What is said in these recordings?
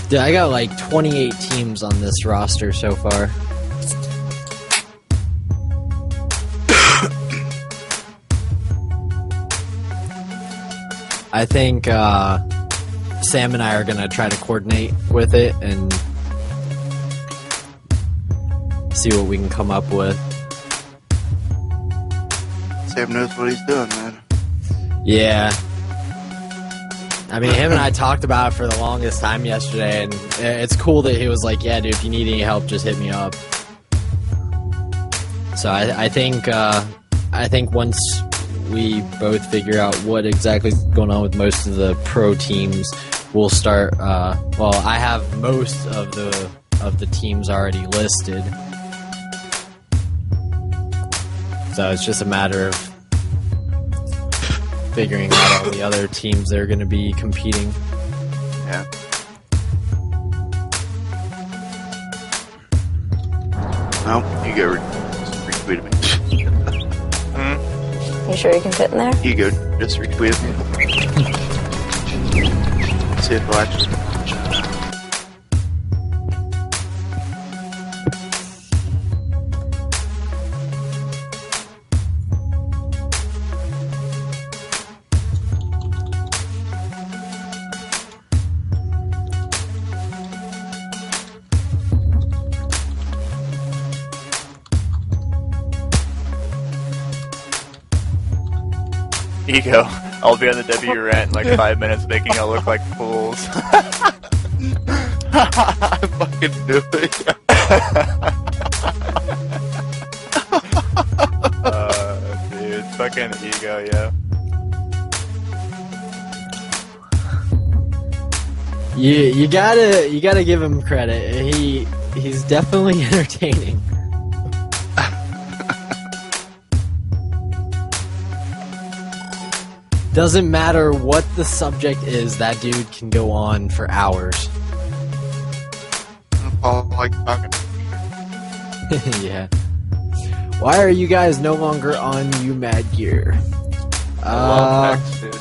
Dude, I got like 28 teams on this roster so far. I think Sam and I are going to try to coordinate with it and see what we can come up with. Sam knows what he's doing, man. Yeah. I mean, him and I talked about it for the longest time yesterday, and it's cool that he was like, yeah, dude, if you need any help, just hit me up. So I think once we both figure out what exactly is going on with most of the pro teams, we'll start, well, I have most of the teams already listed. So it's just a matter of figuring out all the other teams that are going to be competing. Yeah. No, you go retweet me. You sure you can fit in there? You go, just retweet me. See if it'll actually. Ego. I'll be on the TheWRant in like 5 minutes making it look like fools. I fucking knew it. Dude, fucking Ego, yeah. You gotta give him credit. He's definitely entertaining. Doesn't matter what the subject is, that dude can go on for hours. Paul like talking. Yeah. Why are you guys no longer on UMAD gear? I love Hex, dude.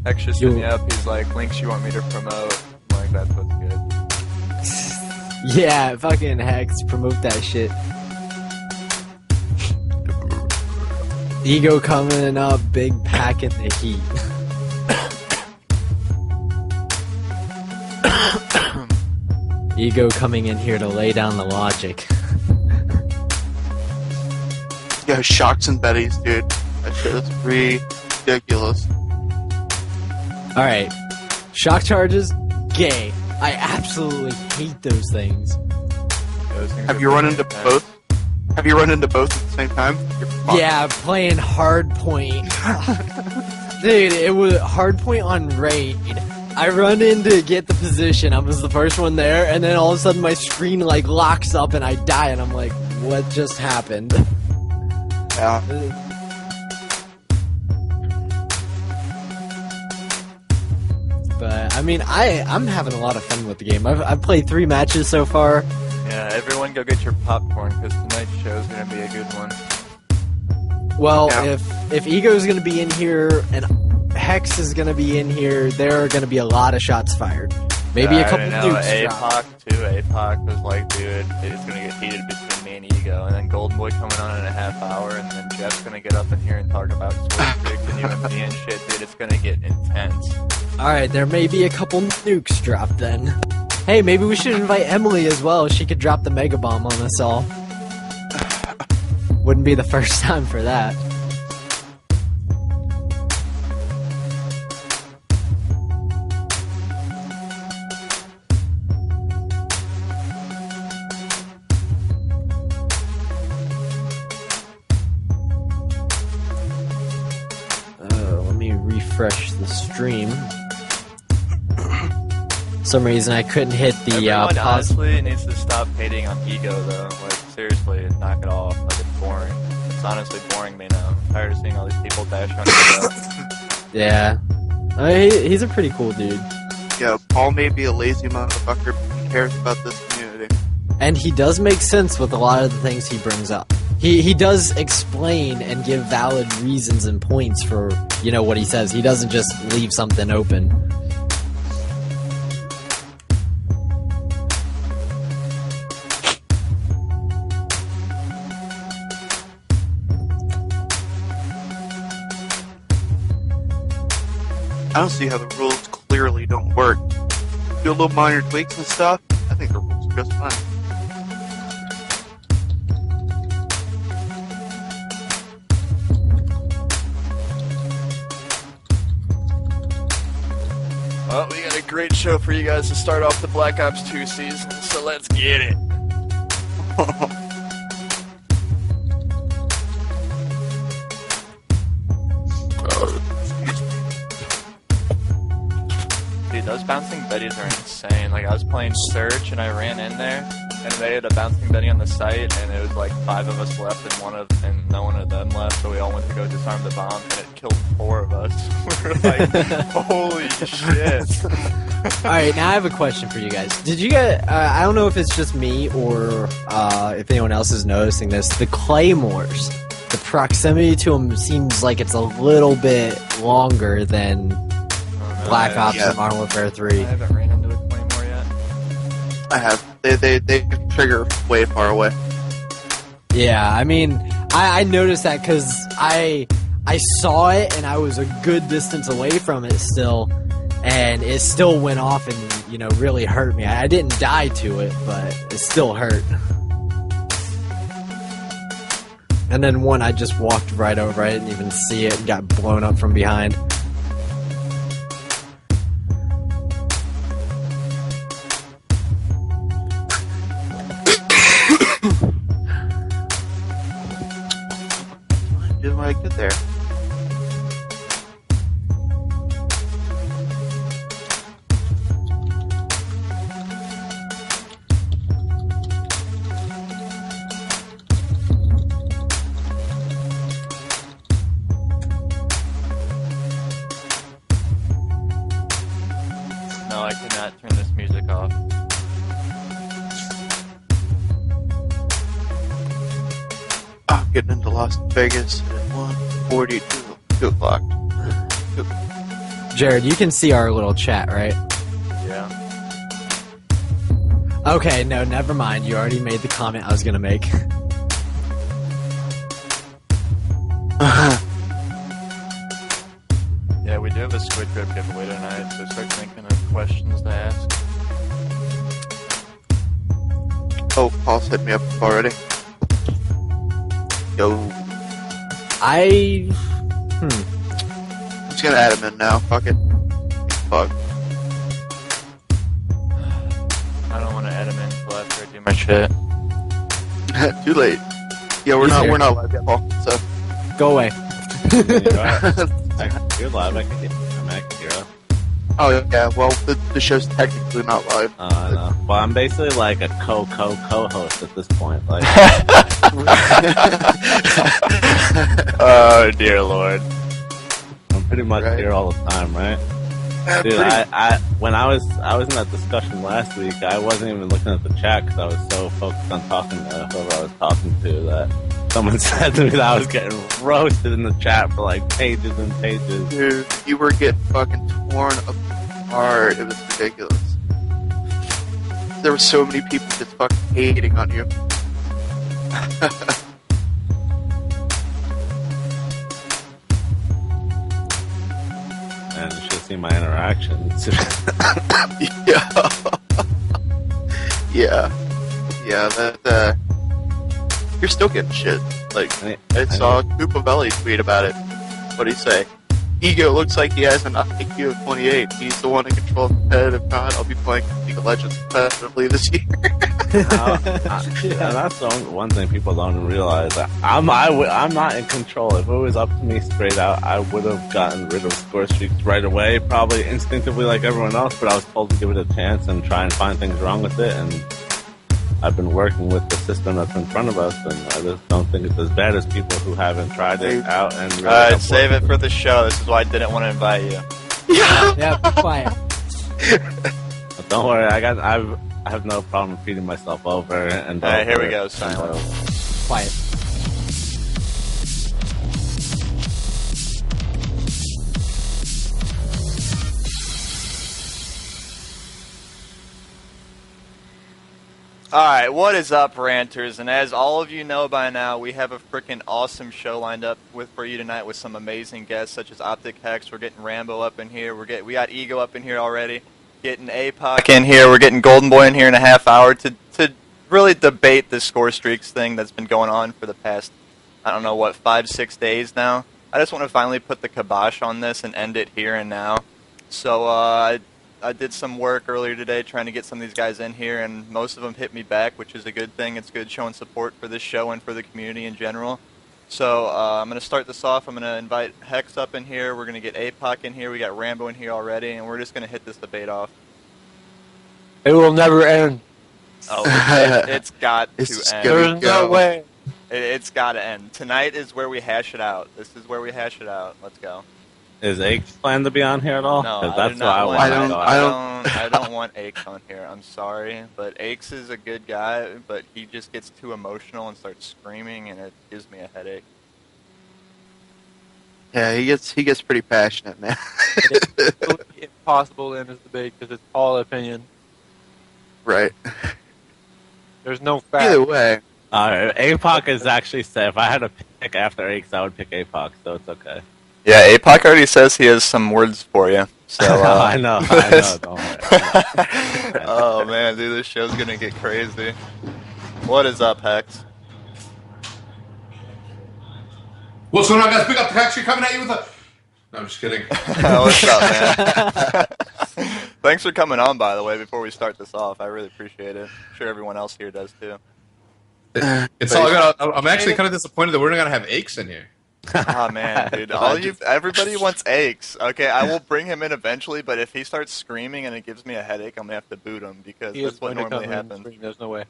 Hex just hit me up. He's like, links you want me to promote. I'm like, that's what's good. Yeah, fucking Hex, promote that shit. Ego coming up, big pack in the heat. Ego coming in here to lay down the logic. Yeah, shocks and betties, dude. That shit is ridiculous. Alright. Shock charges, gay. I absolutely hate those things. Have you run into both? Have you run into both at the same time? Yeah, playing hardpoint. Dude, it was hardpoint on raid. I run in to get the position. I was the first one there, and then all of a sudden my screen like locks up and I die, and I'm like, what just happened? Yeah. But I mean, I'm having a lot of fun with the game. I've played 3 matches so far. Yeah, everyone go get your popcorn because tonight's show is gonna be a good one. Well, Yeah. if Ego's gonna be in here and Hex is gonna be in here, there are gonna be a lot of shots fired. Maybe a couple nukes Apoc dropped. too. Apoc was like, dude, it's gonna get heated between me and Ego, and then GoldenBoy coming on in a half hour, and then Jeff's gonna get up in here and talk about Sword Tricks and UMG and shit, dude. It's gonna get intense. Alright, there may be a couple nukes dropped then. Hey, maybe we should invite Emily as well. She could drop the mega bomb on us all. Wouldn't be the first time for that. Let me refresh the stream. For some reason I couldn't hit the Everyone pause. honestly needs to stop hating on Ego though. Like seriously, knock it off. Like it's boring. It's honestly boring me now. I'm tired of seeing all these people dash on Ego. Yeah. I mean, he's a pretty cool dude. Yeah, Paul may be a lazy motherfucker, but he cares about this community. And he does make sense with a lot of the things he brings up. He does explain and give valid reasons and points for, you know, what he says. He doesn't just leave something open. I don't see how the rules clearly don't work. Do a little minor tweaks and stuff. I think the rules are just fine. Well, we got a great show for you guys to start off the Black Ops 2 season, so let's get it. Dude, those bouncing Bettys are insane. Like, I was playing Search and I ran in there, and they had a bouncing Betty on the site, and it was like 5 of us left and no one of them left, so we all went to go disarm the bomb, and it killed 4 of us. We were like, holy shit. Alright, now I have a question for you guys. Did you get, I don't know if it's just me or if anyone else is noticing this, the Claymores, the proximity to them seems like it's a little bit longer than Black Ops and Modern Warfare 3. I haven't ran into a Claymore yet. I have. They trigger way far away. Yeah, I mean, I noticed that because I saw it and I was a good distance away from it still, and it still went off and, you know, really hurt me. I didn't die to it, but it still hurt. And then one, I just walked right over. I didn't even see it and got blown up from behind. Didn't want to get there. No, I cannot turn this music off. Oh, getting into Las Vegas at 1:42, 2 o'clock. Jared, you can see our little chat, right? Yeah. Okay, no, never mind. You already made the comment I was gonna make. Yeah, we do have a Squid Grip giveaway tonight, so start thinking of questions to ask. Oh, Paul's hit me up already. Yo. I'm just gonna add him in now. Fuck it. Fuck. I don't want to add him in until after I do my shit. Too late. Yeah, we're not live yet, Paul. So Go away. You're live. I can hear it. Oh yeah, well the show's technically not live. I know. Well, I'm basically like a co-host at this point. Like, Oh dear lord. I'm pretty much Right. here all the time, right? Dude, when I was in that discussion last week, I wasn't even looking at the chat because I was so focused on talking to whoever I was talking to that someone said to me that I was getting roasted in the chat for like pages and pages. Dude, you were getting fucking torn apart. It was ridiculous. There were so many people just fucking hating on you. And you should see my interactions. Yeah. That you're still getting shit. Like, I saw Koopavelli tweet about it. What'd he say? Ego looks like he has an IQ of 28. He's the one in control of competitive COD. I'll be playing League of Legends competitively this year. And that's the one thing people don't realize. I'm not in control. If it was up to me straight out, I would have gotten rid of score streaks right away, probably instinctively like everyone else, but I was told to give it a chance and try and find things wrong with it, and I've been working with the system that's in front of us, and I just don't think it's as bad as people who haven't tried it out. And really Alright, save it for the show. This is why I didn't want to invite you. Yeah, be quiet. But don't worry, I have no problem repeating myself over and Alright, here we over go, and silence. over. Quiet. Alright, what is up, Ranters? And as all of you know by now, we have a freaking awesome show lined up for you tonight with some amazing guests such as OpTic H3CZ. We're getting Rambo up in here. We got Ego up in here already. Getting Apoc in here. We're getting GoldenBoy in here in a half hour to really debate the score streaks thing that's been going on for the past, I don't know, what, 5-6 days now. I just want to finally put the kibosh on this and end it here and now. So, I did some work earlier today trying to get some of these guys in here, and most of them hit me back, which is a good thing. It's good showing support for this show and for the community in general. So I'm going to start this off. I'm going to invite Hex up in here. We're going to get Apoc in here. We got Rambo in here already, and we're just going to hit this debate off. It will never end. Oh, it's got to end. There's no way. It's got to end. Tonight is where we hash it out. This is where we hash it out. Let's go. Is Aches planned to be on here at all? No, that's I don't want Aches on here. I'm sorry, but Aches is a good guy, but he just gets too emotional and starts screaming, and it gives me a headache. Yeah, he gets pretty passionate, man. It's impossible to end this debate because it's all opinion. Right. There's no fact. Either way. Apoc is actually safe. If I had to pick after Aches, I would pick Apoc, so it's okay. Yeah, Apoc already says he has some words for you. So I know. Don't worry. Oh man, dude, this show's gonna get crazy. What is up, Hex? What's going on, guys? Big up to Hex. You're coming at you with a... No, I'm just kidding. What's up, man? Thanks for coming on, by the way, before we start this off. I really appreciate it. I'm sure everyone else here does, too. It's all good. I'm actually kind of disappointed that we're not going to have Aches in here. Oh, man, dude. Everybody wants Aches. Okay, I will bring him in eventually, but if he starts screaming and it gives me a headache, I'm going to have to boot him, because that's what normally happens. There's no way.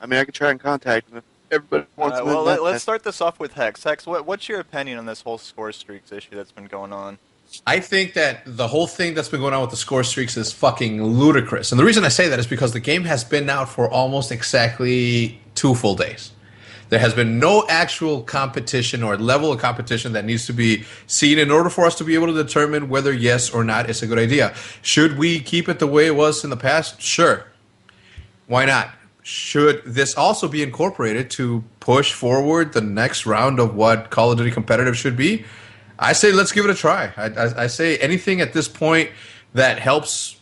I mean, I could try and contact him if everybody wants him. Well, let's start this off with Hex. Hex, what's your opinion on this whole score streaks issue that's been going on? I think that the whole thing that's been going on with the score streaks is fucking ludicrous. And the reason I say that is because the game has been out for almost exactly 2 full days. There has been no actual competition or level of competition that needs to be seen in order for us to be able to determine whether yes or not it's a good idea. Should we keep it the way it was in the past? Sure. Why not? Should this also be incorporated to push forward the next round of what Call of Duty competitive should be? I say let's give it a try. I say anything at this point that helps,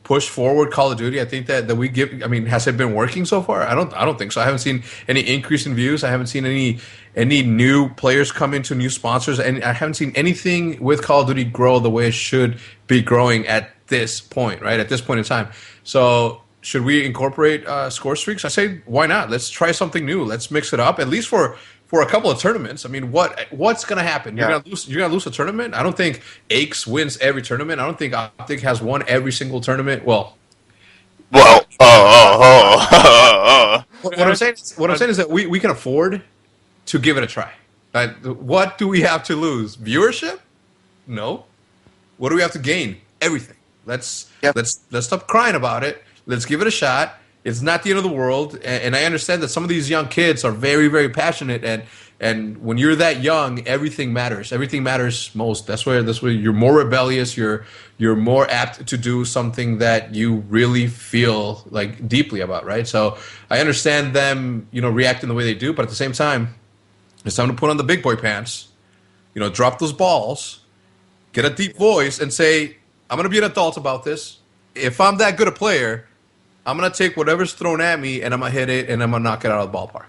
push forward Call of Duty. I think that we give. I mean, has it been working so far? I don't think so. I haven't seen any increase in views. I haven't seen any new players come into new sponsors, and I haven't seen anything with Call of Duty grow the way it should be growing at this point, right? At this point in time. So should we incorporate score streaks? I say why not? Let's try something new. Let's mix it up, at least for a couple of tournaments. I mean, what's going to happen? You're going to lose a tournament? I don't think Aches wins every tournament. I don't think OpTic has won every single tournament. What I'm saying is that we can afford to give it a try. What do we have to lose? Viewership? No. What do we have to gain? Everything. Let's stop crying about it. Let's give it a shot. It's not the end of the world, and I understand that some of these young kids are very, very passionate, and when you're that young, everything matters. Everything matters most. That's where you're more rebellious. You're more apt to do something that you really feel like deeply about, right? So I understand them, reacting the way they do, but at the same time, it's time to put on the big boy pants. Drop those balls, get a deep voice, and say, I'm going to be an adult about this. If I'm that good a player, I'm going to take whatever's thrown at me, and I'm going to hit it, and I'm going to knock it out of the ballpark.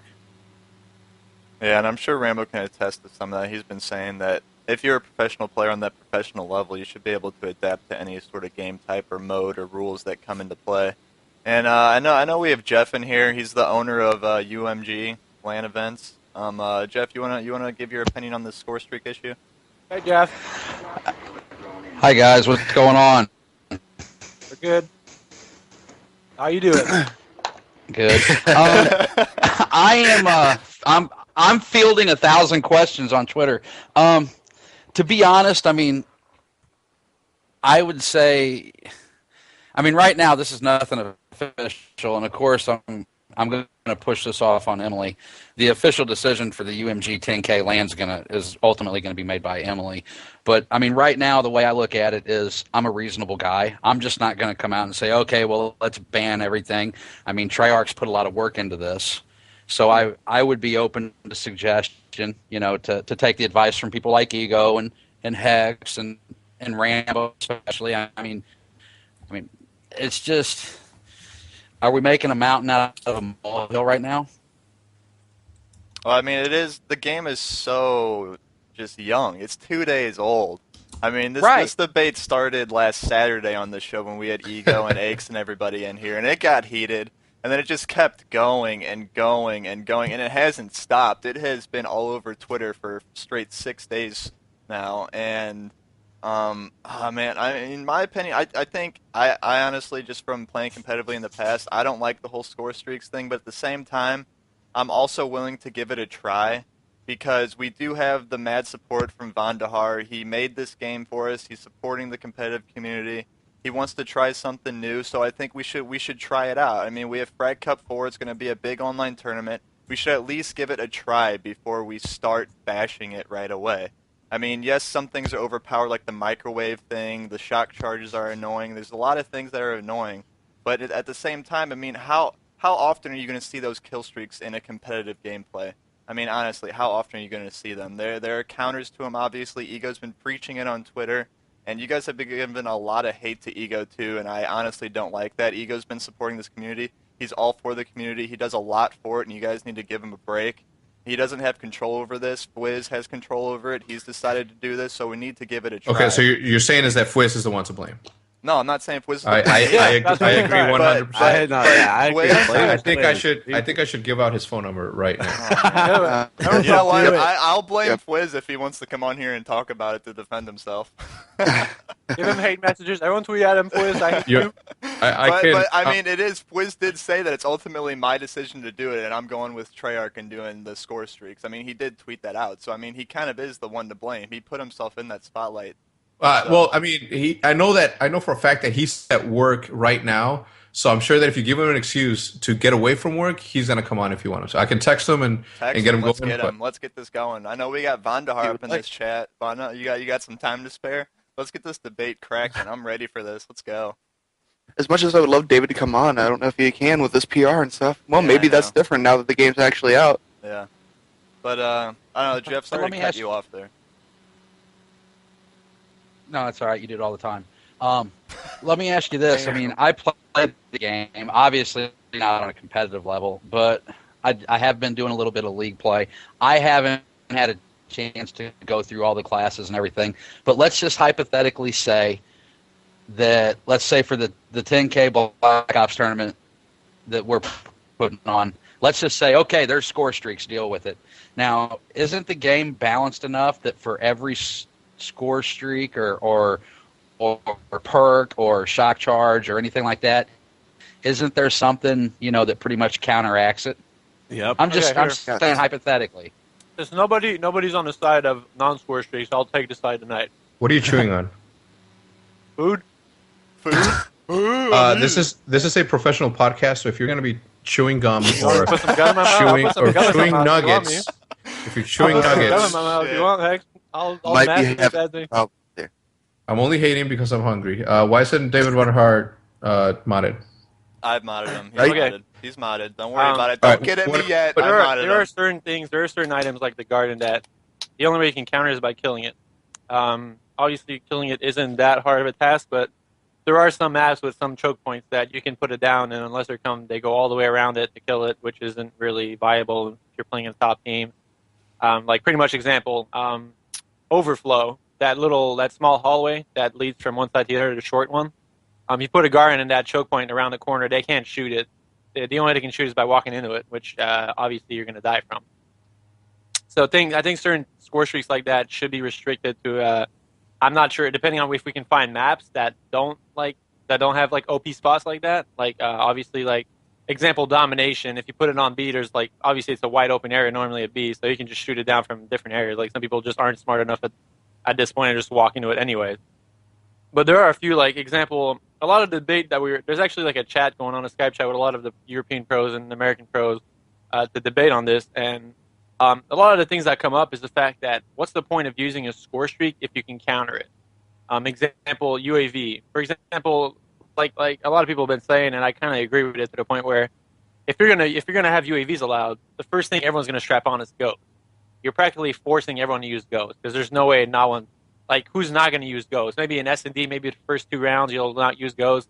Yeah, and I'm sure Rambo can attest to some of that. He's been saying that if you're a professional player on that professional level, you should be able to adapt to any sort of game type or mode or rules that come into play. And I know we have Jeff in here. He's the owner of UMG LAN events. Jeff, you wanna give your opinion on this score streak issue? Hey, Jeff. Hi, guys. What's going on? We're good. How you doing? Good. I'm fielding 1,000 questions on Twitter. To be honest, I would say, right now this is nothing official, and of course I'm I'm going to push this off on Emily. The official decision for the UMG 10K LAN's is ultimately going to be made by Emily. But I mean, right now the way I look at it is I'm a reasonable guy. I'm just not going to come out and say, okay, well, let's ban everything. I mean, Treyarch's put a lot of work into this, so I would be open to suggestion, to take the advice from people like Ego and Hex and Rambo especially. I mean, it's just. Are we making a mountain out of a molehill right now? Well, I mean, the game is so just young. It's 2 days old. I mean, this debate started last Saturday on the show when we had Ego and Aches and everybody in here, and it got heated, and then it just kept going and going and going, and it hasn't stopped. It has been all over Twitter for straight 6 days now, and man, in my opinion, I think I honestly, just from playing competitively in the past, I don't like the whole score streaks thing, but at the same time, I'm also willing to give it a try, because we do have the mad support from Vandahar. He made this game for us. He's supporting the competitive community. He wants to try something new, so I think we should try it out. I mean, we have Frag Cup 4. It's going to be a big online tournament. We should at least give it a try before we start bashing it right away. I mean, yes, some things are overpowered, like the microwave thing. The shock charges are annoying. There's a lot of things that are annoying. But at the same time, I mean, how often are you going to see those kill streaks in a competitive gameplay? I mean, honestly, how often are you going to see them? There are counters to them, obviously. Ego's been preaching it on Twitter. And you guys have been giving a lot of hate to Ego, too, and I honestly don't like that. Ego's been supporting this community. He's all for the community. He does a lot for it, and you guys need to give him a break. He doesn't have control over this. Fwiz has control over it. He's decided to do this, so we need to give it a try. Okay, so you're saying is that Fwiz is the one to blame? No, I'm not saying Fwiz is the I agree 100%. I think I should give out his phone number right now. You know what? I'll blame Fwiz if he wants to come on here and talk about it to defend himself. Give him hate messages. Everyone tweet at him, Fwiz. I hate you. But I mean, it is. Fwiz did say that it's ultimately my decision to do it, and I'm going with Treyarch and doing the score streaks. I mean, he did tweet that out, so I mean, he kind of is the one to blame. He put himself in that spotlight. Well, I mean, I know for a fact that he's at work right now. So I'm sure that if you give him an excuse to get away from work, he's gonna come on if you want him. So I can text him and get him going. Let's get this going. I know we got Vandahar up in this chat. Vanda, you got some time to spare? Let's get this debate cracking. I'm ready for this. Let's go. As much as I would love David to come on, I don't know if he can with his PR and stuff. Well, yeah, maybe that's different now that the game's actually out. Yeah. But I don't know, Jeff. Sorry to cut you off there. No, it's all right. You do it all the time. Let me ask you this. I mean, I played the game, obviously not on a competitive level, but I have been doing a little bit of league play. I haven't had a chance to go through all the classes and everything, but let's just hypothetically say that, let's say for the 10K Black Ops tournament that we're putting on, let's just say, okay, there's score streaks, deal with it. Now, isn't the game balanced enough that for every score streak or perk or shock charge or anything like that, isn't there something that pretty much counteracts it? Yep. I'm saying hypothetically. There's nobody's on the side of non-score streaks. I'll take the side tonight. What are you chewing on? Food. This is a professional podcast, so if you're going to be chewing gum or chewing nuggets, if you're chewing nuggets, if you want, Hex, I'll master that. I'm only hating because I'm hungry. Why isn't David Vanderhart modded? I've modded him. He's modded. Don't worry about it. Don't get at me yet. There are certain things, there are certain items like the garden that the only way you can counter is by killing it. Obviously, killing it isn't that hard of a task, but there are some maps with some choke points that you can put it down, and unless they go all the way around it to kill it, which isn't really viable if you're playing in a top team. Like pretty much example, Overflow, that small hallway that leads from one side to the other, the short one. You put a Garden in that choke point around the corner, they can't shoot it. The only way they can shoot is by walking into it, which obviously you're going to die from. So I think certain score streaks like that should be restricted to. I'm not sure, depending on if we can find maps that don't have like OP spots like that. Like obviously, like example Domination. If you put it on B, there's like obviously it's a wide open area normally at B, so you can just shoot it down from different areas. Like some people just aren't smart enough at this point and just walk into it anyways. But there are a few, like example a lot of debate that there's actually like a chat going on, a Skype chat with a lot of the European pros and American pros to debate on this. And a lot of the things that come up is the fact that what's the point of using a score streak if you can counter it? Example, UAV. For example, like a lot of people have been saying, and I kind of agree with it to the point where if you're gonna have UAVs allowed, the first thing everyone's gonna strap on is Ghost. You're practically forcing everyone to use Ghost because there's no way not one. Like, who's not going to use Ghost? Maybe in S&D, maybe the first 2 rounds you'll not use Ghost,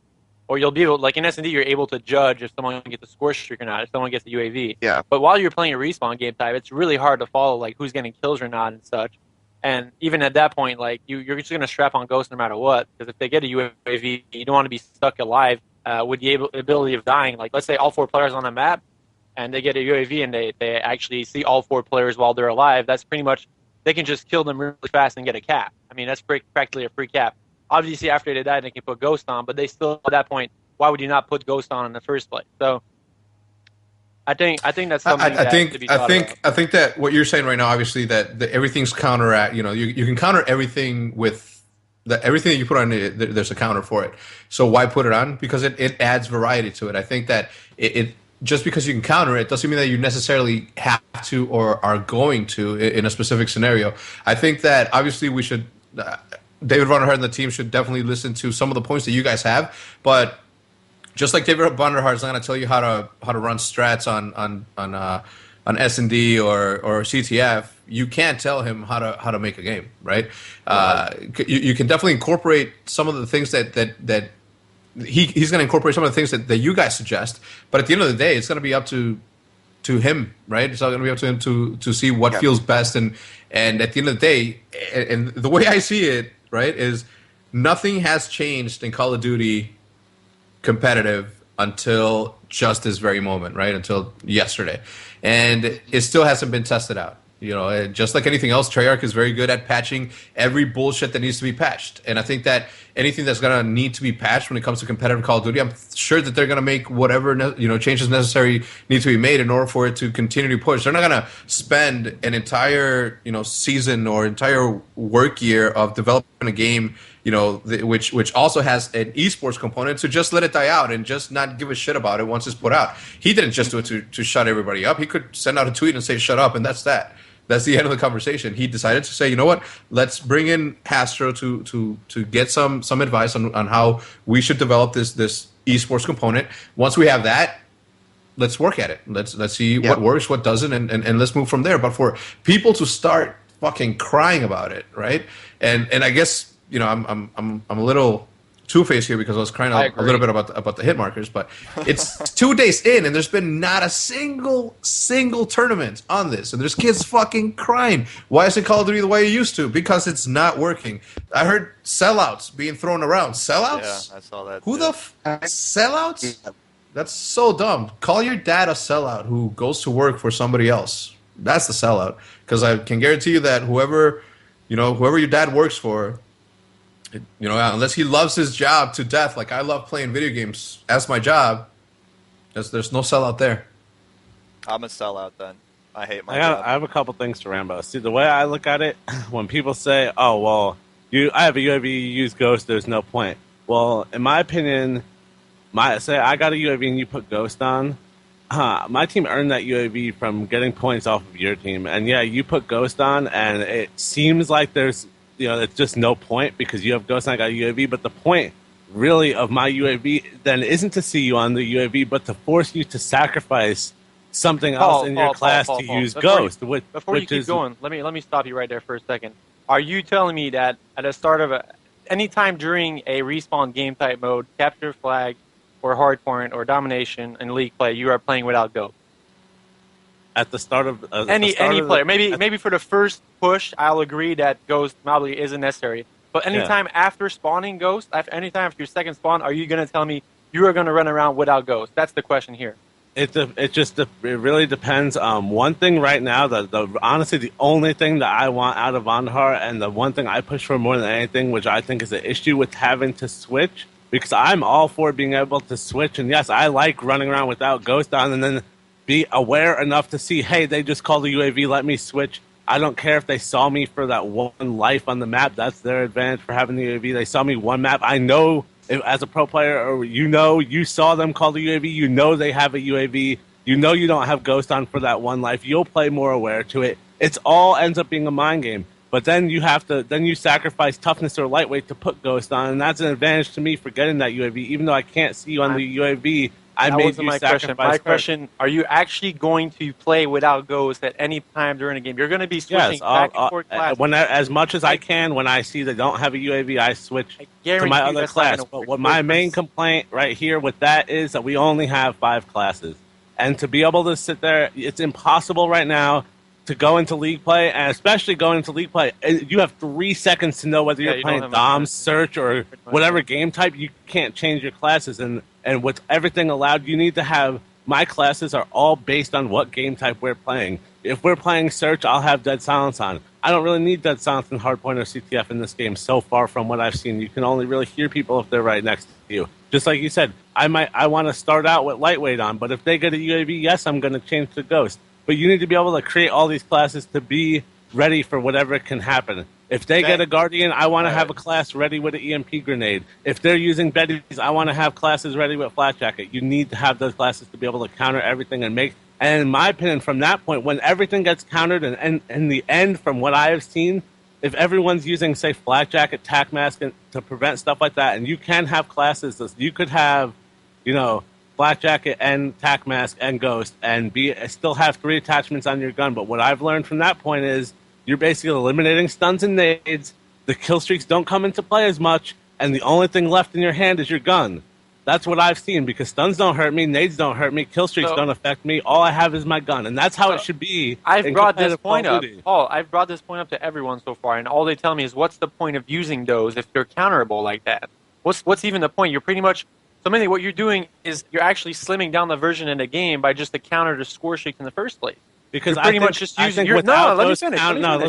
or you'll be able, like in S&D, you're able to judge if someone gets a score streak or not, if someone gets a UAV. Yeah. But while you're playing a respawn game type, it's really hard to follow like who's getting kills or not and such. And even at that point, like you're just going to strap on Ghost no matter what, because if they get a UAV, you don't want to be stuck alive with the ability of dying. Like, let's say all 4 players on the map, and they get a UAV and they actually see all 4 players while they're alive. That's pretty much, they can just kill them really fast and get a cap. I mean, that's practically a free cap. Obviously, after they die, they can put Ghost on, but they still, at that point, why would you not put Ghost on in the first place? So, I think that's something I think to be thought about. I think that what you're saying right now, obviously, that everything's counteract. You can counter everything with everything that you put on. There's a counter for it. So why put it on? Because it adds variety to it. I think that it just because you can counter it doesn't mean that you necessarily have to or are going to in a specific scenario. I think that obviously we should. David Vonderhaar and the team should definitely listen to some of the points that you guys have, but just like David Vonderhaar is not going to tell you how to run strats on S&D or CTF, you can't tell him how to make a game, right? You can definitely incorporate some of the things that he's going to incorporate some of the things that you guys suggest, but at the end of the day, it's going to be up to him, right? It's all going to be up to him to see what feels best, and at the end of the day, and the way I see it, right, is nothing has changed in Call of Duty competitive until just this very moment, right? Until yesterday, and it still hasn't been tested out. Just like anything else, Treyarch is very good at patching every bullshit that needs to be patched. And I think that anything that's going to need to be patched when it comes to competitive Call of Duty, I'm sure that they're going to make whatever changes necessary need to be made in order for it to continue to push. They're not going to spend an entire season or entire work year of developing a game which also has an esports component, to just let it die out and just not give a shit about it once it's put out. He didn't just do it to shut everybody up. He could send out a tweet and say shut up, and that's that. That's the end of the conversation. He decided to say, you know what? Let's bring in Hastro to get some advice on how we should develop this esports component. Once we have that, let's work at it. Let's see what works, what doesn't, and let's move from there. But for people to start fucking crying about it, right? And I guess I'm a little two-faced here because I was crying a little bit about the hit markers, but it's 2 days in and there's been not a single tournament on this, and there's kids fucking crying. Why isn't Call of Duty the way it used to? Because it's not working. I heard sellouts being thrown around. Sellouts? Yeah, I saw that. Who the sellouts? Yeah. That's so dumb. Call your dad a sellout who goes to work for somebody else. That's the sellout. Because I can guarantee you that whoever your dad works for, unless he loves his job to death, like I love playing video games as my job, there's no sellout there. I'm a sellout then. I hate my job. I have a couple things to Rambo. See, the way I look at it, when people say, oh, well, I have a UAV, you use Ghost, there's no point. Well, in my opinion, say I got a UAV and you put Ghost on, my team earned that UAV from getting points off of your team. And yeah, you put Ghost on, and it seems like there's it's just no point because you have Ghost and I got a UAV. But the point, really, of my UAV then isn't to see you on the UAV, but to force you to sacrifice something else in your class to use Ghost. Before you keep going, let me stop you right there for a second. Are you telling me that at the start of any time during a respawn game type mode, capture flag, or hardpoint, or domination in league play, you are playing without Ghost? At the start of any player, maybe for the first push, I'll agree that Ghost probably isn't necessary. But anytime after spawning Ghost, anytime after your second spawn, are you going to tell me you are going to run around without Ghost? That's the question here. It really depends. One thing right now, honestly, the only thing that I want out of Vonderhaar, and the one thing I push for more than anything, which I think is an issue with having to switch, because I'm all for being able to switch, and yes, I like running around without Ghost on, and then be aware enough to see, hey, they just called the UAV, let me switch. I don't care if they saw me for that one life on the map. That's their advantage for having the UAV. They saw me one map. I know as a pro player, or you saw them call the UAV, you know they have a UAV, you know you don't have Ghost on for that one life, you'll play more aware to it. It's all ends up being a mind game. But then you sacrifice toughness or lightweight to put Ghost on, and that's an advantage to me for getting that UAV. Even though I can't see you on the UAV, I made you sacrifice. My question: are you actually going to play without Ghost at any time during a game? You're going to be switching back and forth classes. As much as I can, when I see they don't have a UAV, I switch to my other class. But what my main complaint right here with that is that we only have 5 classes, and to be able to sit there, it's impossible right now to go into league play, and especially going into league play, you have 3 seconds to know whether you're playing Dom, Search, or whatever game type. You can't change your classes, and with everything allowed, you need to have, my classes are all based on what game type we're playing. If we're playing Search, I'll have Dead Silence on. I don't really need Dead Silence in Hardpoint or CTF in this game so far from what I've seen. You can only really hear people if they're right next to you. Just like you said, I want to start out with Lightweight on, but if they get a UAV, yes, I'm going to change to Ghost. But you need to be able to create all these classes to be ready for whatever can happen. If they get a Guardian, I want to have a class ready with an EMP grenade. If they're using Betties, I want to have classes ready with Flat Jacket. You need to have those classes to be able to counter everything and make... And in my opinion, from that point, when everything gets countered, and in the end, from what I have seen, if everyone's using, say, Flat Jacket, Tac Mask to prevent stuff like that, and you can have classes, you could have, Black Jacket and Tac Mask and Ghost, and still have 3 attachments on your gun. But what I've learned from that point is you're basically eliminating stuns and nades. The kill streaks don't come into play as much, and the only thing left in your hand is your gun. That's what I've seen, because stuns don't hurt me, nades don't hurt me, kill streaks don't affect me. All I have is my gun, and that's how it should be. I've brought this point up. Paul, I've brought this point up to everyone so far, and all they tell me is, what's the point of using those if they're counterable like that? What's even the point? You're pretty much... So many, what you're doing is you're actually slimming down the version in the game by just the counter to score streaks in the first place. Because you're pretty much just using your... No, let me finish.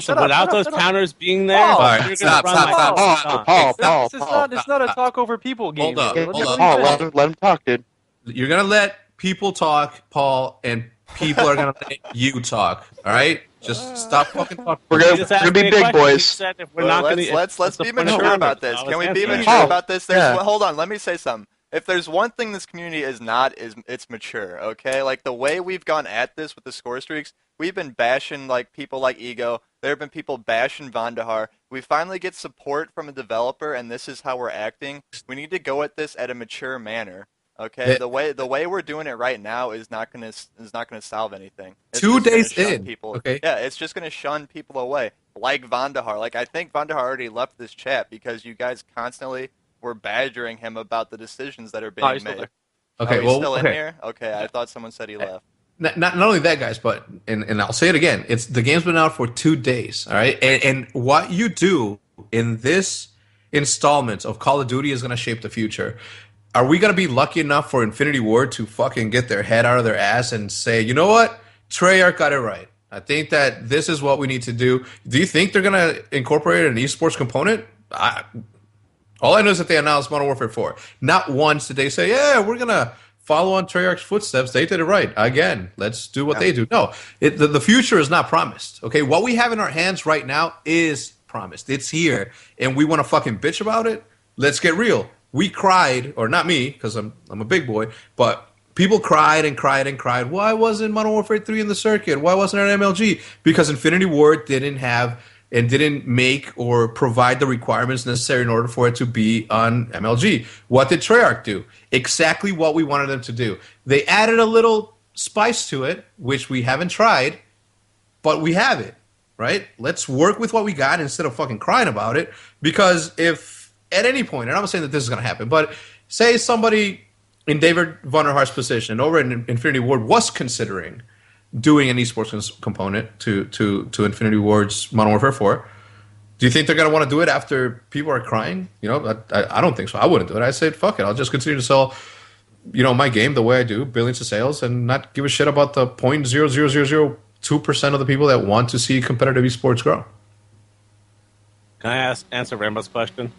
Without those counters being there... Paul, stop. Paul. It's not a talk over people game. Hold up. Let him talk, dude. You're going to let people talk, Paul, and people are going to let you talk, all right? Just stop fucking talking. We're gonna be big boys. Let's be mature about this. Can we be mature about this? Hold on, let me say something. If there's one thing this community is not, it's mature, okay? Like, the way we've gone at this with the score streaks, we've been bashing, like, people like Ego. There have been people bashing Vandahar. We finally get support from a developer, and this is how we're acting. We need to go at this at a mature manner, okay? The way we're doing it right now is not gonna solve anything. It's 2 days in, people. Okay? Yeah, it's just gonna shun people away, like Vandahar. Like, I think Vandahar already left this chat because you guys constantly... We're badgering him about the decisions that are being made. Okay, he's still in here? Okay, I thought someone said he left. Not only that, guys, but and I'll say it again. The game's been out for 2 days, all right? And what you do in this installment of Call of Duty is going to shape the future. Are we going to be lucky enough for Infinity Ward to fucking get their head out of their ass and say, you know what? Treyarch got it right. I think that this is what we need to do. Do you think they're going to incorporate an esports component? All I know is that they announced Modern Warfare 4. Not once did they say, yeah, we're going to follow on Treyarch's footsteps. They did it right. Again, let's do what they do. No, the future is not promised. Okay, what we have in our hands right now is promised. It's here, and we want to fucking bitch about it. Let's get real. We cried, or not me, because I'm a big boy, but people cried and cried and cried. Why wasn't Modern Warfare 3 in the circuit? Why wasn't it an MLG? Because Infinity Ward didn't have... and didn't make or provide the requirements necessary in order for it to be on MLG. What did Treyarch do? Exactly what we wanted them to do. They added a little spice to it, which we haven't tried, but we have it, right? Let's work with what we got instead of fucking crying about it, because if at any point, and I'm not saying that this is going to happen, but say somebody in David Vonderhaar's position over in Infinity Ward was considering doing an esports component to Infinity Ward's Modern Warfare 4. Do you think they're going to want to do it after people are crying? I don't think so. I wouldn't do it. I say, fuck it. I'll just continue to sell, my game the way I do, billions of sales, and not give a shit about the 0.00002% of the people that want to see competitive esports grow. Can I answer Rambo's question?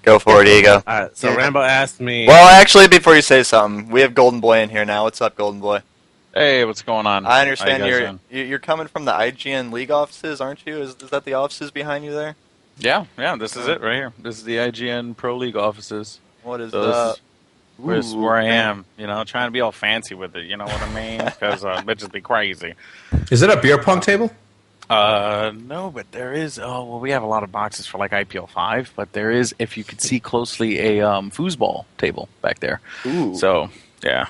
Go for it, Ego. All right, so Rambo asked me... Well, actually, before you say something, we have Golden Boy in here now. What's up, Golden Boy? Hey, what's going on? I understand you're coming from the IGN League offices, aren't you? Is that the offices behind you there? Yeah, this is it right here. This is the IGN Pro League offices. What is Those- that? Where's where I am, trying to be all fancy with it. You know what I mean? Because bitches be crazy. Is it a beer pong table? No, but there is. Oh, well, we have a lot of boxes for like IPL 5, but there is, if you could see closely, a foosball table back there. Ooh. So yeah,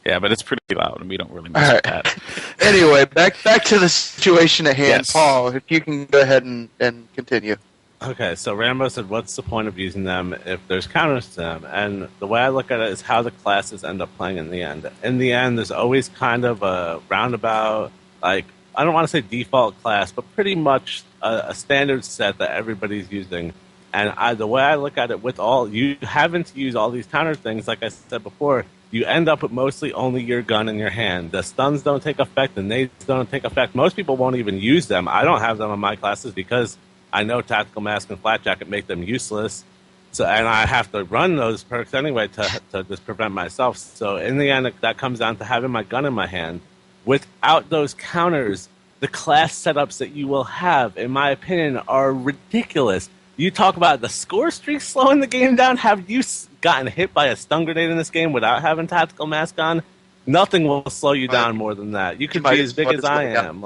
but it's pretty loud, and we don't really mess with that. Anyway, back to the situation at hand. Yes. Paul, if you can go ahead and continue. Okay, so Rambo said, what's the point of using them if there's counters to them? And the way I look at it is how the classes end up playing in the end. In the end, there's always kind of a roundabout, like, I don't want to say default class, but pretty much a standard set that everybody's using. And the way I look at it, with you having to use all these counter things, like I said before, you end up with mostly only your gun in your hand. The stuns don't take effect, the nades don't take effect. Most people won't even use them. I don't have them in my classes because I know Tactical Mask and Flat Jacket make them useless. So, and I have to run those perks anyway to just prevent myself. So in the end, that comes down to having my gun in my hand. Without those counters, the class setups that you will have, in my opinion, are ridiculous. You talk about the score streak slowing the game down. Have you gotten hit by a stun grenade in this game without having Tactical Mask on? Nothing will slow you down more than that. You could be as big as I am.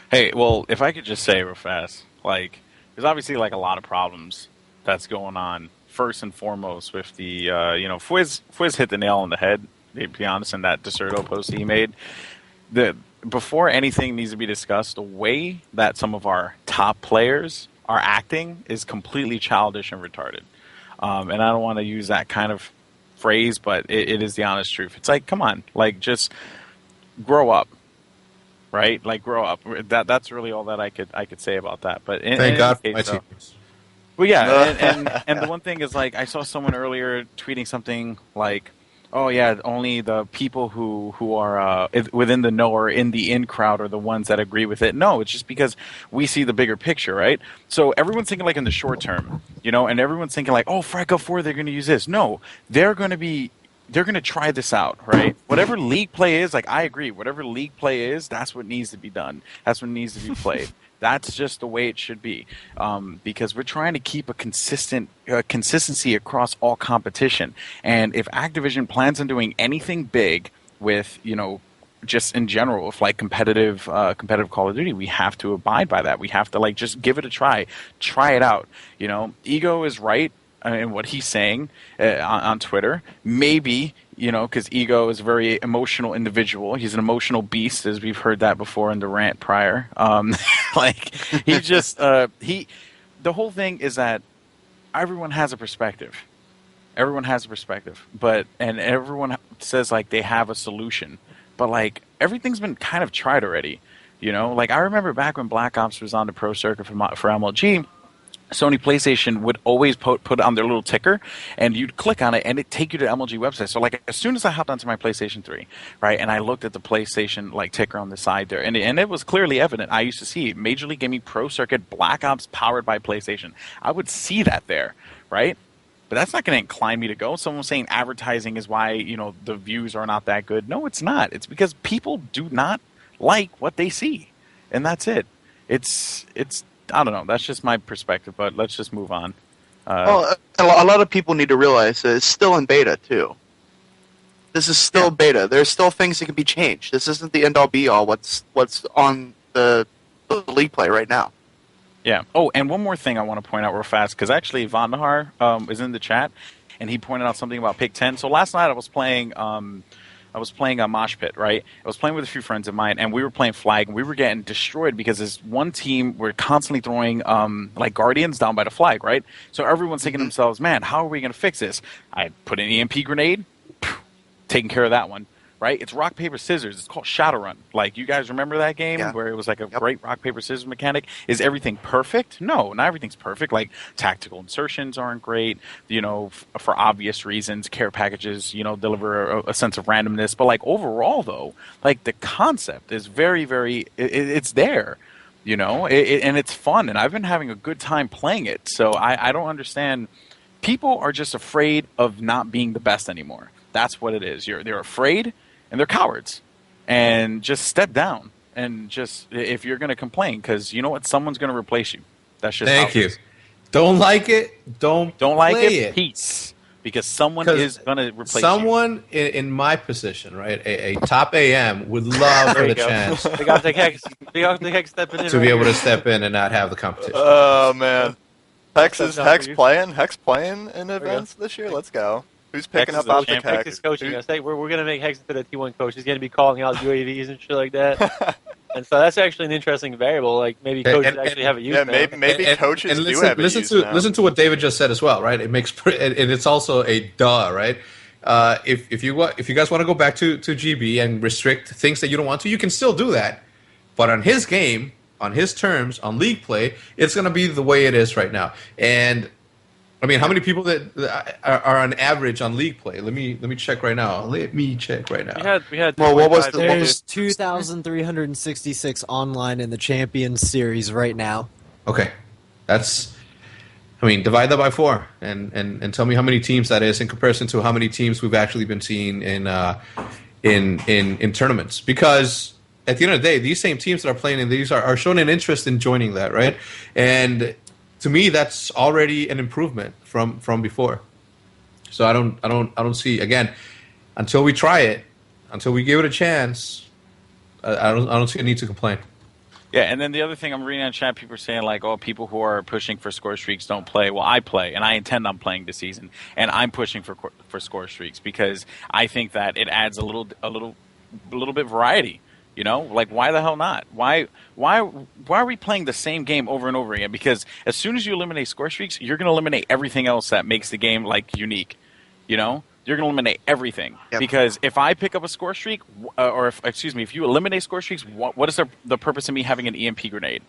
Hey, well, if I could just say real fast, like, there's obviously like a lot of problems that's going on. First and foremost, with the Fwiz hit the nail on the head. To be honest, in that Deserto post he made, before anything needs to be discussed, the way that some of our top players are acting is completely childish and retarded. And I don't want to use that kind of phrase, but it is the honest truth. It's like, come on, like, just grow up. Right, like, grow up. That's really all that I could say about that. But Thank God for my teammates. Well, yeah, and the one thing is, like, I saw someone earlier tweeting something like, "Oh yeah, only the people who are within the know or in the in crowd are the ones that agree with it." No, it's just because we see the bigger picture, right? So everyone's thinking like in the short term, and everyone's thinking like, "Oh, Frag Up 4, they're going to use this." No, they're going to try this out, right? Whatever league play is, like, I agree. Whatever league play is, that's what needs to be done. That's what needs to be played. That's just the way it should be, because we're trying to keep a consistency across all competition. And if Activision plans on doing anything big with, just in general, with like competitive Call of Duty, we have to abide by that. We have to, like, just give it a try it out. Ego is right in what he's saying on Twitter. Maybe, because Ego is a very emotional individual. He's an emotional beast, as we've heard that before in the rant prior. Like, he just the whole thing is that everyone has a perspective. Everyone has a perspective, and everyone says like they have a solution, but like everything's been kind of tried already. Like, I remember back when Black Ops was on the pro circuit for MLG. Sony PlayStation would always put it on their little ticker, and you'd click on it, and it'd take you to the MLG website. So, like, as soon as I hopped onto my PlayStation 3, right, and I looked at the PlayStation, like, ticker on the side there, and it was clearly evident. I used to see Major League Gaming Pro Circuit Black Ops powered by PlayStation. I would see that there, right? But that's not going to incline me to go. Someone saying advertising is why, the views are not that good. No, it's not. It's because people do not like what they see, and that's it. It's I don't know. That's just my perspective, but let's just move on. Well, a lot of people need to realize that it's still in beta, too. This is still beta. There's still things that can be changed. This isn't the end-all, be-all what's on the league play right now. Yeah. Oh, and one more thing I want to point out real fast, because actually Vandahar is in the chat, and he pointed out something about Pick 10. So last night I was playing a Mosh Pit, right? I was playing with a few friends of mine, and we were playing Flag, and we were getting destroyed because this one team were constantly throwing like Guardians down by the Flag, right? So everyone's thinking to themselves, man, how are we going to fix this? I put an EMP grenade, taking care of that one, right? It's rock, paper, scissors. It's called Shadowrun. Like, you guys remember that game where it was like a great rock, paper, scissors mechanic? Is everything perfect? No, not everything's perfect. Like, tactical insertions aren't great, for obvious reasons. Care packages, deliver a sense of randomness. But, like, overall, though, like, the concept is very, very, it's there, and it's fun. And I've been having a good time playing it. So I don't understand. People are just afraid of not being the best anymore. That's what it is. They're afraid, and they're cowards. And just step down. And just, if you're going to complain, because you know what? Someone's going to replace you. That's just Thank you. Don't like it. Don't like play it. Peace. Because someone is going to replace someone you. In my position, right? A top AM would love for the chance Big OpTic Hex stepping in to be able to step in and not have the competition. Oh man, Hex playing in events this year. Let's go. Who's picking up OpTic Hex? Hex is coaching us. Hey, we're going to make Hex into the T1 coach. He's going to be calling out UAVs and shit like that. And so that's actually an interesting variable. Like maybe coaches actually have a use. Yeah, maybe coaches do have a use. Listen to what David just said as well, right? It makes and it's also a duh, right? If you guys want to go back to GB and restrict things that you don't want to, you can still do that. But on his game, on his terms, on league play, it's going to be the way it is right now. And I mean, how many people that are on average on league play? Let me check right now. We had. Well, what was There's 2,366 online in the Champions Series right now. Okay, divide that by 4 and tell me how many teams that is in comparison to how many teams we've actually been seeing in tournaments. Because at the end of the day, these same teams that are playing in these are showing an interest in joining that, right? And to me, that's already an improvement from before. So I don't see, again, until we try it, until we give it a chance, I don't see a need to complain. Yeah, and then the other thing I'm reading on chat, people are saying like, oh, people who are pushing for score streaks don't play. Well, I play, and I intend on playing this season, and I'm pushing for score streaks because I think that it adds a little bit of variety. You know, like why the hell not? Why are we playing the same game over and over again? Because as soon as you eliminate score streaks, you're going to eliminate everything else that makes the game like unique. You know, you're going to eliminate everything. Yep. Because if I pick up a score streak, if you eliminate score streaks, what is the purpose of me having an EMP grenade?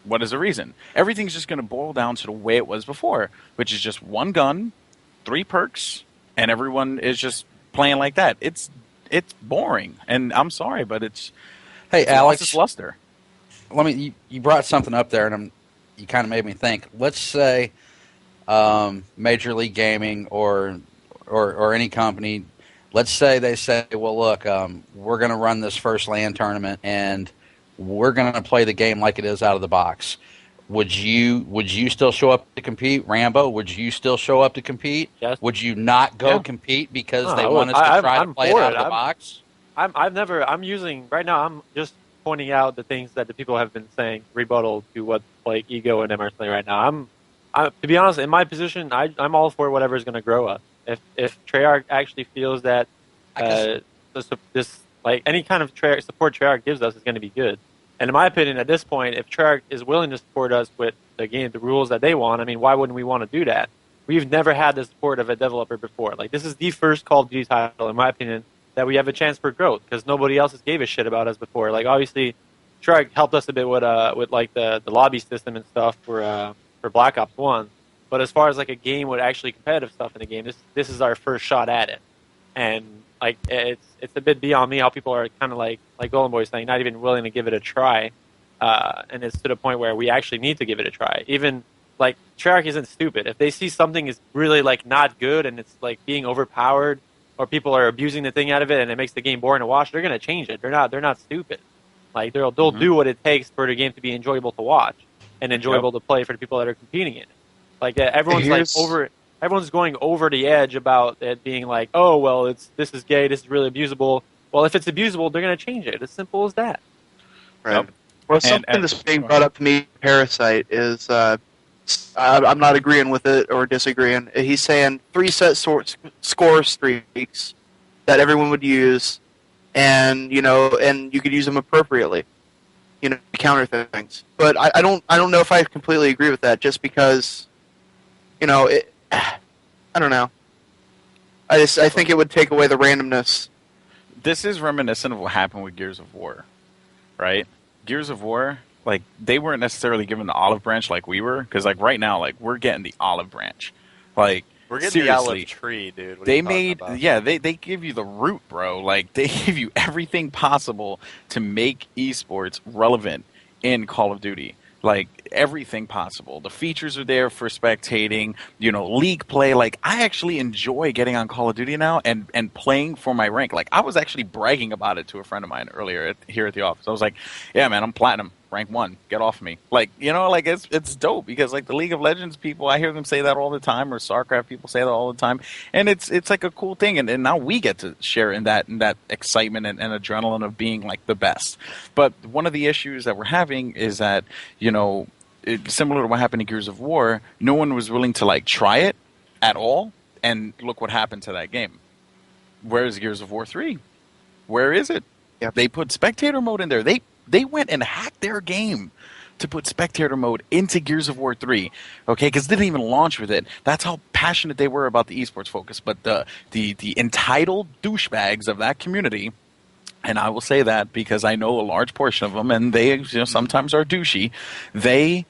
What is the reason? Everything's just going to boil down to the way it was before, which is just one gun, 3 perks, and everyone is just playing like that. It's boring, and I'm sorry, but it's. Hey, Alex, lost its luster. You brought something up there, and you kind of made me think. Let's say, Major League Gaming or any company. Let's say they say, well, look, we're going to run this first LAN tournament, and we're going to play the game like it is out of the box. Would you still show up to compete, Rambo? Would you still show up to compete? Yes. Would you not go compete because they want us to try to play it out of the box? I'm using right now. I'm just pointing out the things that the people have been saying, rebuttal to what like Ego and them are saying right now. To be honest, in my position, I'm all for whatever is going to grow us. If Treyarch actually feels that this like any kind of support Treyarch gives us is going to be good. And in my opinion, at this point, if Treyarch is willing to support us with the rules that they want, I mean, why wouldn't we want to do that? We've never had the support of a developer before. Like, this is the first Call of Duty title, in my opinion, that we have a chance for growth because nobody else gave a shit about us before. Like, obviously, Treyarch helped us a bit with like the lobby system and stuff for BlackOps2. But as far as like a game with actually competitive stuff in the game, this is our first shot at it. And like it's a bit beyond me how people are kind of like GoldenBoy saying, not even willing to give it a try, and it's to the point where we actually need to give it a try. Even like Treyarch isn't stupid. If they see something is really like not good and it's like being overpowered or people are abusing the thing out of it and it makes the game boring to watch, they're gonna change it. They're not stupid. Like they'll do what it takes for the game to be enjoyable to watch and enjoyable to play for the people that are competing in it. Like everyone's going over the edge about it being like, oh, well, this is gay, this is really abusable. Well, if it's abusable, they're going to change it. It's simple as that. Right. Yep. Well, something that's being brought up to me, Parasite, is I'm not agreeing with it or disagreeing. He's saying 3 set score streaks that everyone would use, and you could use them appropriately, to counter things. But I don't know if I completely agree with that, just because, I don't know. I think it would take away the randomness. This is reminiscent of what happened with Gears of War, right? Gears of War, like, they weren't necessarily given the olive branch like we were, because, like, right now, like, we're getting the olive branch. Like, we're getting seriously, the olive tree, dude. What they give you the root, bro. Like, they give you everything possible to make esports relevant in Call of Duty. Like, everything possible. The features are there for spectating, league play. Like, I actually enjoy getting on Call of Duty now and playing for my rank. Like, I was actually bragging about it to a friend of mine earlier here at the office. I was like, yeah, man, I'm platinum. rank 1, get off me. Like, you know, like it's dope because like the League of Legends people, I hear them say that all the time, or StarCraft people say that all the time, and it's like a cool thing, and now we get to share in that excitement and adrenaline of being like the best. But one of the issues that we're having is that, you know, similar to what happened in Gears of War, no one was willing to like try it at all, and look what happened to that game. Where's Gears of War 3? Where is it? Yep. They put spectator mode in there. They went and hacked their game to put spectator mode into Gears of War 3, okay? Because they didn't even launch with it. That's how passionate they were about the esports focus. But the entitled douchebags of that community, and I will say that because I know a large portion of them, and they, you know, sometimes are douchey, they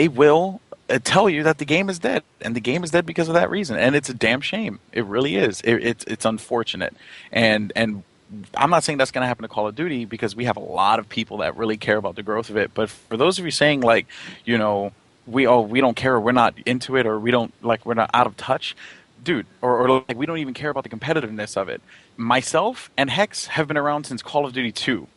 will tell you that the game is dead, and the game is dead because of that reason, and it's a damn shame. It really is. It's unfortunate, and I'm not saying that's going to happen to Call of Duty because we have a lot of people that really care about the growth of it. But for those of you saying like, you know, we don't care, or we're not into it, or we're not out of touch, dude, or like we don't even care about the competitiveness of it. Myself and Hex have been around since Call of Duty 2.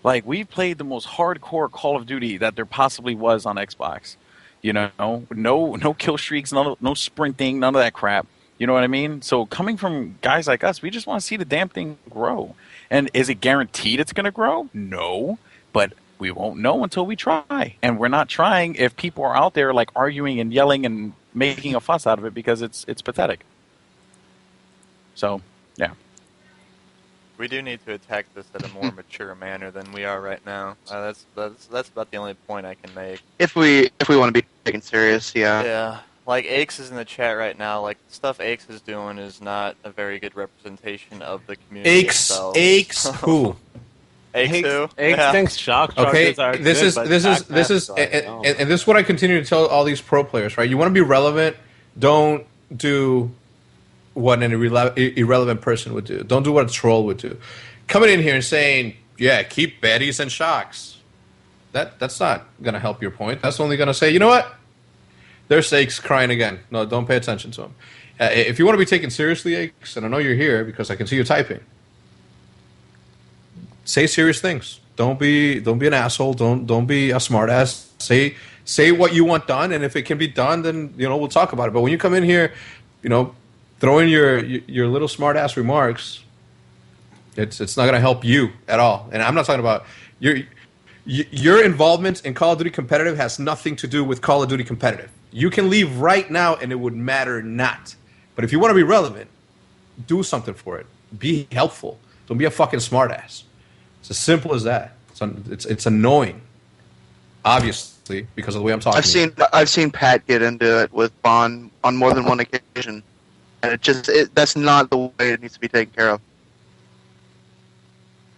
Like, we've played the most hardcore Call of Duty that there possibly was on Xbox. You know, no kill streaks, no sprinting, none of that crap. You know what I mean? So coming from guys like us, we just want to see the damn thing grow. And is it guaranteed it's going to grow? No, but we won't know until we try. And we're not trying if people are out there like arguing and yelling and making a fuss out of it because it's pathetic. So, yeah. We do need to attack this at a more mature manner than we are right now. That's about the only point I can make. If we want to be taken serious, yeah. Yeah. Like, Aches is in the chat right now. Like, the stuff Aches is doing is not a very good representation of the community itself. Aches who? Aches who? Aches Yeah. thinks shock Okay, charges are this good, is but this is back this is maps are- and this is what I continue to tell all these pro players, right? You want to be relevant, don't do what an irrelevant person would do. Don't do what a troll would do. Coming in here and saying, yeah, keep baddies and shocks. That's not going to help your point. That's only going to say, you know what? There's Aches crying again. No, don't pay attention to him. If you want to be taken seriously, Aches, and I know you're here because I can see you typing, say serious things. Don't be an asshole. Don't be a smartass. Say what you want done, and if it can be done, then we'll talk about it. But when you come in here, throw in your little smartass remarks, it's not going to help you at all. And I'm not talking about your involvement in Call of Duty competitive has nothing to do with Call of Duty competitive. You can leave right now, and it would matter not. But if you want to be relevant, do something for it. Be helpful. Don't be a fucking smartass. It's as simple as that. It's annoying, obviously, because of the way I'm talking. I've seen Pat get into it with Bond on more than one occasion, and that's not the way it needs to be taken care of.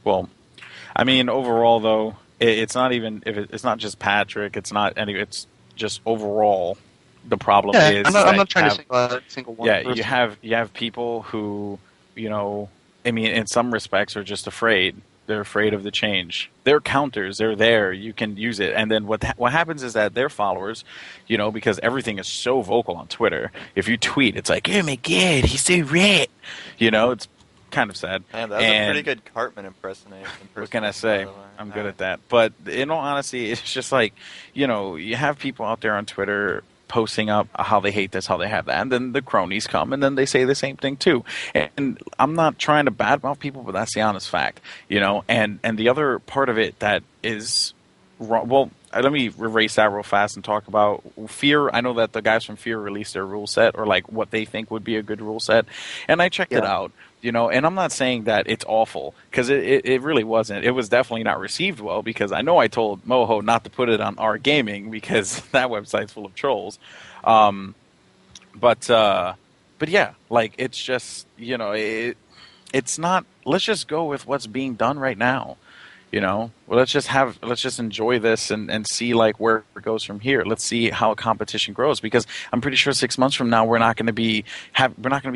Well, I mean, overall though, it's not even it's not just Patrick. It's not any. It's just overall. The problem is I'm not trying to single out a single one. Yeah, person. you have people who I mean, in some respects, are just afraid. They're afraid of the change. They're counters. They're there. You can use it. And then what happens is that their followers, because everything is so vocal on Twitter. If you tweet, it's like, oh my god, he's so red. It's kind of sad. Man, that was a pretty good Cartman impersonation. What can I say? I'm good at that. But in all honesty, it's just like, you have people out there on Twitter posting up how they hate this, how they have that, and then the cronies come and then they say the same thing too. And I'm not trying to badmouth people, but that's the honest fact, And the other part of it that is wrong. Well, let me erase that real fast and talk about Fear. I know that the guys from Fear released their rule set, or like what they think would be a good rule set, and I checked it out. And I'm not saying that it's awful, because it really wasn't. It was definitely not received well, because I know I told Moho not to put it on our gaming because that website's full of trolls. But yeah, like, it's just, it's not, let's just go with what's being done right now. Well, let's just enjoy this and see like where it goes from here. Let's see how competition grows, because I'm pretty sure 6 months from now we're not going to be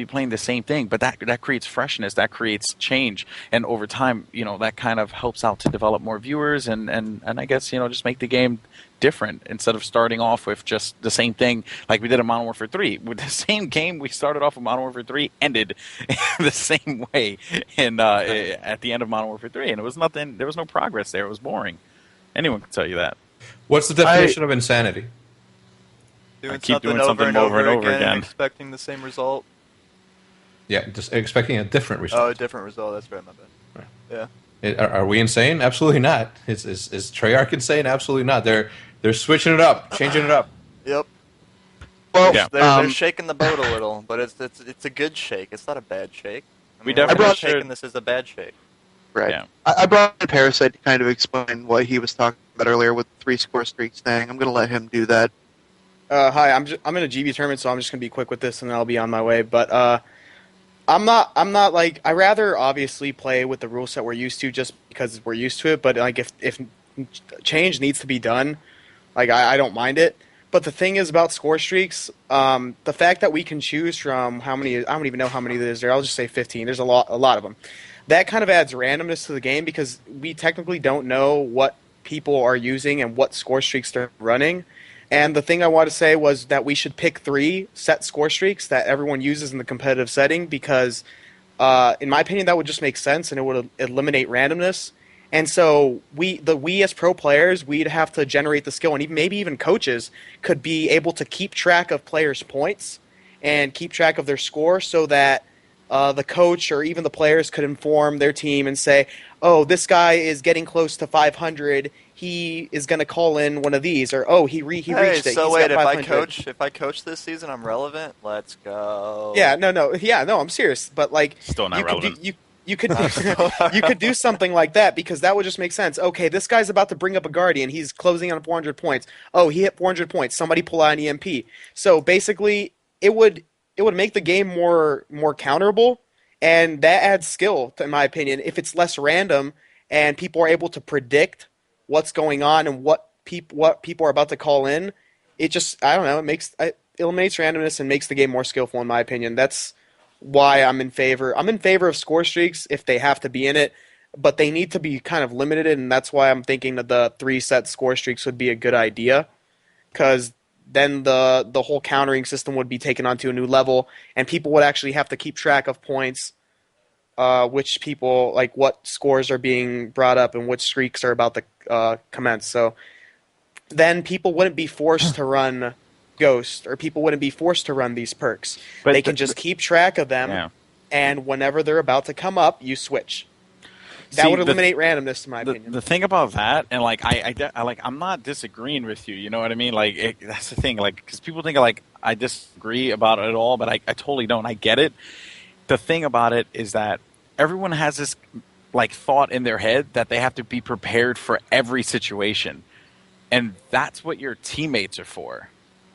playing the same thing. But that creates freshness, that creates change, and over time, that kind of helps out to develop more viewers and I guess just make the game different, instead of starting off with just the same thing like we did in Modern Warfare 3. With the same game we started off with Modern Warfare 3 ended the same way at the end of Modern Warfare 3, and it was nothing. There was no progress there. It was boring, Anyone can tell you that. What's the definition of insanity? Doing keep something doing something over and over again. expecting the same result. Yeah, just expecting a different result. Oh, a different result. That's right, my bad. Right. Yeah. Are we insane? Absolutely not. Is Treyarch insane? Absolutely not. They're switching it up, changing it up. Yep. Well, Yeah. They're shaking the boat a little, but it's a good shake. It's not a bad shake. I We mean, definitely everyone's should- shaking this as a bad shake. Right. Yeah. I brought in Parasite to kind of explain what he was talking about earlier with the 3 score streaks thing. I'm going to let him do that. Hi, I'm in a GB tournament, so I'm just gonna be quick with this, and then I'll be on my way. But I'm not like I rather obviously play with the rule set we're used to, just because we're used to it. But like if change needs to be done, like I don't mind it. But the thing is about score streaks, the fact that we can choose from how many, I don't even know how many there is there. I'll just say 15. There's a lot of them. That kind of adds randomness to the game because we technically don't know what people are using and what score streaks they're running. And the thing I want to say was that we should pick 3 set score streaks that everyone uses in the competitive setting because, in my opinion, that would just make sense and it would eliminate randomness. And so we as pro players, we'd have to generate the skill, and maybe even coaches could be able to keep track of players' points and keep track of their score so that the coach or even the players could inform their team and say, oh, this guy is getting close to 500. He is going to call in one of these, or oh, he reached it. So He's wait, got 500. if I coach this season, I'm relevant. Let's go. Yeah, no, I'm serious. But like, Still not relevant. You could you could do something like that because that would just make sense. Okay, this guy's about to bring up a Guardian. He's closing on 400 points. Oh, he hit 400 points. Somebody pull out an EMP. So basically, it would make the game more counterable, and that adds skill, in my opinion. If it's less random and people are able to predict what's going on and what people are about to call in, it just, I don't know, it eliminates randomness and makes the game more skillful, in my opinion. That's why I'm in favor of score streaks if they have to be in it, but they need to be kind of limited, and that's why I'm thinking that the 3 set score streaks would be a good idea, because then the whole countering system would be taken onto a new level, and people would actually have to keep track of points, which people, like what scores are being brought up and which streaks are about to commence. So then people wouldn't be forced to run Ghost, or people wouldn't be forced to run these perks. But they can just keep track of them, and whenever they're about to come up, you switch. That would eliminate randomness, in my opinion. The thing about that, and like I'm not disagreeing with you. You know what I mean? Like that's the thing. Like because people think like I disagree about it all, but I totally don't. I get it. The thing about it is that everyone has this like thought in their head that they have to be prepared for every situation, and that's what your teammates are for.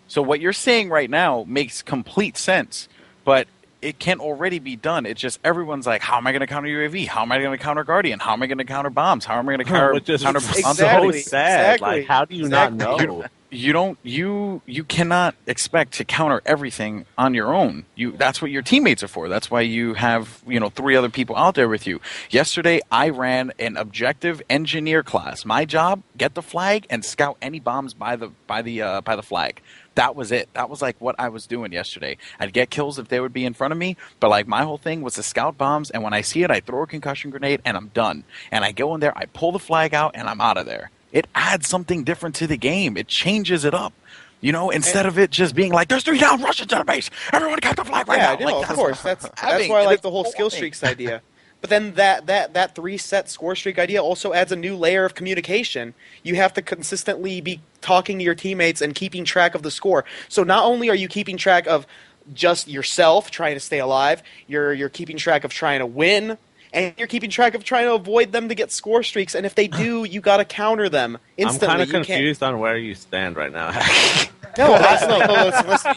So what you're saying right now makes complete sense, but it can already be done. It's just everyone's like, how am I going to counter UAV? How am I going to counter Guardian? How am I going to counter bombs? How am I going to counter? Exactly. So sad. Exactly. Like, how do you not know? You cannot expect to counter everything on your own. That's what your teammates are for. That's why you have 3 other people out there with you. Yesterday I ran an objective engineer class. My job, get the flag and scout any bombs by the flag. That was it. That was like what I was doing yesterday. I'd get kills if they would be in front of me, but like my whole thing was to scout bombs, and when I see it, I throw a concussion grenade and I'm done. And I go in there, I pull the flag out, and I'm out of there. It adds something different to the game. It changes it up. Instead of it just being like, there's 3 down, rush into the base. Everyone got the flag right now. Yeah, of course. That's why I like the whole skill streaks idea. But then that 3 set score streak idea also adds a new layer of communication. You have to consistently be talking to your teammates and keeping track of the score. So not only are you keeping track of just yourself trying to stay alive, you're keeping track of trying to win, and you're keeping track of trying to avoid them to get score streaks. And if they do, you got to counter them instantly. I'm kind of confused on where you stand right now. Listen.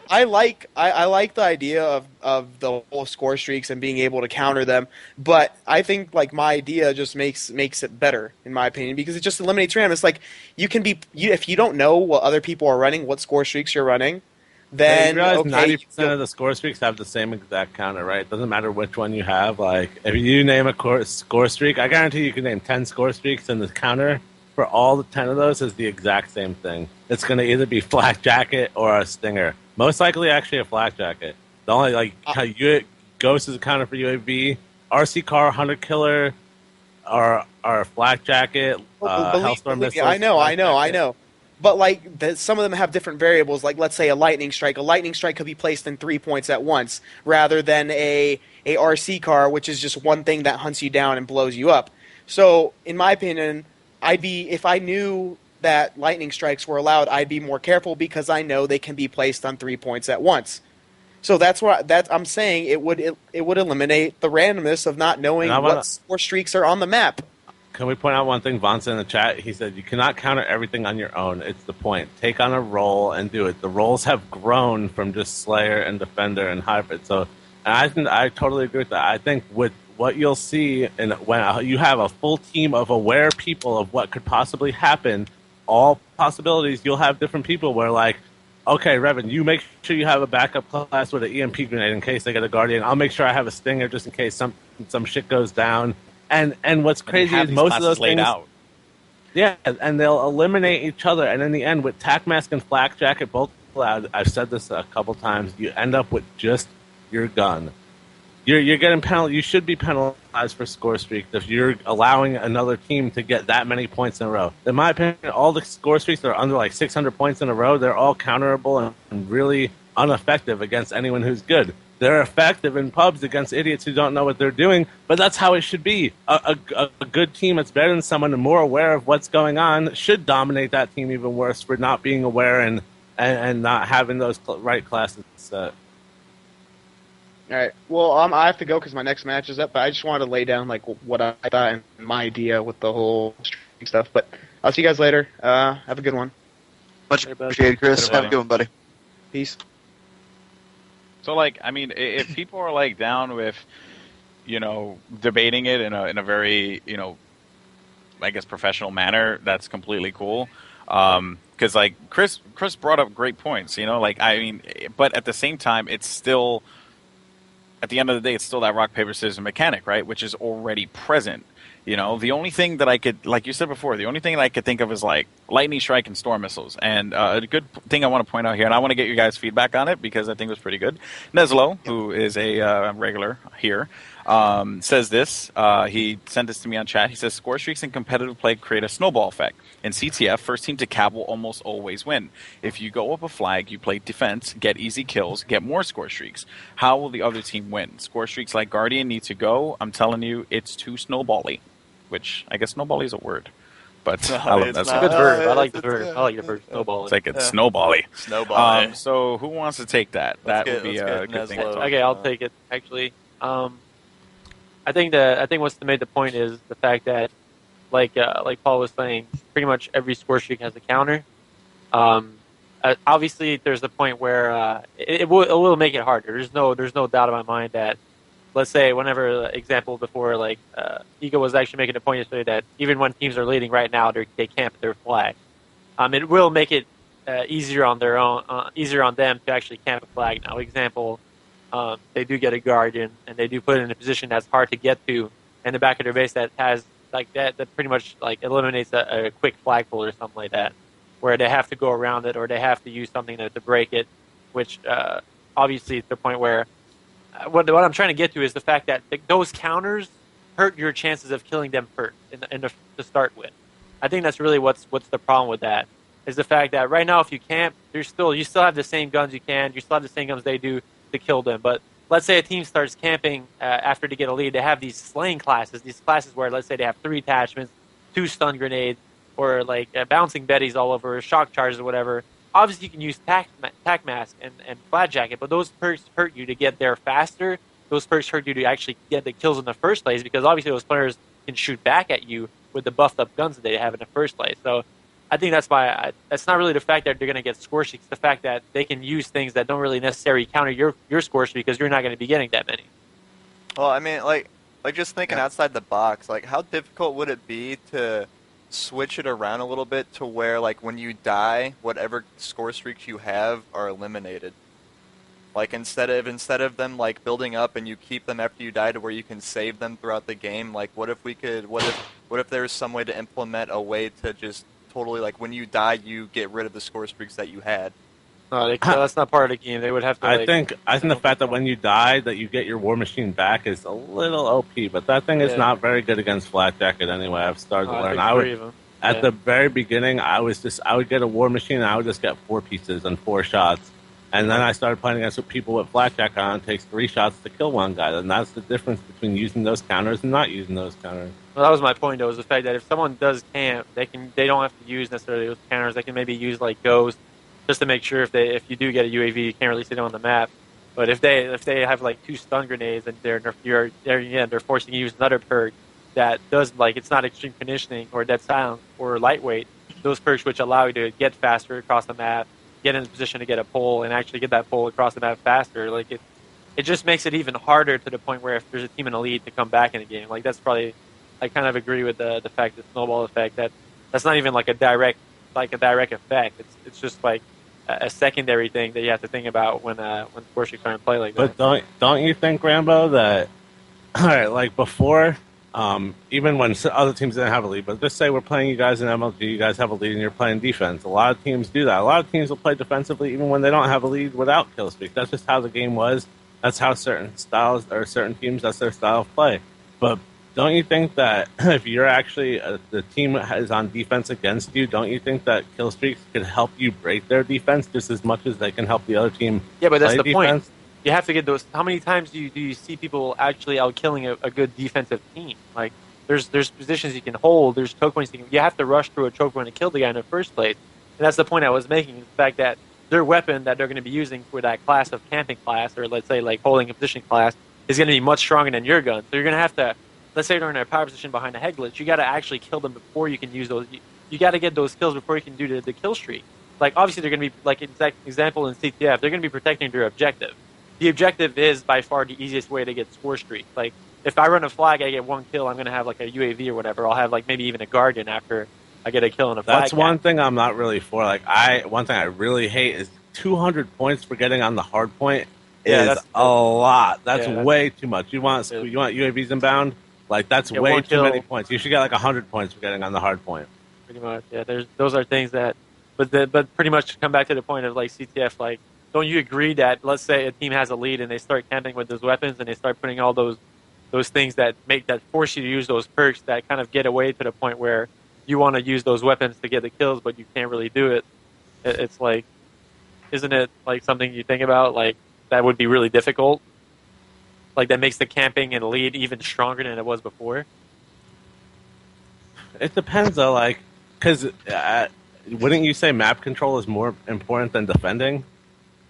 I like the idea of the whole score streaks and being able to counter them, but I think like my idea just makes it better in my opinion because it just eliminates random. It's like if you don't know what other people are running, what score streaks you're running, then you realize 90% of the score streaks have the same exact counter, right? It doesn't matter which one you have. Like if you name a score streak, I guarantee you can name 10 score streaks, and the counter for all the 10 of those is the exact same thing. It's going to either be flak jacket or a stinger. Most likely, actually, a flak jacket. The only Ghost is a counter for UAV. RC car, hunter killer, or are Flak Jacket, Hellstorm believe me, missiles. I know. But like, some of them have different variables. Like, let's say a lightning strike. A lightning strike could be placed in 3 points at once, rather than a RC car, which is just one thing that hunts you down and blows you up. So, in my opinion, if I knew that lightning strikes were allowed, I'd be more careful because I know they can be placed on 3 points at once. So that's what I'm saying. It would eliminate the randomness of not knowing what score streaks are on the map. Can we point out one thing? Vaughn said in the chat, he said, you cannot counter everything on your own. It's the point. Take on a role and do it. The roles have grown from just Slayer and Defender and Hybrid. So and I totally agree with that. I think with what you'll see and when you have a full team of aware people of what could possibly happen, all possibilities, you'll have different people where like, okay, Revan, you make sure you have a backup class with an EMP grenade in case they get a Guardian. I'll make sure I have a Stinger just in case some shit goes down. And what's crazy is most of those laid things, out. yeah, and they'll eliminate each other. And in the end, with Tac Mask and Flak Jacket both allowed, I've said this a couple times, you end up with just your gun. You're getting penalized. You should be penalized for score streaks if you're allowing another team to get that many points in a row. In my opinion, all the score streaks that are under like 600 points in a row, they're all counterable and really ineffective against anyone who's good. They're effective in pubs against idiots who don't know what they're doing, but that's how it should be. A good team that's better than someone and more aware of what's going on should dominate that team even worse for not being aware and not having those right classes set. All right. Well, I have to go because my next match is up. But I just wanted to lay down like what I thought and my idea with the whole streaming stuff. But I'll see you guys later. Have a good one. Much appreciated, Chris. Have a good one, buddy. Peace. So, like, I mean, if people are like down with, debating it in a very, I guess professional manner, that's completely cool. Because like Chris brought up great points. But at the same time, it's still. At the end of the day, it's still that rock, paper, scissors mechanic, right? Which is already present. The only thing that I could, like you said before, the only thing that I could think of is like lightning strike and storm missiles. And a good thing I want to point out here, and I want to get you guys' feedback on it because I think it was pretty good. Neslo, who is a regular here, says this. He sent this to me on chat. He says, score streaks in competitive play create a snowball effect. In CTF, first team to cap will almost always win. If you go up a flag, you play defense, get easy kills, get more score streaks. How will the other team win? Score streaks like Guardian need to go. I'm telling you, it's too snowbally. Which, I guess snowbally is a word. But I love that. It's a good verb. I like the verb. I like your verb, snowball. It's like it's snowbally. Snowball. So who wants to take that? That would be a good thing to talk about. Okay, I'll take it, actually. I think what's made the point is the fact that, like Paul was saying, pretty much every score streak has a counter. Obviously, there's the point where it will make it harder. There's no doubt in my mind that, let's say, whenever example before, like Ego was actually making a point yesterday that even when teams are leading right now, they camp their flag. It will make it easier on them to actually camp a flag. Now, example, they do get a Guardian and they do put it in a position that's hard to get to in the back of their base that has like that pretty much like eliminates a quick flag pull or something like that, where they have to go around it or they have to use something to break it, which obviously is the point where what I'm trying to get to is the fact that those counters hurt your chances of killing them first to start with. I think that's really what's the problem with that, is the fact that right now if you camp, you still have the same guns you still have the same guns they do to kill them. But let's say a team starts camping after they get a lead, they have these slaying classes, where let's say they have 3 attachments, 2 stun grenades, or like bouncing betties all over, shock charges or whatever. Obviously, you can use tac mask and flat jacket, but those perks hurt you to get there faster. Those perks hurt you to actually get the kills in the first place, because obviously those players can shoot back at you with the buffed up guns that they have in the first place. So I think that's why that's not really the fact that they're going to get score streaks. The fact that they can use things that don't really necessarily counter your score streak, because you're not going to be getting that many. Well, I mean, like just thinking outside the box, like how difficult would it be to switch it around a little bit to where, like, when you die, whatever score streaks you have are eliminated. Like, instead of them like building up and you keep them after you die to where you can save them throughout the game. Like, what if there's some way to implement a way to just totally, like, when you die, you get rid of the score streaks that you had. No, that's not part of the game. They would have to. I think the fact that when you die that you get your war machine back is a little OP, but that thing is not very good against Flat Jacket anyway. I've started to learn. At the very beginning, I would get a war machine and I would just get 4 pieces and 4 shots. And then I started playing against people with Flat Jacket on. It takes 3 shots to kill one guy, and that's the difference between using those counters and not using those counters. Well, that was my point, though, is the fact that if someone does camp, they don't have to use necessarily those counters. They can maybe use like Ghost, just to make sure if you do get a UAV, you can't really see them on the map. But if they have like 2 stun grenades and they're forcing you to use another perk that does like it's not extreme conditioning or dead silence or lightweight, those perks which allow you to get faster across the map, get in a position to get a pull and actually get that pull across the map faster. Like it just makes it even harder to the point where if there's a team in the lead to come back in a game. Like that's probably I kind of agree with the fact that snowball effect that's not even like a direct effect. It's just like a secondary thing that you have to think about when Porsche trying to play like that. But don't you think, Rambo, that all right, like before, even when other teams didn't have a lead, but just say we're playing you guys in MLG, you guys have a lead and you're playing defense. A lot of teams do that. A lot of teams will play defensively even when they don't have a lead without kill streak. That's just how the game was. That's how certain styles or certain teams, that's their style of play. But don't you think that if you're actually the team is on defense against you, don't you think that kill streaks could help you break their defense just as much as they can help the other team? Yeah, but that's the defense? point. You have to get those. How many times do you see people actually out killing a good defensive team? Like there's positions you can hold. There's choke points you have to rush through a choke point to kill the guy in the first place. And that's the point I was making. The fact that their weapon that they're going to be using for that class of camping class, or let's say like holding a position class, is going to be much stronger than your gun. So you're going to have to. Let's say they're in a power position behind a head glitch, you got to actually kill them before you can use those. You got to get those kills before you can do the kill streak. Like, obviously, they're going to be, like, example in CTF, they're going to be protecting their objective. The objective is, by far, the easiest way to get score streak. Like, if I run a flag, I get 1 kill, I'm going to have, like, a UAV or whatever. I'll have, like, maybe even a Guardian after I get a kill in a flag. That's one thing I'm not really for. Like, one thing I really hate is 200 points for getting on the hard point is a lot. That's way too much. You want UAVs inbound? Like, that's way too many points. You should get like 100 points for getting on the hard point. Pretty much, yeah. Those are things that, but pretty much to come back to the point of like CTF, like, don't you agree that let's say a team has a lead and they start camping with those weapons and they start putting all those things that force you to use those perks that kind of get away to the point where you want to use those weapons to get the kills, but you can't really do it. It's like, isn't it like something you think about? Like that would be really difficult. Like, that makes the camping and lead even stronger than it was before? It depends, though, like, because wouldn't you say map control is more important than defending?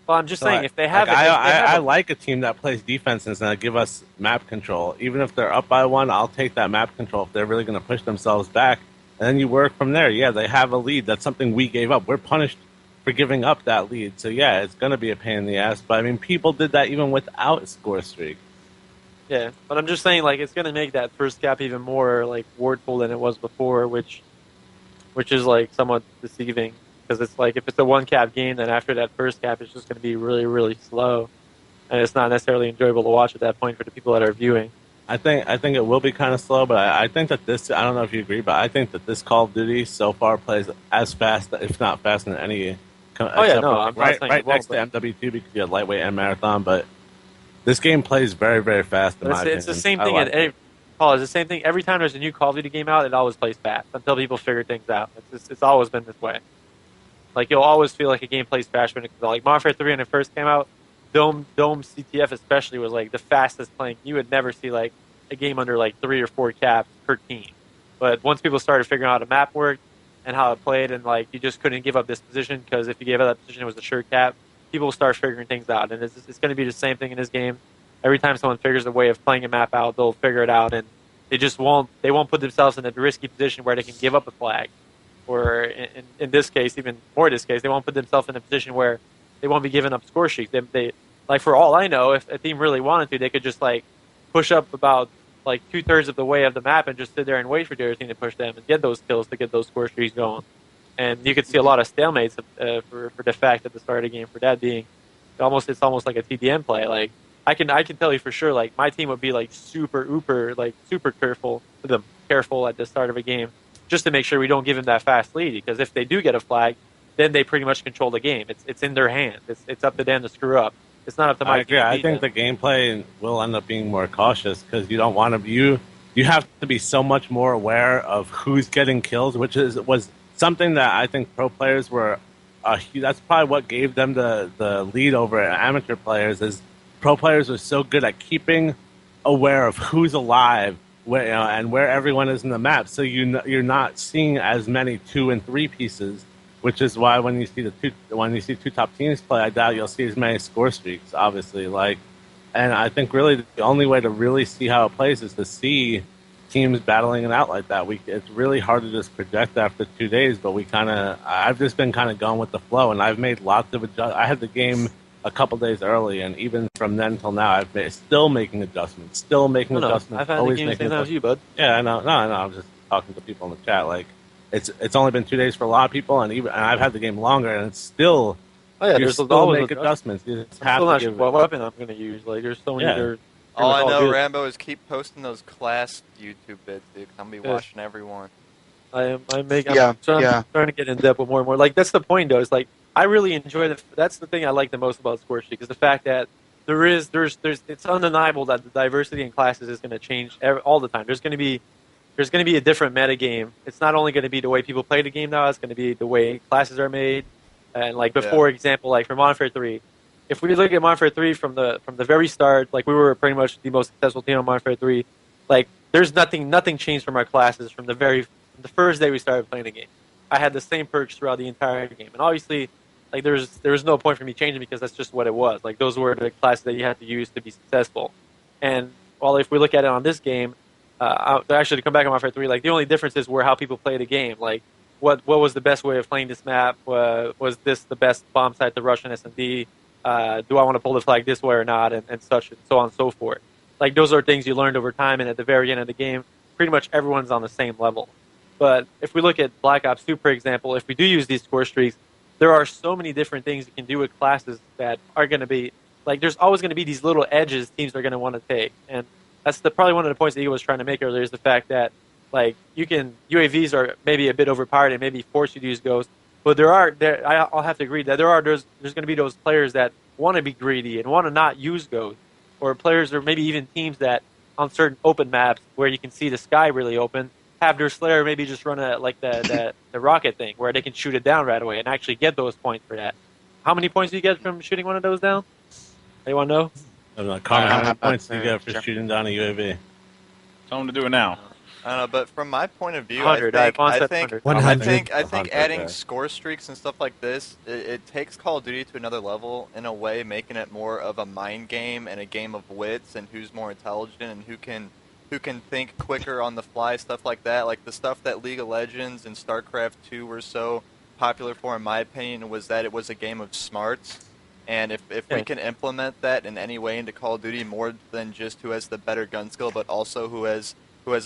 Well, I'm just saying, if they have I like a team that plays defense and is going to give us map control. Even if they're up by 1, I'll take that map control if they're really going to push themselves back. And then you work from there. Yeah, they have a lead. That's something we gave up. We're punished for giving up that lead. So, yeah, it's going to be a pain in the ass. But, I mean, people did that even without a score streak. Yeah, but I'm just saying, like, it's going to make that first cap even more, like, wardful than it was before, which is, like, somewhat deceiving. Because it's like, if it's a 1-cap game, then after that first cap, it's just going to be really, really slow. And it's not necessarily enjoyable to watch at that point for the people that are viewing. I think it will be kind of slow, but I think that this, I don't know if you agree, but I think that this Call of Duty so far plays as fast, if not faster than any. I'm right next to MW2 because you have lightweight and marathon, but this game plays very, very fast. It's the same thing. Paul, it's the same thing. Every time there's a new Call of Duty game out, it always plays fast until people figure things out. It's always been this way. Like, you'll always feel like a game plays faster when it comes out. Like, Modern Warfare 3 when it first came out, Dome CTF especially was like the fastest playing. You would never see like a game under like 3 or 4 caps per team. But once people started figuring out how the map worked and how it played, and like you just couldn't give up this position because if you gave up that position, it was a sure cap. People will start figuring things out, and it's going to be the same thing in this game. Every time someone figures a way of playing a map out, they'll figure it out, and they just won't put themselves in a risky position where they can give up a flag. Or in this case, even more this case, they won't put themselves in a position where they won't be giving up score sheets. They like, for all I know, if a team really wanted to, they could just like push up about like 2/3 of the way of the map and just sit there and wait for the other team to push them and get those kills to get those score streaks going. And you could see a lot of stalemates for the fact at the start of the game for that being it's almost like a TDM play. Like I can tell you for sure, like my team would be like super careful at the start of a game just to make sure we don't give them that fast lead, because if they do get a flag, then they pretty much control the game. It's in their hands. It's up to them to screw up. It's not up to my I agree. team to I beat think them. the gameplay will end up being more cautious because you don't want to. You have to be so much more aware of who's getting kills, which was something that I think pro players were. That's probably what gave them the lead over amateur players. Is pro players are so good at keeping aware of who's alive, where and where everyone is in the map. So you're not seeing as many 2 and 3 pieces. Which is why when you see two top teams play, I doubt you'll see as many score streaks. Obviously, and I think really the only way to really see how it plays is to see teams battling it out like that. It's really hard to just project after 2 days, but I've just been kind of going with the flow, and I've made lots of adjustments. I had the game a couple days early, and even from then till now, still making adjustments. I've had the game the same time as you, bud. Yeah, I know. No, I'm just talking to people in the chat, It's only been 2 days for a lot of people, and I've had the game longer, and it's still. Oh yeah, there's still make adjustments. You just have I'm to still give not sure what weapon I'm going to use. There's so many. Yeah. All I know, good. Rambo, is keep posting those class YouTube bits, dude. I'm gonna be watching everyone. I'm trying to get in depth with more and more. That's the point, though. It's I really enjoy that's the thing I like the most about Score Streak is the fact that it's undeniable that the diversity in classes is going to change all the time. There's going to be a different meta game. It's not only going to be the way people play the game now, it's going to be the way classes are made. And example, for Modern Warfare 3, if we look at Modern Warfare 3 from the very start, we were pretty much the most successful team on Modern Warfare 3. There's nothing changed from our classes from the first day we started playing the game. I had the same perks throughout the entire game, and obviously, there was no point for me changing because that's just what it was. Those were the classes that you had to use to be successful. And if we look at it on this game. Actually, to come back on Modern Warfare 3, the only differences were how people play the game. What was the best way of playing this map? Was this the best bomb site to rush in S&D? Do I want to pull the flag this way or not? And such and so on and so forth. Those are things you learned over time, and at the very end of the game, pretty much everyone's on the same level. But if we look at BlackOps2, for example, if we do use these score streaks, there are so many different things you can do with classes that are going to be there's always going to be these little edges teams are going to want to take. And that's probably one of the points that Eagle was trying to make earlier is the fact that UAVs are maybe a bit overpowered and maybe force you to use ghosts, but I'll have to agree that there's going to be those players that want to be greedy and want to not use ghosts, or players or maybe even teams that on certain open maps where you can see the sky really open have their Slayer maybe just run the rocket thing where they can shoot it down right away and actually get those points for that. How many points do you get from shooting one of those down? Anyone know? Connor, how many points do you get for shooting down a UAV? Tell them to do it now. I don't know, but from my point of view, 100, I think 100, adding yeah. score streaks and stuff like this, it takes Call of Duty to another level in a way, making it more of a mind game and a game of wits and who's more intelligent and who can think quicker on the fly, stuff like that. The stuff that League of Legends and StarCraft 2 were so popular for, in my opinion, was that it was a game of smarts. And if we can implement that in any way into Call of Duty, more than just who has the better gun skill, but also who has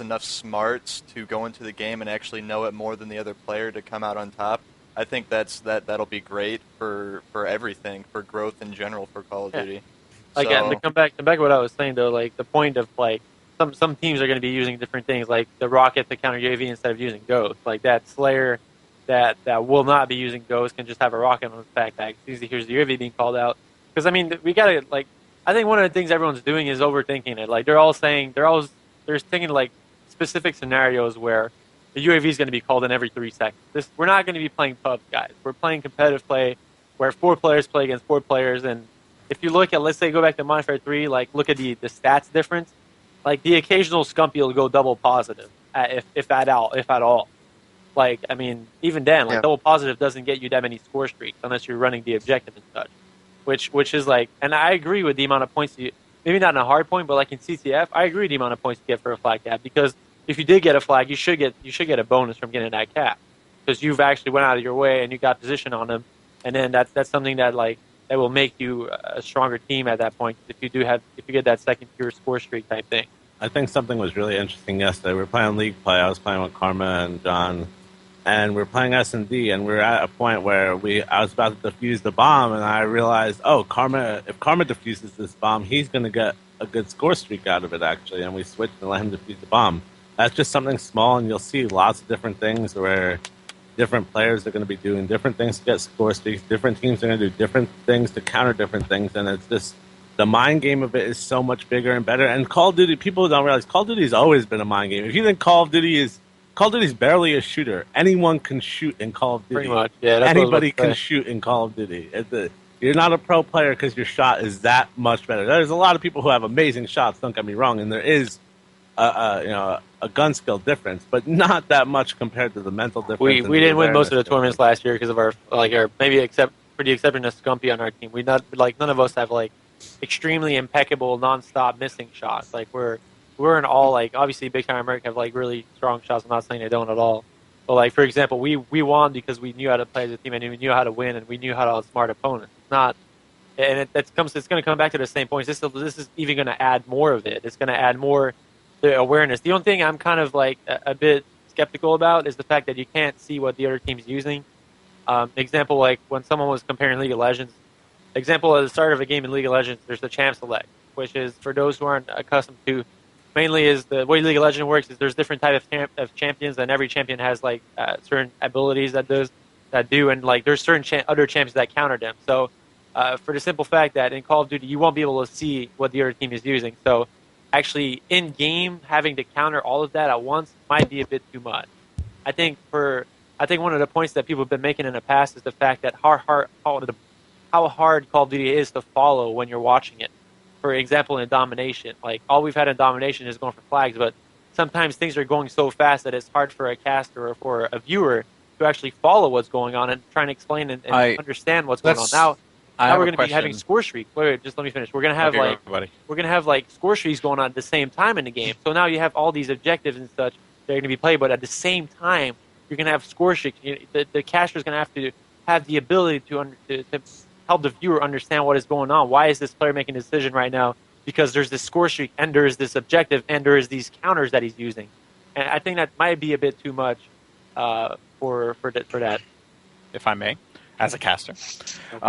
enough smarts to go into the game and actually know it more than the other player to come out on top, I think that'll be great for everything, for growth in general for Call of Duty. Again, to come back to what I was saying though, the point of some teams are going to be using different things, like the rocket to counter UAV instead of using Ghost, that Slayer. That will not be using Ghost can just have a rocket on his backpack. Here's the UAV being called out. Because we gotta I think one of the things everyone's doing is overthinking it. They're thinking specific scenarios where the UAV is going to be called in every 3 seconds. We're not going to be playing pub, guys. We're playing competitive play where 4 players play against 4 players. And if you look at, let's say, go back to Modern Warfare 3, look at the stats difference. The occasional Scumpy will go double positive, if at all. Even then, double positive doesn't get you that many score streaks unless you're running the objective and such. Which is and I agree with the amount of points maybe not in a hard point, but in CTF, I agree with the amount of points you get for a flag cap, because if you did get a flag, you should get a bonus from getting that cap, because you've actually went out of your way and you got position on them, and then that's something that that will make you a stronger team at that point if you get that second tier score streak type thing. I think something was really interesting yesterday. We were playing League play. I was playing with Karma and John, and we were playing S&D, and we were at a point where I was about to defuse the bomb, and I realized, if Karma defuses this bomb, he's going to get a good score streak out of it, actually, and we switched and let him defuse the bomb. That's just something small, and you'll see lots of different things where different players are going to be doing different things to get score streaks. Different teams are going to do different things to counter different things, and it's just the mind game of it is so much bigger and better. And Call of Duty, people don't realize Call of Duty's always been a mind game. If you think Call of Duty's barely a shooter. Anyone can shoot in Call of Duty. Pretty much, yeah. That's Anybody can shoot in Call of Duty. You're not a pro player because your shot is that much better. There's a lot of people who have amazing shots. Don't get me wrong, and there is a gun skill difference, but not that much compared to the mental difference. We didn't win most of the tournaments last year because of our maybe pretty exception of Scumpy on our team. None of us have extremely impeccable non-stop missing shots. We're in all obviously Big Time America have really strong shots. I'm not saying they don't at all. But for example, we won because we knew how to play as a team and we knew how to win and we knew how to outsmart opponents. It's not, and it's going to come back to the same points. This is even going to add more of it. It's going to add more the awareness. The only thing I'm kind of a bit skeptical about is the fact that you can't see what the other team's using. Example, when someone was comparing League of Legends. Example, at the start of a game in League of Legends, there's the champ select, which is for those who aren't accustomed to. Mainly is the way League of Legends works is there's different types of champions, and every champion has certain abilities that do, and there's certain other champions that counter them. So for the simple fact that in Call of Duty you won't be able to see what the other team is using. So actually in game having to counter all of that at once might be a bit too much. I think one of the points that people have been making in the past is the fact that how hard Call of Duty is to follow when you're watching it. For example, in Domination, all we've had in Domination is going for flags, but sometimes things are going so fast that it's hard for a caster or for a viewer to actually follow what's going on and try to explain and understand what's going on. Now we're going to be having score streaks. Wait, just let me finish. We're going to have score streaks going on at the same time in the game. So now you have all these objectives and such that are going to be played, but at the same time you're going to have score streaks. The caster is going to have to have the ability to help the viewer understand what is going on. Why is this player making a decision right now? Because there's this score streak, and there is this objective, and there is these counters that he's using. And I think that might be a bit too much for that. If I may, as a caster, Okay.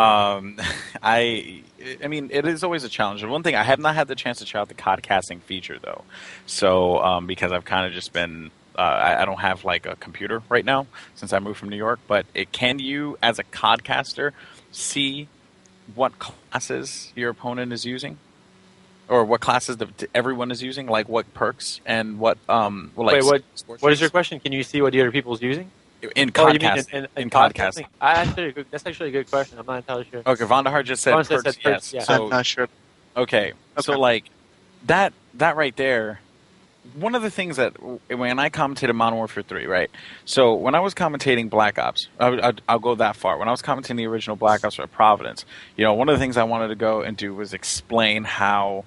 I mean, it is always a challenge. One thing, I have not had the chance to try out the COD casting feature though, so because I've kind of just been. I don't have a computer right now since I moved from New York. But can you, as a COD caster, see what classes your opponent is using, or what classes everyone is using, what perks and what Wait, what is your question? Can you see what the other people's using in COD casting? In COD casting, that's actually a good question. I'm not entirely sure. Okay, Vonderhart just said perks. Yes, yeah. so I'm not sure. okay, so that right there. One of the things that when I commentated Modern Warfare 3, right? So when I was commentating Black Ops, I'll go that far. When I was commentating the original Black Ops at Providence, one of the things I wanted to go and do was explain how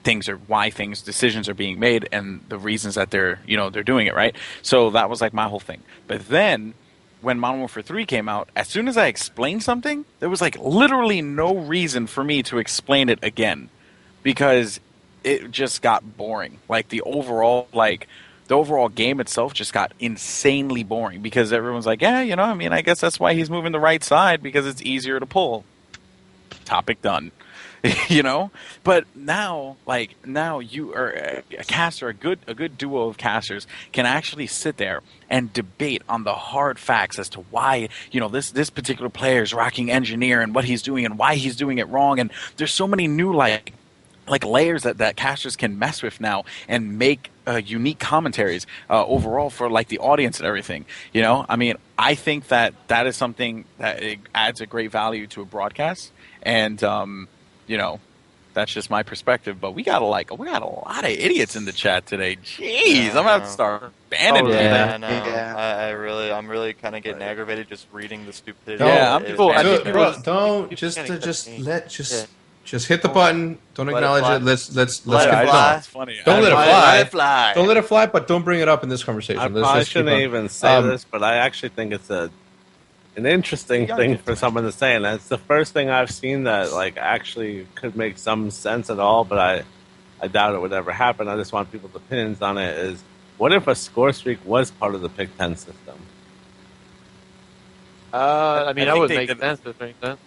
decisions are being made and the reasons that they're doing it, right? So that was my whole thing. But then when Modern Warfare 3 came out, as soon as I explained something, there was literally no reason for me to explain it again, because it just got boring. The overall game itself just got insanely boring because everyone's I guess that's why he's moving the right side, because it's easier to pull. Topic done. But now you are a caster, a good duo of casters can actually sit there and debate on the hard facts as to why this particular player is rocking engineer and what he's doing and why he's doing it wrong. And there's so many new layers that casters can mess with now and make unique commentaries overall for the audience and everything. I think that is something that it adds a great value to a broadcast, and that's just my perspective. But we got a lot of idiots in the chat today. Jeez, I'm gonna have to start banning people. Yeah, I'm really kind of getting aggravated just reading the stupidity. Just hit the button. Don't acknowledge it. Let's let it fly. It's funny. Don't let it fly. Let it fly. Don't let it fly, but don't bring it up in this conversation. I probably shouldn't even say this, but I actually think it's an interesting thing for someone to say, and it's the first thing I've seen that actually could make some sense at all, but I doubt it would ever happen. I just want people's opinions on it. Is what if a score streak was part of the Pick 10 system? That would make sense.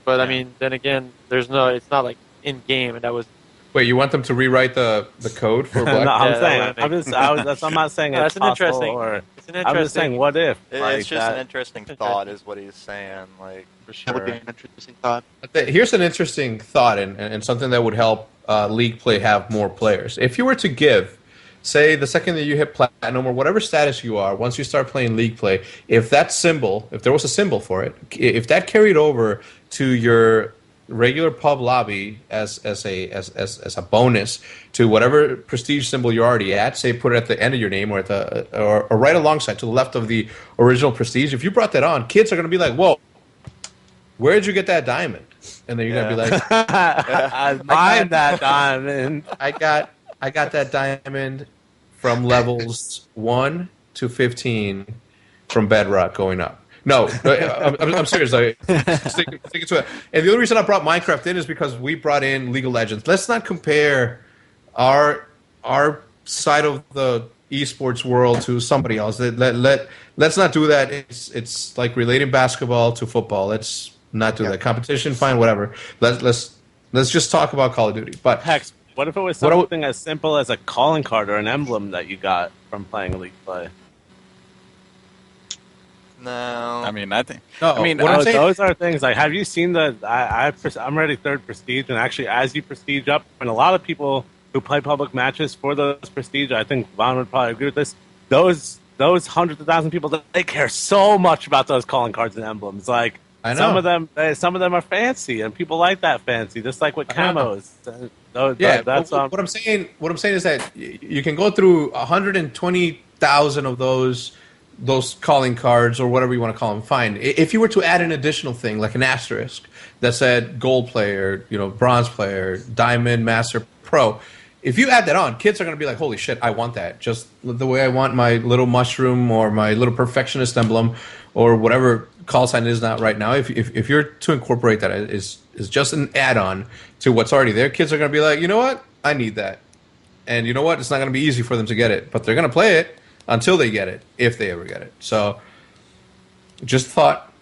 But I mean, then again, it's not in game, and that was. Wait, you want them to rewrite the code for Black? No, I'm not saying it's that's an possible, interesting. or It's an I'm just saying, interesting. what if? It's just an interesting thought, is what he's saying. Like, for That would be sure. an interesting thought. Here's an interesting thought, and something that would help League Play have more players. If you were to give, say, the second that you hit Platinum or whatever status you are, once you start playing League Play, if that symbol, if there was a symbol for it, if that carried over to your regular pub lobby as a bonus to whatever prestige symbol you're already at, say put it at the end of your name or at the or right alongside to the left of the original prestige, if you brought that on, kids are going to be like, whoa, where'd you get that diamond? And then you're going to be like, I mine that diamond. I got that diamond from levels 1 to 15 from Bedrock going up. No, I'm serious. Stick to it. And the only reason I brought Minecraft in is because we brought in League of Legends. Let's not compare our side of the esports world to somebody else. Let's not do that. It's like relating basketball to football. Let's not do that. Competition, fine, whatever. Let's just talk about Call of Duty. But Hex, what if it was something as simple as a calling card or an emblem that you got from playing League Play? No. I mean, I think. No, I mean, what I'm saying, those are things like, have you seen the? I'm already third prestige, and actually, as you prestige up, and a lot of people who play public matches for those prestige, I think Vaughn would probably agree with this. Those hundreds of thousands of people, they care so much about those calling cards and emblems. Like, I know. some of them are fancy, and people like that fancy, just like with camos. yeah, that's what I'm saying. What I'm saying is that you can go through 120,000 of those calling cards or whatever you want to call them. Fine. If you were to add an additional thing like an asterisk that said gold player, bronze player, diamond, master, pro. If you add that on, kids are going to be like, holy shit, I want that. Just the way I want my little mushroom or my little perfectionist emblem or whatever call sign is not right now. If you're to incorporate that is just an add-on to what's already there, kids are going to be like, you know what? I need that. And you know what? It's not going to be easy for them to get it, but they're going to play it until they get it, if they ever get it. So, just thought.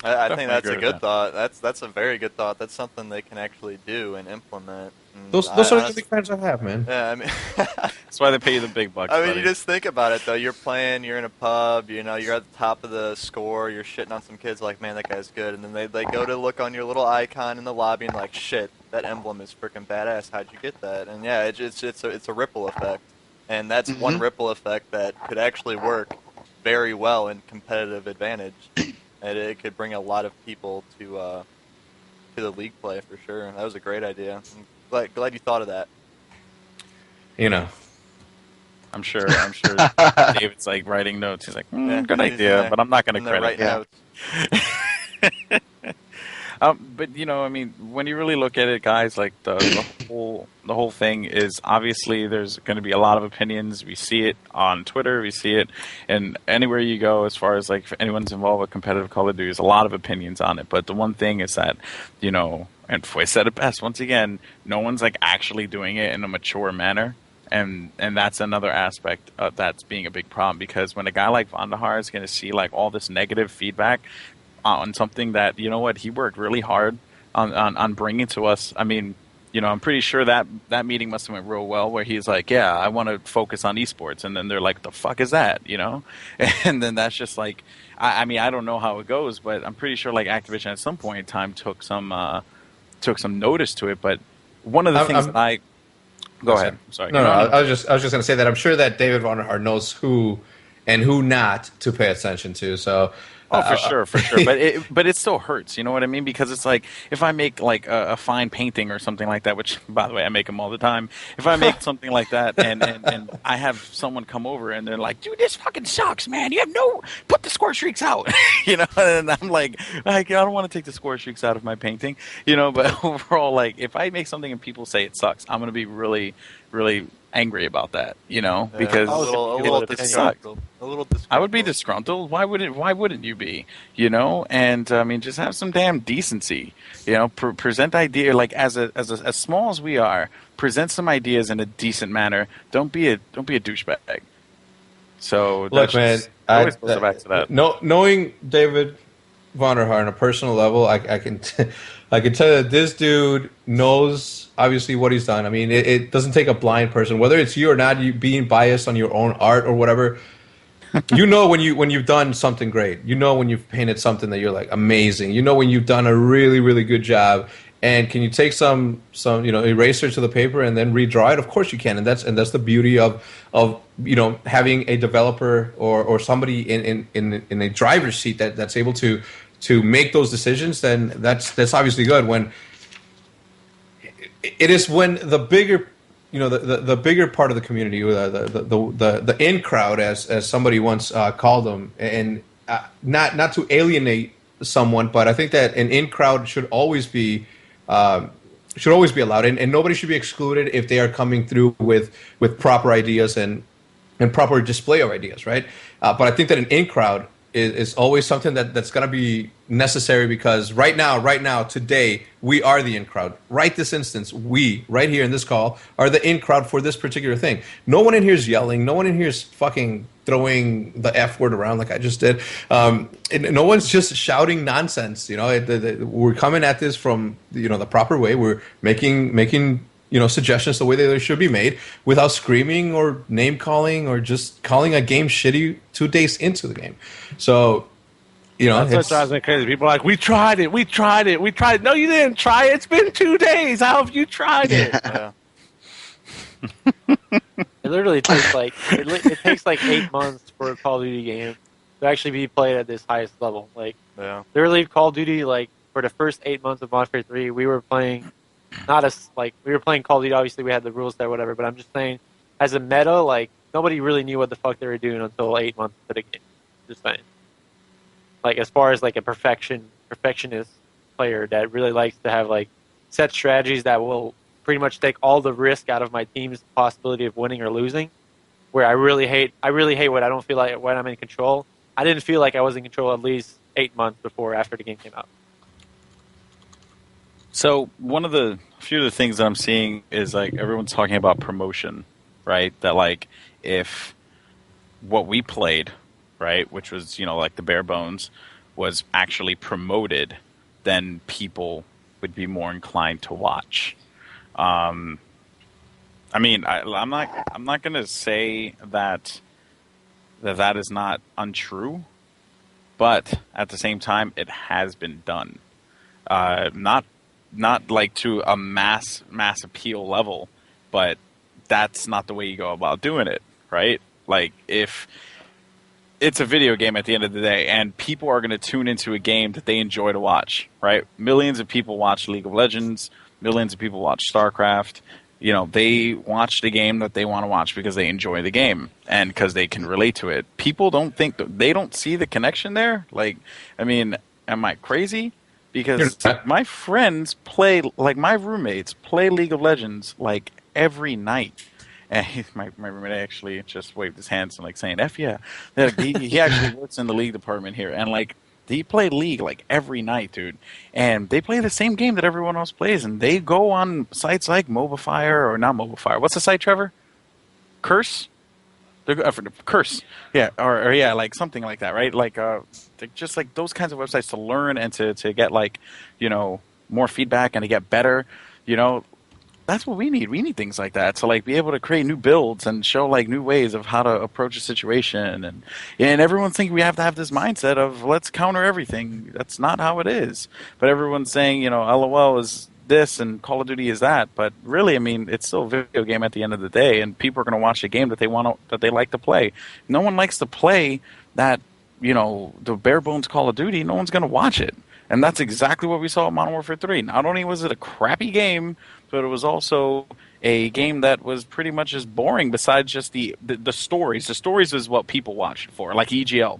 I think that's a good thought. That's a very good thought. That's something they can actually do and implement. And Those are the big fans I have, man. Yeah, I mean, that's why they pay you the big bucks. I mean, buddy. you just think about it though. You're in a pub. You're at the top of the score. You're shitting on some kids like, man, that guy's good. And then they go to look on your little icon in the lobby and like, shit, that emblem is freaking badass. How'd you get that? And yeah, it's a ripple effect. And that's one ripple effect that could actually work very well in competitive advantage. And it could bring a lot of people to the league play for sure. That was a great idea. I'm glad you thought of that. I'm sure David's like writing notes. He's like, good idea, but I'm not going to credit notes. But I mean, when you really look at it, guys, like the whole thing is obviously there's going to be a lot of opinions. We see it on Twitter, we see it, and anywhere you go, as far as like if anyone's involved with competitive Call of Duty, there's a lot of opinions on it. But the one thing is that and Foy said it best once again, no one's like actually doing it in a mature manner. And that's another aspect that's being a big problem, because when a guy like Vandahar is going to see like all this negative feedback on something that he worked really hard on bringing to us. I mean, I'm pretty sure that meeting must have went real well, where he's like, yeah, I want to focus on esports, and then they're like, the fuck is that, and then that's just like, I mean, I don't know how it goes, but I'm pretty sure like Activision at some point in time took some notice to it. But one of the things that I go ahead. Sorry. No, I was just going to say that I'm sure that David Vonderhaar knows who and who not to pay attention to. So. Oh, for sure. But it still hurts. You know what I mean? Because it's like if I make like a fine painting or something like that, which by the way I make them all the time. If I make something like that and I have someone come over and they're like, "Dude, this fucking sucks, man. You have put the score streaks out." And I'm like I don't want to take the score streaks out of my painting. But overall, like if I make something and people say it sucks, I'm gonna be really, really angry about that, because it sucks. A little disgruntled. I would be disgruntled. Why wouldn't you be? And I mean, just have some damn decency. Present idea like as small as we are. Present some ideas in a decent manner. Don't be a douchebag. So look, man, I always go back to that. Knowing David Vonderhaar on a personal level, I can tell you that this dude knows obviously what he's done. I mean, it doesn't take a blind person, whether it's you or not, you being biased on your own art or whatever. You know when you've done something great. You know when you've painted something that you're like amazing. You know when you've done a really, really good job. And can you take some eraser to the paper and then redraw it? Of course you can, and that's the beauty of having a developer or somebody in a driver's seat that's able to make those decisions. Then that's obviously good. When it is when the bigger the bigger part of the community, the in crowd, as somebody once called them, and not to alienate someone, but I think that an in crowd should always be allowed, and nobody should be excluded if they are coming through with proper ideas and proper display of ideas, right? But I think that an in crowd is always something that's going to be necessary, because right now, today, we are the in crowd. Right this instance, we, right here in this call, are the in crowd for this particular thing. No one in here is yelling. No one in here is fucking throwing the F word around like I just did. And no one's just shouting nonsense. We're coming at this from the proper way. We're making suggestions the way that they should be made, without screaming or name calling or just calling a game shitty 2 days into the game. So, that's what drives me crazy. People are like, we tried it. No, you didn't try it. It's been 2 days. How have you tried it? Yeah. It literally takes it takes 8 months for a Call of Duty game to actually be played at this highest level. Literally, Call of Duty, for the first 8 months of Modern Warfare 3, we were playing we were playing Call of Duty. Obviously, we had the rules there, whatever. But I'm just saying, as a meta, nobody really knew what the fuck they were doing until 8 months into the game. Just saying. As far as a perfectionist player that really likes to have set strategies that will pretty much take all the risk out of my team's possibility of winning or losing. Where I really hate when I don't feel like when I'm in control. I didn't feel like I was in control at least 8 months after the game came out. So a few of the things that I'm seeing is everyone's talking about promotion, right? That if what we played, right, which was the bare bones, was actually promoted, then people would be more inclined to watch. I'm not going to say that is not untrue, but at the same time, it has been done. Not to a mass appeal level, but that's not the way you go about doing it, right? If it's a video game at the end of the day, and people are going to tune into a game that they enjoy to watch, right? Millions of people watch League of Legends, millions of people watch StarCraft. They watch the game that they want to watch because they enjoy the game and because they can relate to it. People don't they don't see the connection there. Am I crazy? Because my friends play, my roommates play League of Legends every night. And my roommate actually just waved his hands and saying, "F yeah." He actually works in the league department here, and they play League every night, dude. And they play the same game that everyone else plays, and they go on sites like MobiFire, or not MobiFire. What's the site, Trevor? Curse? Curse. Yeah, or yeah, something like that, right? Just those kinds of websites to learn and to get more feedback and to get better. That's what we need. We need things like that to be able to create new builds and show new ways of how to approach a situation. And everyone's thinking we have to have this mindset of let's counter everything. That's not how it is. But everyone's saying LOL is this and Call of Duty is that. But really, it's still a video game at the end of the day, and people are going to watch a game that they like to play. No one likes to play that the bare bones Call of Duty. No one's going to watch it. And that's exactly what we saw in Modern Warfare 3. Not only was it a crappy game, but it was also a game that was pretty much as boring besides just the stories. The stories is what people watch it for, like EGL.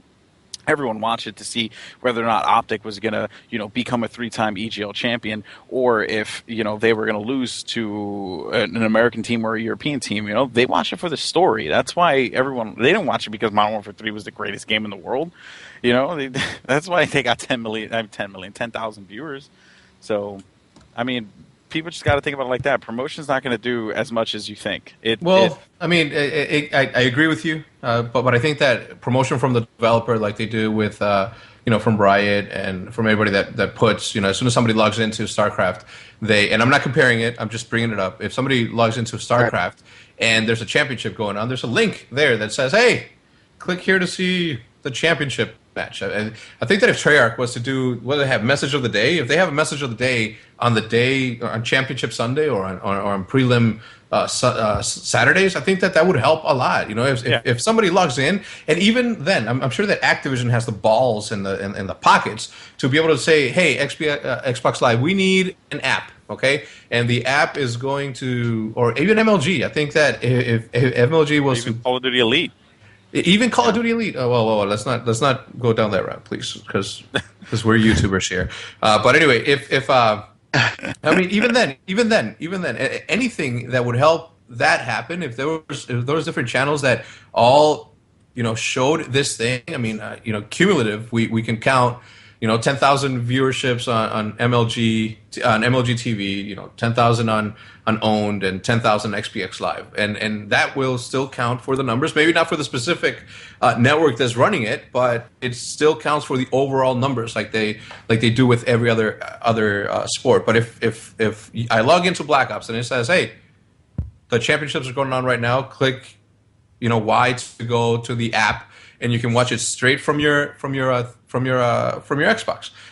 Everyone watched it to see whether or not OpTic was going to, become a 3-time EGL champion, or if, they were going to lose to an American team or a European team. They watched it for the story. That's why they didn't watch it because Modern Warfare 3 was the greatest game in the world. That's why they got 10,000 viewers. So, people just got to think about it like that. Promotion's not going to do as much as you think. I agree with you, but I think that promotion from the developer, like they do with from Riot and from everybody that puts as soon as somebody logs into StarCraft, and I'm not comparing it, I'm just bringing it up. If somebody logs into StarCraft and there's a championship going on, there's a link there that says, "Hey, click here to see the championship match. And I think that if Treyarch was to do, whether they have message of the day, if they have a message of the day on Championship Sunday or on prelim Saturdays, I think that would help a lot. You know, if somebody logs in, and even then, I'm sure that Activision has the balls in the pockets to be able to say, hey, Xbox Live, we need an app. Okay, and the app is going to, or even MLG. I think that if MLG was even Call of Duty Elite, even Call of Duty Elite. Oh, well, let's not go down that route, please, because we're YouTubers here. But anyway, if I mean, even then, anything that would help that happen, if there was different channels that all showed this thing. I mean, cumulative, we can count. 10,000 viewerships on MLG TV, 10,000 on Owned, and 10,000 XPX Live, and that will still count for the numbers. Maybe not for the specific network that's running it, but it still counts for the overall numbers, like they do with every other sport. But if I log into Black Ops and it says, hey, the championships are going on right now, click Y to go to the app, and you can watch it straight from your Xbox.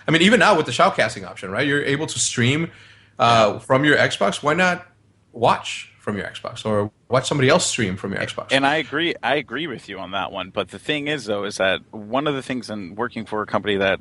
I mean, even now with the shoutcasting option, right? You're able to stream from your Xbox. Why not watch from your Xbox or watch somebody else stream from your Xbox? And I agree with you on that one. But the thing is, though, is that one of the things in working for a company that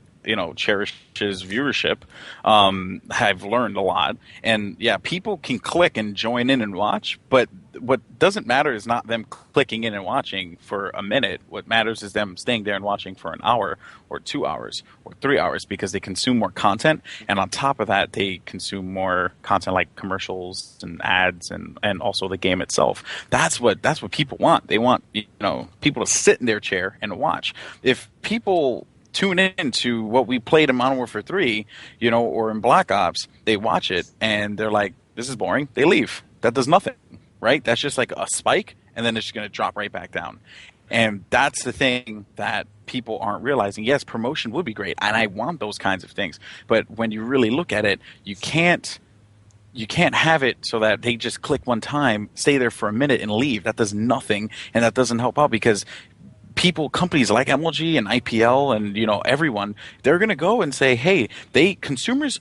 cherishes viewership, I've learned a lot. And yeah, people can click and join in and watch, but what doesn't matter is not them clicking in and watching for a minute. What matters is them staying there and watching for an hour or 2 hours or 3 hours, because they consume more content. And on top of that, they consume more content like commercials and ads and also the game itself. That's what people want. They want people to sit in their chair and watch. If people tune in to what we played in Modern Warfare 3, or in Black Ops, they watch it and they're like, this is boring. They leave. That does nothing, right? That's just like a spike, and then it's just going to drop right back down. And that's the thing that people aren't realizing. Yes, promotion would be great, and I want those kinds of things. But when you really look at it, you can't have it so that they just click one time, stay there for a minute, and leave. That does nothing, and that doesn't help out, because companies like MLG and IPL and everyone, they're going to go and say, hey, consumers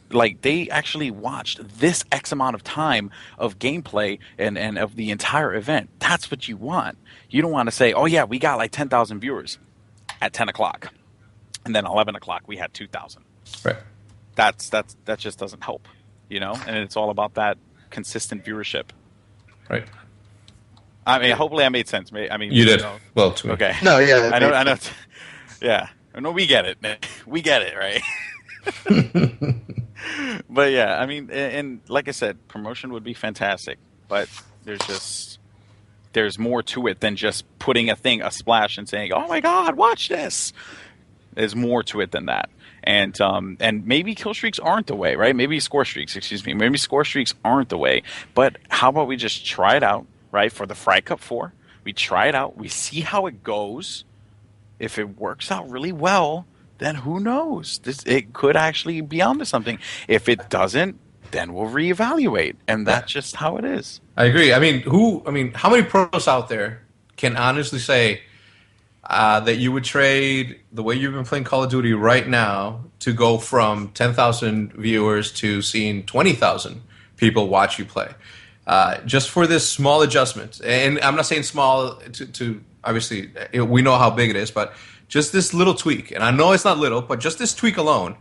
actually watched this X amount of time of gameplay and of the entire event. That's what you want. You don't want to say, oh yeah, we got like 10,000 viewers at 10 o'clock, and then 11 o'clock we had 2,000. Right. That just doesn't help, and it's all about that consistent viewership. Right. I mean, hopefully I made sense. I mean, you did. Well, to me. Okay. No, yeah. I know. Yeah. No, we get it. We get it, right? But yeah, I mean, and like I said, promotion would be fantastic, but there's more to it than just putting a splash and saying, "Oh my God, watch this." There's more to it than that. And maybe kill streaks aren't the way, right? Maybe score streaks, Maybe score streaks aren't the way. But how about we just try it out? Right, for the Fry Cup 4, we try it out. We see how it goes. If it works out really well, then who knows? It could actually be onto something. If it doesn't, then we'll reevaluate, and that's just how it is. I agree. I mean, how many pros out there can honestly say that you would trade the way you've been playing Call of Duty right now to go from 10,000 viewers to seeing 20,000 people watch you play? Just for this small adjustment, and I'm not saying small to obviously we know how big it is, but just this little tweak, and I know it's not little, but just this tweak alone,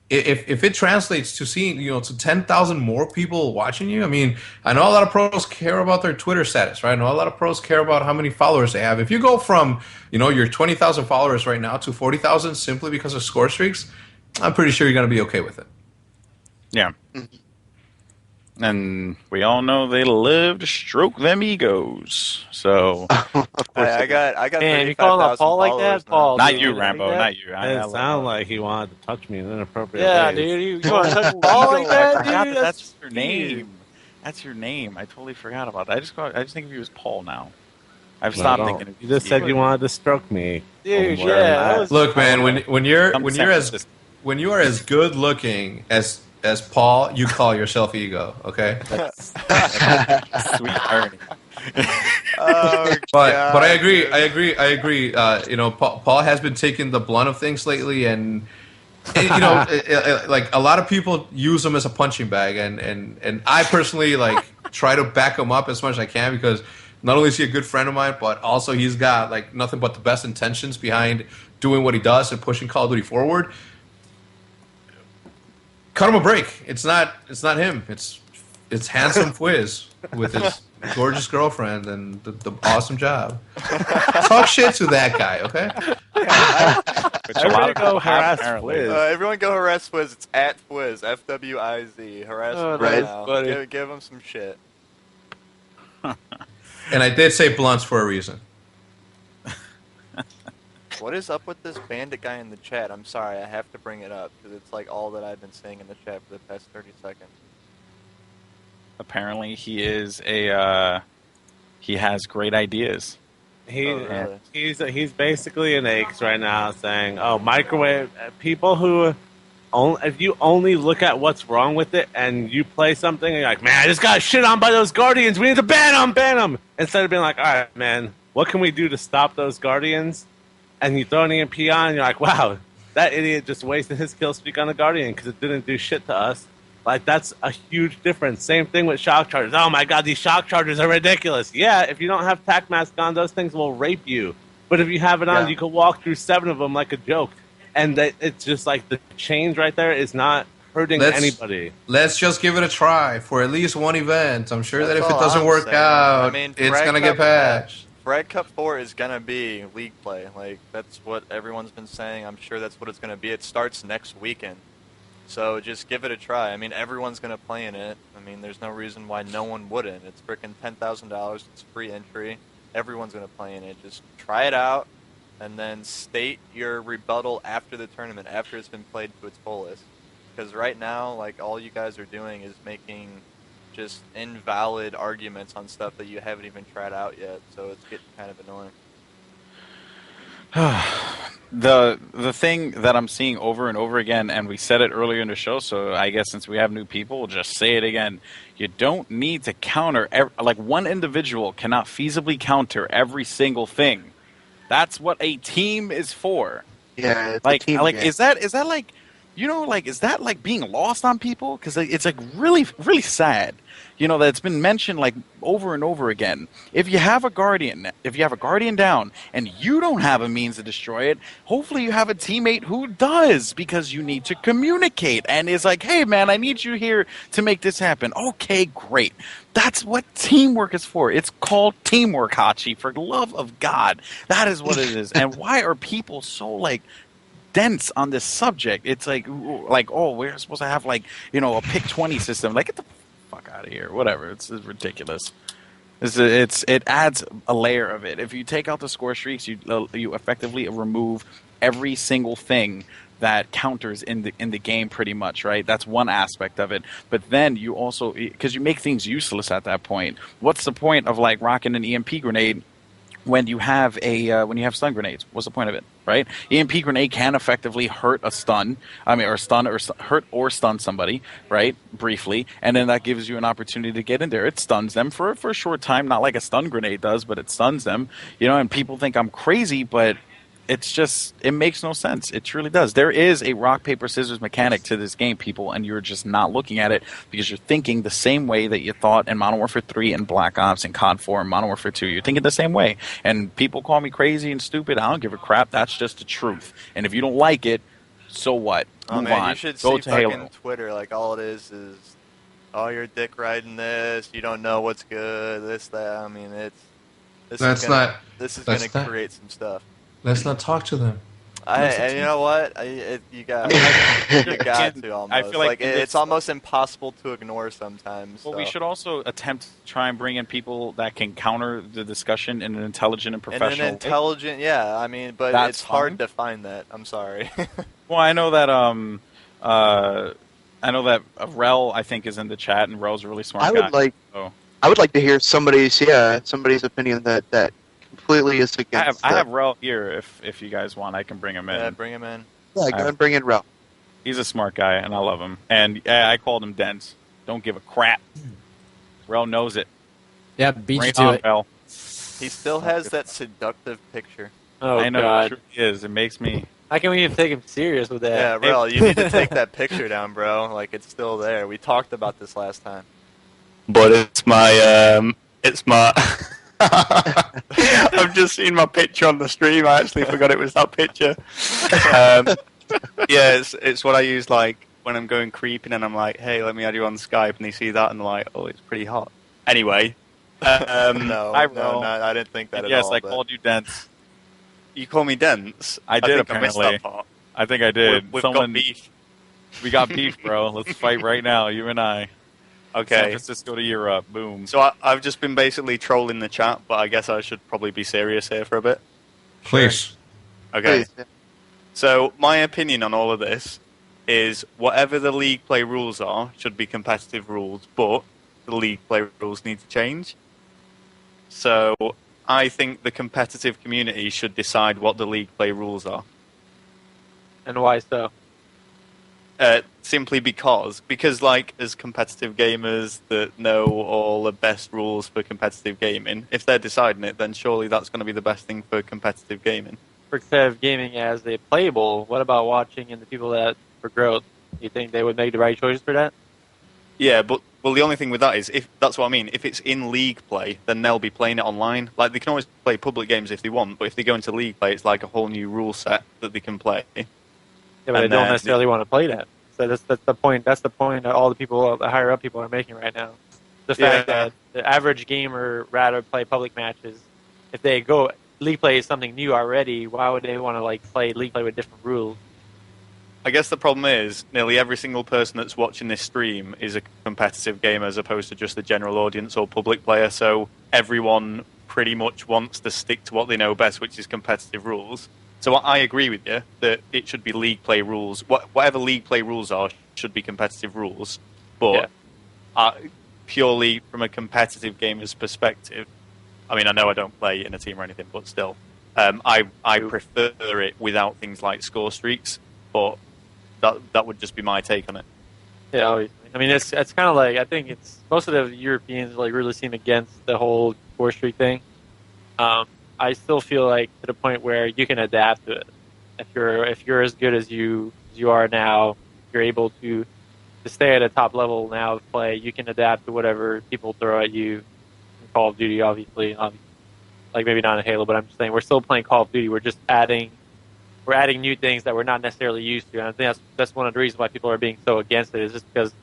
if it translates to seeing to 10,000 more people watching you, I mean, I know a lot of pros care about their Twitter status, right? I know a lot of pros care about how many followers they have. If you go from your 20,000 followers right now to 40,000 simply because of score streaks, I'm pretty sure you're going to be okay with it. Yeah. And we all know they love to stroke them egos. So I got. Man, you calling out Paul like that, Paul? Not you, Rambo. Not you. It sounded like he wanted to touch me in inappropriate Yeah, ways. dude, you want to touch Paul like that, dude? That's your name. That's your name. I totally forgot about that. I just think of you as Paul now. I've stopped thinking of you. You just said you wanted to stroke me. Dude, yeah. Look, man, when you are as good looking as Paul, you call yourself ego, okay? Sweet irony. Oh But I agree. You know, Paul has been taking the blunt of things lately, and you know, like a lot of people use him as a punching bag, and I personally like try to back him up as much as I can because not only is he a good friend of mine, but also he's got like nothing but the best intentions behind doing what he does and pushing Call of Duty forward. Cut him a break. It's not him. It's handsome Fwiz with his gorgeous girlfriend and the awesome job. Talk shit to that guy, okay? Everybody go harass Fwiz. Everyone go harass Fwiz. It's at Fwiz, Fwiz. Harass him right now. Give him some shit. And I did say blunts for a reason. What is up with this bandit guy in the chat? I'm sorry, I have to bring it up because it's like all that I've been saying in the chat for the past 30 seconds. Apparently, he is he has great ideas. He's basically an Aches right now, saying, "Oh, microwave people who if you only look at what's wrong with it and you play something and you're like, man, I just got shit on by those Guardians. We need to ban them. Instead of being like, all right, man, what can we do to stop those Guardians? And you throw an EMP on and you're like, wow, that idiot just wasted his kill streak on the Guardian because it didn't do shit to us. Like, that's a huge difference. Same thing with shock chargers. Oh, my God, these shock chargers are ridiculous. Yeah, if you don't have tac mask on, those things will rape you. But if you have it on, you can walk through 7 of them like a joke. And it's just like the change right there is not hurting anybody. Let's just give it a try for at least one event. I'm sure that if it doesn't work out, it's going to get patched. Frag Cup 4 is going to be league play. Like, that's what everyone's been saying. I'm sure that's what it's going to be. It starts next weekend. So just give it a try. I mean, everyone's going to play in it. I mean, there's no reason why no one wouldn't. It's freaking $10,000. It's free entry. Everyone's going to play in it. Just try it out and then state your rebuttal after the tournament, after it's been played to its fullest. Because right now, like, all you guys are doing is making just invalid arguments on stuff that you haven't even tried out yet. So it's getting kind of annoying. The thing that I'm seeing over and over again, and we said it earlier in the show, so I guess since we have new people, we'll just say it again. You don't need to counter, like one individual cannot feasibly counter every single thing. That's what a team is for. Yeah, it's like, a team game. Is that like, you know, like, is that like being lost on people? Because it's like really, really sad. You know, that's been mentioned like over and over again. If you have a guardian down and you don't have a means to destroy it, hopefully you have a teammate who does, because you need to communicate and is like, hey man, I need you here to make this happen. Okay, great. That's what teamwork is for. It's called teamwork, Hachi, for the love of God. That is what it is. And why are people so like dense on this subject? It's like, oh, we're supposed to have like, you know, a pick 20 system. Like, get the fuck out of here. Whatever. It's ridiculous. It adds a layer of it. If you take out the score streaks, you effectively remove every single thing that counters in the game, pretty much, right? That's one aspect of it. But then you also, because you make things useless at that point. What's the point of like rocking an EMP grenade when you have stun grenades? What's the point of it, right? EMP grenade can effectively hurt a stun, hurt or stun somebody, right? Briefly, and then that gives you an opportunity to get in there. It stuns them for a short time, not like a stun grenade does, but it stuns them, you know. And people think I'm crazy, but it's just, it makes no sense. It truly does. There is a rock, paper, scissors mechanic to this game, people, and you're just not looking at it because you're thinking the same way that you thought in Modern Warfare 3 and Black Ops and COD 4 and Modern Warfare 2. You're thinking the same way. And people call me crazy and stupid. I don't give a crap. That's just the truth. And if you don't like it, so what? Move on. You should Go see to fucking Halo. Twitter. Like, all it is, oh, you're dick riding this. You don't know what's good. This, that. I mean, this is gonna create some stuff. Let's not talk to them. And you know what? You got to almost. I feel like it's almost impossible to ignore sometimes. Well, so. we should also attempt to try and bring in people that can counter the discussion in an intelligent and professional way. Yeah. I mean, but it's hard to find that. I'm sorry. Well, I know that Rel, I think, is in the chat, and Rel's a really smart guy. I would like to hear somebody's opinion that completely is against. I have Rel here. If you guys want, I can bring him in. Yeah, bring him in. Yeah, go ahead and bring in Rel. He's a smart guy, and I love him. And I called him dense. Don't give a crap. Rel knows it. Yeah, beat you Bring to on, it. Rel. He still has that seductive picture. Oh, I know God. it truly is. It makes me. How can we even take him serious with that? Yeah, bro, you need to take that picture down, bro. Like, it's still there. We talked about this last time. But it's my I've just seen my picture on the stream. I actually forgot it was that picture. Yeah, it's what I use like when I'm going creeping and I'm like, hey, let me add you on Skype, and they see that and they're like, oh, it's pretty hot. Anyway, No, I I didn't think that at Yes, all. I but- called you dense. You call me dense? I did, think I missed apparently. that part. I think I did. We've got beef. We got beef, bro. Let's fight right now, you and I. San Okay. Francisco to Europe. Boom. So I've just been basically trolling the chat, but I guess I should probably be serious here for a bit. Please. Okay. So my opinion on all of this is whatever the league play rules are should be competitive rules, but the league play rules need to change. So I think the competitive community should decide what the league play rules are. And why so? Simply because like as competitive gamers that know all the best rules for competitive gaming, if they're deciding it, then surely that's going to be the best thing for competitive gaming. For competitive gaming as a playable, what about watching and the people that for growth? Do you think they would make the right choices for that? Yeah, but well, the only thing with that is if that's what I mean. If it's in league play, then they'll be playing it online. Like they can always play public games if they want, but if they go into league play, it's like a whole new rule set that they can play. Yeah, but they And don't then necessarily want to play that. So that's the point. That's the point that all the people, the higher up people, are making right now. The fact Yeah. that the average gamer rather play public matches. If they go league play is something new already, why would they want to like play league play with different rules? I guess the problem is nearly every single person that's watching this stream is a competitive gamer as opposed to just the general audience or public player. So everyone pretty much wants to stick to what they know best, which is competitive rules. So I agree with you that it should be league play rules. Whatever league play rules are should be competitive rules. But purely from a competitive gamer's perspective, I mean, I know I don't play in a team or anything, but still, I prefer it without things like score streaks. But that would just be my take on it. Yeah, obviously. I mean, it's kind of like I think it's most of the Europeans like really seem against the whole score streak thing. I still feel like to the point where you can adapt to it. If you're as good as you are now, you're able to stay at a top level now of play. You can adapt to whatever people throw at you. In Call of Duty, obviously, like maybe not in Halo, but I'm just saying we're still playing Call of Duty. We're just adding new things that we're not necessarily used to. And I think that's one of the reasons why people are being so against it is just because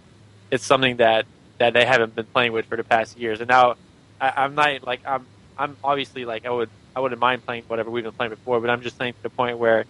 it's something that they haven't been playing with for the past years. And now I'm not like I'm obviously like I wouldn't mind playing whatever we've been playing before, but I'm just saying to the point where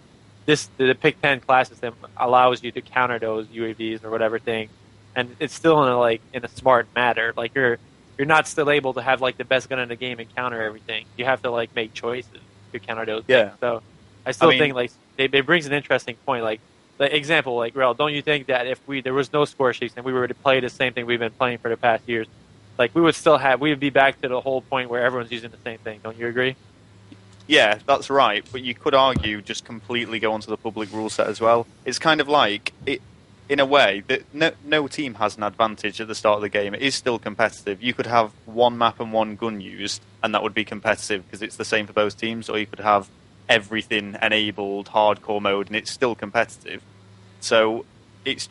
the pick 10 class system allows you to counter those UAVs or whatever thing, and it's still in a smart manner. Like you're not still able to have like the best gun in the game and counter everything. You have to like make choices to counter those things. So I still think like it brings an interesting point. Like the example, like Rel, don't you think that if there was no score sheets and we were to play the same thing we've been playing for the past years, like we would be back to the whole point where everyone's using the same thing. Don't you agree? Yeah, that's right. But you could argue just completely go onto the public rule set as well. It's kind of like it, in a way that no team has an advantage at the start of the game. It is still competitive. You could have one map and one gun used, and that would be competitive because it's the same for both teams. Or you could have everything enabled, hardcore mode, and it's still competitive. So it's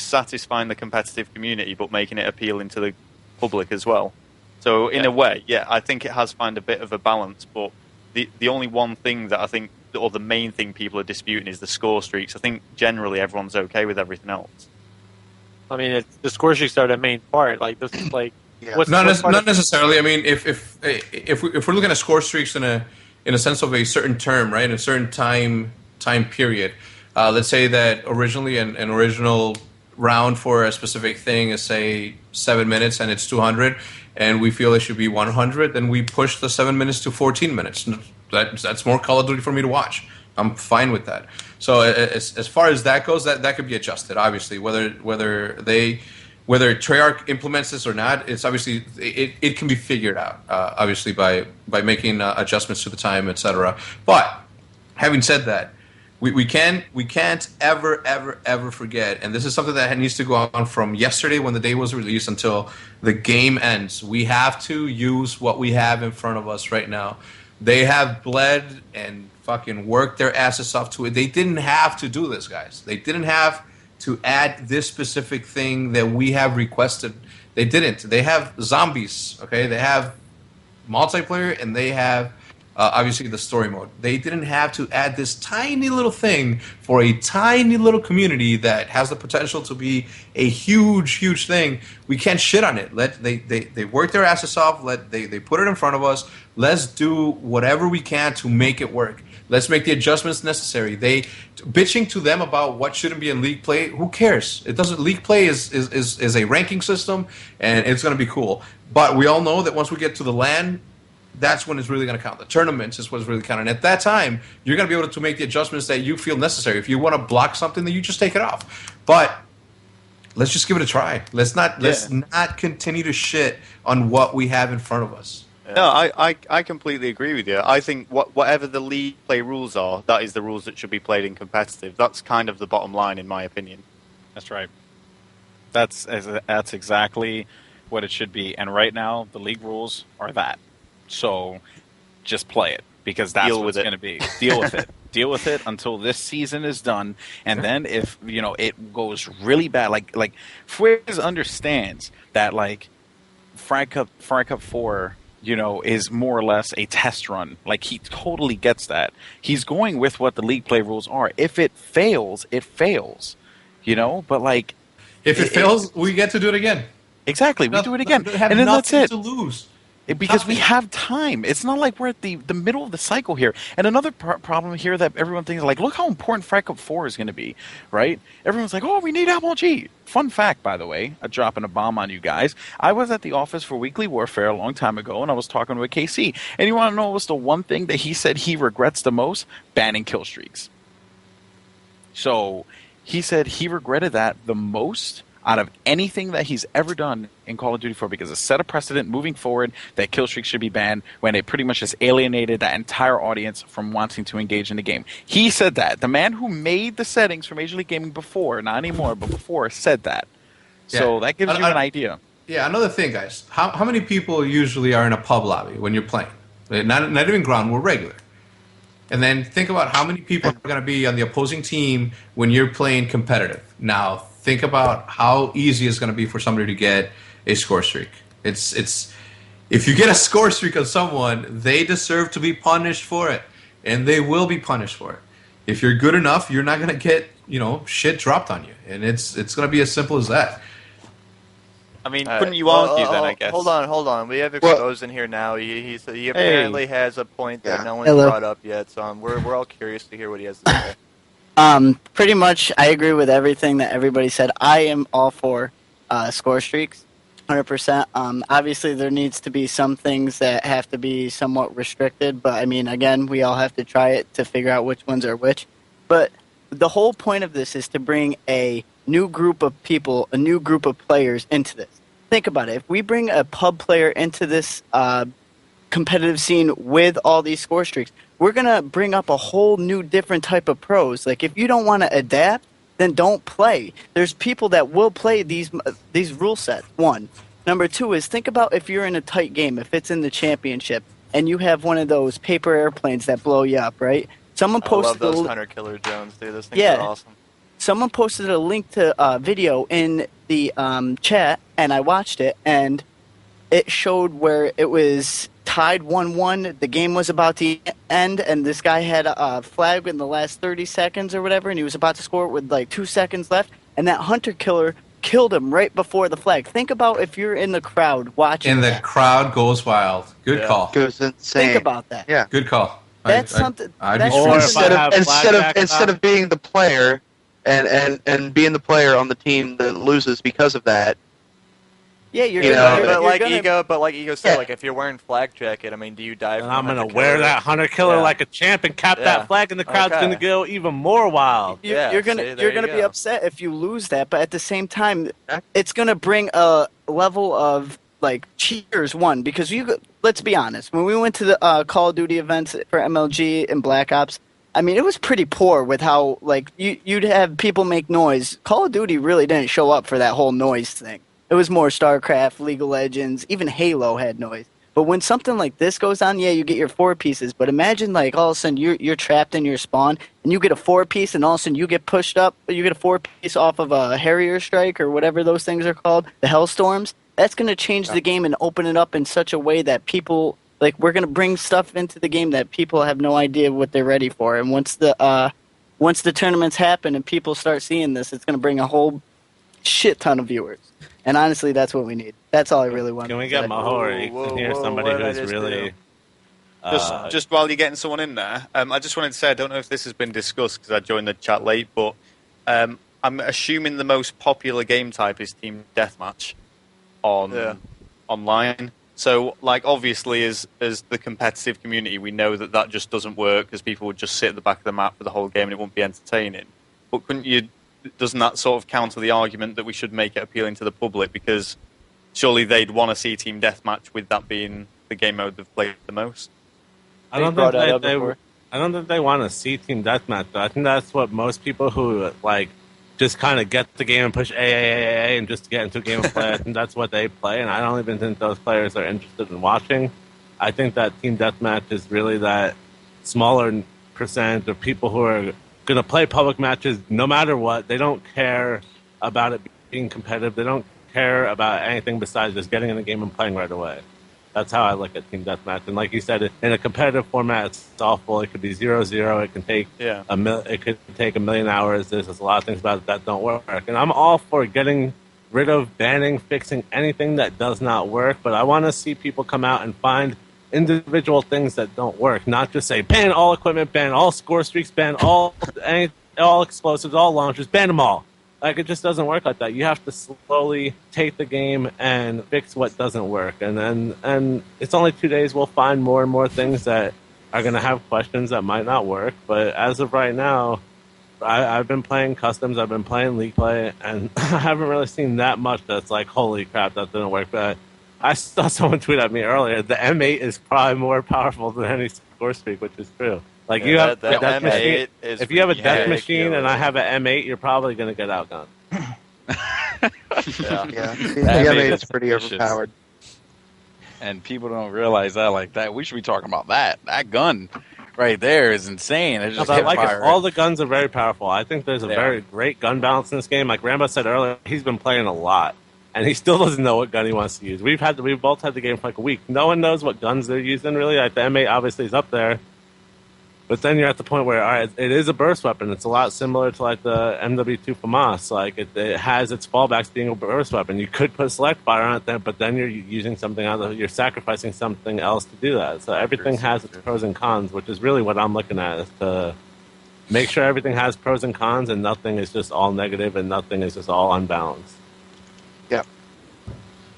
satisfying the competitive community, but making it appealing to the public as well. So in a way, yeah, I think it has found a bit of a balance, but the only one thing that I think, or the main thing people are disputing is the score streaks. I think generally everyone's okay with everything else. I mean, the score streaks are the main part. Like this is like not necessarily. I mean, if we're looking at score streaks in a sense of a certain term, right, in a certain time period. Let's say that originally an original round for a specific thing is say 7 minutes and it's 200, and we feel it should be 100, then we push the 7 minutes to 14 minutes. That's more Call of Duty for me to watch. I'm fine with that. So as far as that goes, that could be adjusted. Obviously, whether Treyarch implements this or not, it's obviously it can be figured out. Obviously by making adjustments to the time, etc. But having said that, we can't ever forget, and this is something that needs to go on from yesterday when the day was released until the game ends. We have to use what we have in front of us right now. They have bled and fucking worked their asses off to it. They didn't have to do this, guys. They didn't have to add this specific thing that we have requested. They didn't. They have zombies, okay? They have multiplayer, and they have obviously the story mode. They didn't have to add this tiny little thing for a tiny little community that has the potential to be a huge thing. We can't shit on it. They work their asses off. They put it in front of us. Let's do whatever we can to make it work. Let's make the adjustments necessary. Bitching to them about what shouldn't be in league play. Who cares? It doesn't. League play is a ranking system, and it's going to be cool. But we all know that once we get to the LAN, that's when it's really going to count. The tournaments is what's really counting. At that time, you're going to be able to make the adjustments that you feel necessary. If you want to block something, then you just take it off. But let's just give it a try. Let's not continue to shit on what we have in front of us. No, I completely agree with you. I think whatever the league play rules are, that is the rules that should be played in competitive. That's kind of the bottom line, in my opinion. That's right. That's exactly what it should be. And right now, the league rules are that. So just play it, because that's what it's going to be. Deal with it. Deal with it until this season is done, and then if it goes really bad, like Fwiz understands that Frag Cup 4 is more or less a test run. Like, he totally gets that. He's going with what the league play rules are. If it fails, it fails. But if it fails, we get to do it again. Exactly, we do it again, and then that's it. To lose. Because we have time. It's not like we're at the middle of the cycle here. And another problem here that everyone thinks, look how important Frag Cup 4 is going to be, right? Everyone's like, oh, we need MLG. Fun fact, by the way, dropping a bomb on you guys. I was at the office for Weekly Warfare a long time ago, and I was talking with KC. And you want to know what's the one thing that he said he regrets the most? Banning kill streaks. So he said he regretted that the most out of anything that he's ever done in Call of Duty 4, because it set a precedent moving forward that kill streaks should be banned, when it pretty much just alienated that entire audience from wanting to engage in the game. He said that. The man who made the settings for Major League Gaming before, not anymore, but before, said that. So that gives you an idea. Yeah, another thing, guys. How many people usually are in a pub lobby when you're playing? Not even ground, we're regular. And then think about how many people are going to be on the opposing team when you're playing competitive. Now, think about how easy it's going to be for somebody to get a score streak. It's if you get a score streak on someone, they deserve to be punished for it, and they will be punished for it. If you're good enough, you're not going to get shit dropped on you, and it's going to be as simple as that. I mean, couldn't you argue then, I guess? Hold on. We have Exposed in here now. He apparently has a point that no one's brought up yet, so we're all curious to hear what he has to say. Pretty much, I agree with everything that everybody said. I am all for score streaks, 100%. Obviously, there needs to be some things that have to be somewhat restricted, but I mean, again, we all have to try it to figure out which ones are which. But the whole point of this is to bring a new group of people, a new group of players into this. Think about it. If we bring a pub player into this competitive scene with all these score streaks, we're going to bring up a whole new different type of pros. Like, if you don't want to adapt, then don't play. There's people that will play these rule sets, one. Number two is, think about if you're in a tight game, if it's in the championship, and you have one of those paper airplanes that blow you up, right? Someone posted I love those Hunter Killer drones, dude. Those things are awesome. Someone posted a link to a video in the chat, and I watched it, and it showed where it was tied 1-1. The game was about to end, and this guy had a flag in the last 30 seconds or whatever, and he was about to score with 2 seconds left, and that Hunter Killer killed him right before the flag. Think about if you're in the crowd watching. And the crowd goes wild. Good call. Goes insane. Think about that. Yeah. Good call. That's something. Instead of being the player and being the player on the team that loses because of that. Yeah, you're like Ego said, if you're wearing flak jacket, I mean, do you dive? And I'm gonna wear that Hunter Killer like a champ and cap that flag, and the crowd's gonna go even more wild. You're gonna be upset if you lose that, but at the same time, it's gonna bring a level of cheers. One, because let's be honest, when we went to the Call of Duty events for MLG and Black Ops, I mean, it was pretty poor with how, like, you'd have people make noise. Call of Duty really didn't show up for that whole noise thing. It was more StarCraft, League of Legends, even Halo had noise. But when something like this goes on, yeah, you get your 4-pieces. But imagine, like, all of a sudden you're trapped in your spawn, and you get a 4-piece, and all of a sudden you get pushed up. You get a 4-piece off of a Harrier Strike or whatever those things are called, the Hellstorms. That's going to change the game and open it up in such a way that people, like, we're going to bring stuff into the game that people have no idea what they're ready for. And once the tournaments happen and people start seeing this, it's going to bring a whole shit ton of viewers. And honestly, that's what we need. That's all I really want. Can we get Moho or hear somebody who's really... Just while you're getting someone in there, I just wanted to say, I don't know if this has been discussed because I joined the chat late, but I'm assuming the most popular game type is Team Deathmatch online. So, like, obviously, as the competitive community, we know that just doesn't work because people would just sit at the back of the map for the whole game and it won't be entertaining. But doesn't that sort of counter the argument that we should make it appealing to the public? Because surely they'd want to see Team Deathmatch with that being the game mode they've played the most. I don't think they want to see Team Deathmatch, though. I think that's what most people who, like, just kind of get the game and push A and just get into a game of play, I think that's what they play, and I don't even think those players are interested in watching. I think that Team Deathmatch is really that smaller percent of people who are going to play public matches no matter what. They don't care about it being competitive. They don't care about anything besides just getting in the game and playing right away. That's how I look at Team Deathmatch. And like you said, in a competitive format, it's awful. It could be 0-0. It can take it could take a million hours. There's a lot of things about it that don't work. And I'm all for getting rid of, banning, fixing anything that does not work. But I want to see people come out and find individual things that don't work, not just say ban all equipment, ban all score streaks, ban all explosives, all launchers, ban them all. Like, it just doesn't work like that. You have to slowly take the game and fix what doesn't work, and it's only 2 days. We'll find more and more things that are going to have questions that might not work. But as of right now, I've been playing customs, I've been playing league play, and I haven't really seen that much that's like, holy crap, that didn't work. But I saw someone tweet at me earlier, the M8 is probably more powerful than any score streak, which is true. Like, you have a death machine. If you have a death machine and I have an M8, you're probably going to get outgunned. The M8 is pretty overpowered. And people don't realize that like that. We should be talking about that. That gun right there is insane. It just all the guns are very powerful. I think there's a very great gun balance in this game. Like Rambo said earlier, he's been playing a lot. And he still doesn't know what gun he wants to use. We've both had the game for like a week. No one knows what guns they're using, really. Like, the M8 obviously is up there. But then you're at the point where, all right, it is a burst weapon. It's a lot similar to, like, the MW2 FAMAS. Like, it has its fallbacks being a burst weapon. You could put select fire on it, but then you're using something else. You're sacrificing something else to do that. So everything has its pros and cons, which is really what I'm looking at, is to make sure everything has pros and cons and nothing is just all negative and nothing is just all unbalanced. Yeah.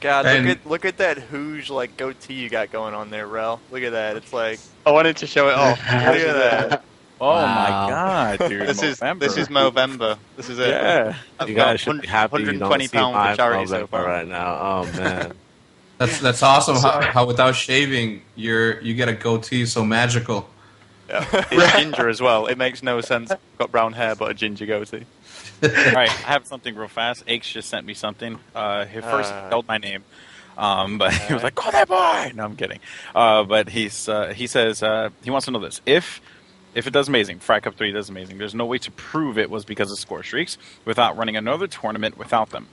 God, look at that Hooge like goatee you got going on there, Rel. Look at that. It's like I wanted to show it off. Look at that. Oh my god, dude! This is Movember. This is it. Yeah, I've you got guys should be happy you don't see £120 for charity Movember so far right now. Oh man, that's awesome. How without shaving, you get a goatee so magical. Yeah, it's ginger as well. It makes no sense. Got brown hair but a ginger goatee. All right, I have something real fast. Aches just sent me something. He first spelled my name, but he was like, "Call that boy." No, I'm kidding. But he says he wants to know this: if it does amazing, Fry Cup 3 does amazing, there's no way to prove it was because of score streaks without running another tournament without them.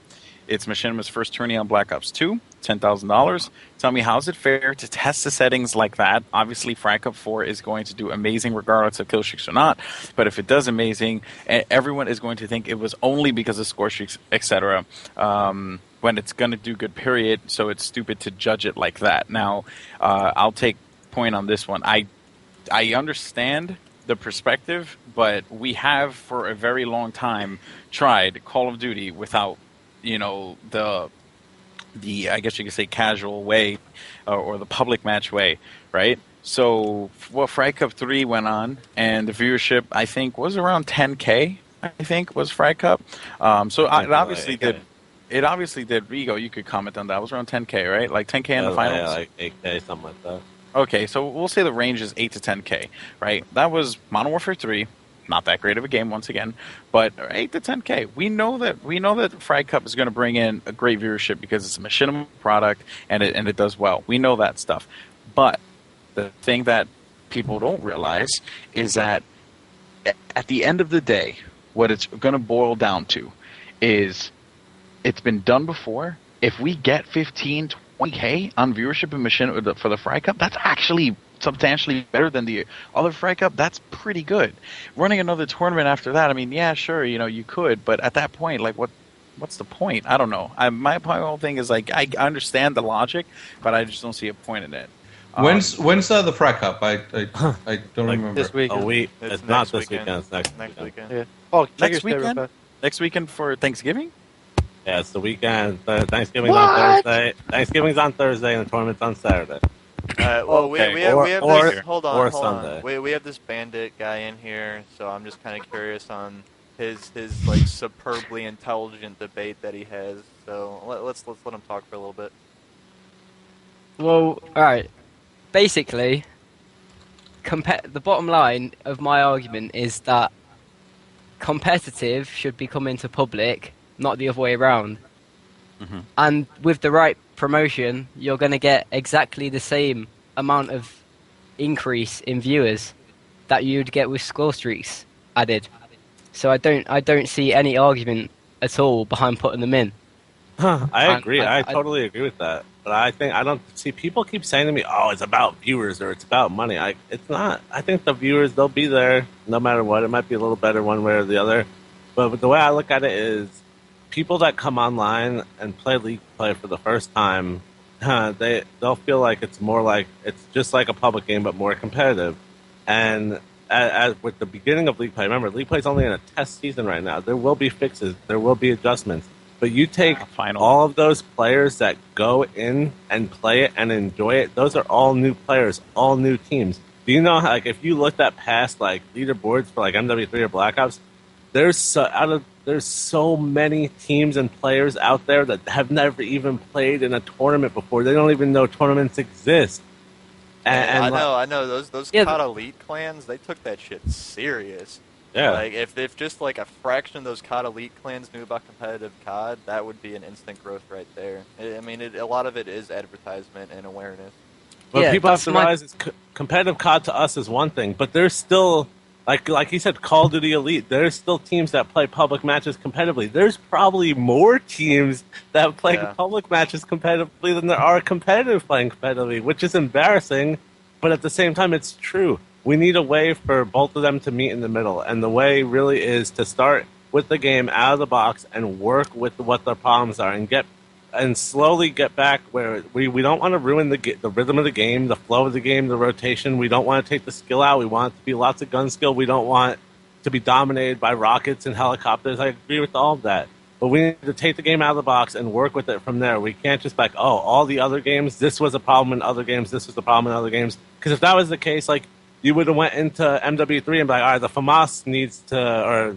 It's Machinima's first tourney on BlackOps2, $10,000. Tell me, how is it fair to test the settings like that? Obviously, Fry Cup 4 is going to do amazing regardless of kill streaks or not. But if it does amazing, everyone is going to think it was only because of score streaks, etc. When it's going to do good, period. So it's stupid to judge it like that. Now, I'll take point on this one. I understand the perspective, but we have for a very long time tried Call of Duty without, the I guess you could say casual way or the public match way, right? So Fry Cup 3 went on, and the viewership, I think, was around 10K, I think, was Fry Cup. So it obviously did. It obviously did. Rigo, you could comment on that. It was around 10K, right? Like 10K in the finals? Yeah, like 8K, something like that. Okay, so we'll say the range is 8 to 10K, right? That was Modern Warfare 3. Not that great of a game once again, but 8 to 10K. We know that Frag Cup is going to bring in a great viewership because it's a machinima product and it does well. We know that stuff. But the thing that people don't realize is that at the end of the day, what it's going to boil down to is it's been done before. If we get 15, 20K on viewership and machinima for the Frag Cup, that's actually substantially better than the other Frag Cup. That's pretty good. Running another tournament after that, I mean, yeah, sure, you could, but at that point, like, what's the point? I don't know. My whole thing is, like, I understand the logic, but I just don't see a point in it. When's the Frag Cup? I don't remember. This week. It's not this weekend. It's next weekend. Yeah. Oh, Next weekend? Next weekend for Thanksgiving? Yeah, it's the weekend. Thanksgiving's on Thursday. Thanksgiving's on Thursday, and the tournament's on Saturday. Well, we have this. Hold on. Sunday. We have this bandit guy in here, so I'm just kind of curious on his like superbly intelligent debate that he has. So let's let him talk for a little bit. Well, alright. Basically, the bottom line of my argument is that competitive should be coming to public, not the other way around. Mm-hmm. And with the right promotion, you're going to get exactly the same amount of increase in viewers that you'd get with score streaks added. So I don't see any argument at all behind putting them in. I agree. I totally agree with that. But I don't see people keep saying to me, "Oh, it's about viewers or it's about money." It's not. I think the viewers, they'll be there no matter what. It might be a little better one way or the other. But the way I look at it is, people that come online and play League Play for the first time, they'll feel like it's just like a public game but more competitive. And as with the beginning of League Play, remember, League Play is only in a test season right now. There will be fixes, there will be adjustments. But you take all of those players that go in and play it and enjoy it, those are all new players, all new teams. Do you know, like, if you looked at past like leaderboards for like MW3 or Black Ops, there's so many teams and players out there that have never even played in a tournament before. They don't even know tournaments exist. And I know those COD Elite clans, they took that shit serious. Yeah. Like if just like a fraction of those COD Elite clans knew about competitive COD, that would be an instant growth right there. I mean, a lot of it is advertisement and awareness. But people have to realize competitive COD to us is one thing, but there's still, like he said, Call of Duty Elite, there's still teams that play public matches competitively. There's probably more teams that play public matches competitively than there are competitive playing competitively, which is embarrassing, but at the same time, it's true. We need a way for both of them to meet in the middle, and the way really is to start with the game out of the box and work with what the problems are and slowly get back where we don't want to ruin the rhythm of the game, the flow of the game, the rotation. We don't want to take the skill out. We want it to be lots of gun skill. We don't want to be dominated by rockets and helicopters. I agree with all of that. But we need to take the game out of the box and work with it from there. We can't just all the other games, this was a problem in other games, this was a problem in other games. Because if that was the case, like, you would have went into MW3 and be like, all right, the FAMAS needs to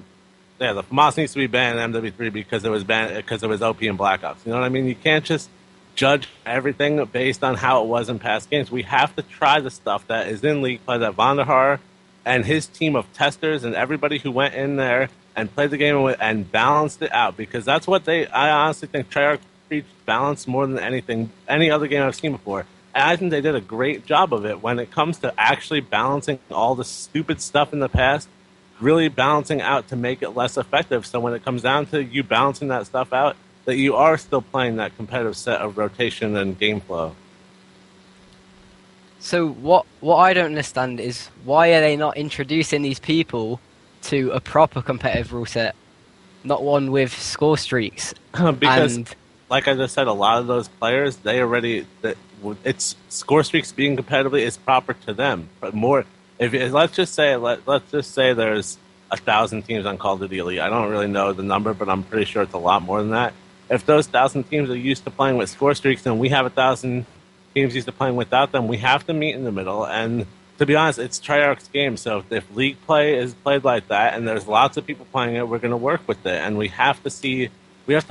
be banned in MW3 because it was banned because it was OP in Black Ops. You know what I mean? You can't just judge everything based on how it was in past games. We have to try the stuff that is in League Play that Vandahar and his team of testers and everybody who went in there and played the game and balanced it out, because that's what I honestly think Treyarch preached balance more than any other game I've seen before. And I think they did a great job of it when it comes to actually balancing all the stupid stuff in the past, really balancing out to make it less effective. So when it comes down to you balancing that stuff out, that you are still playing that competitive set of rotation and game flow. So what I don't understand is, why are they not introducing these people to a proper competitive rule set, not one with score streaks? Because, like I just said, a lot of those players, it's score streaks being competitively is proper to them. But more, let's just say there's 1,000 teams on Call of Duty Elite. I don't really know the number, but I'm pretty sure it's a lot more than that. If those 1,000 teams are used to playing with score streaks, and we have 1,000 teams used to playing without them, we have to meet in the middle. And to be honest, it's Treyarch's game. So if League Play is played like that, and there's lots of people playing it, we're going to work with it, and we have to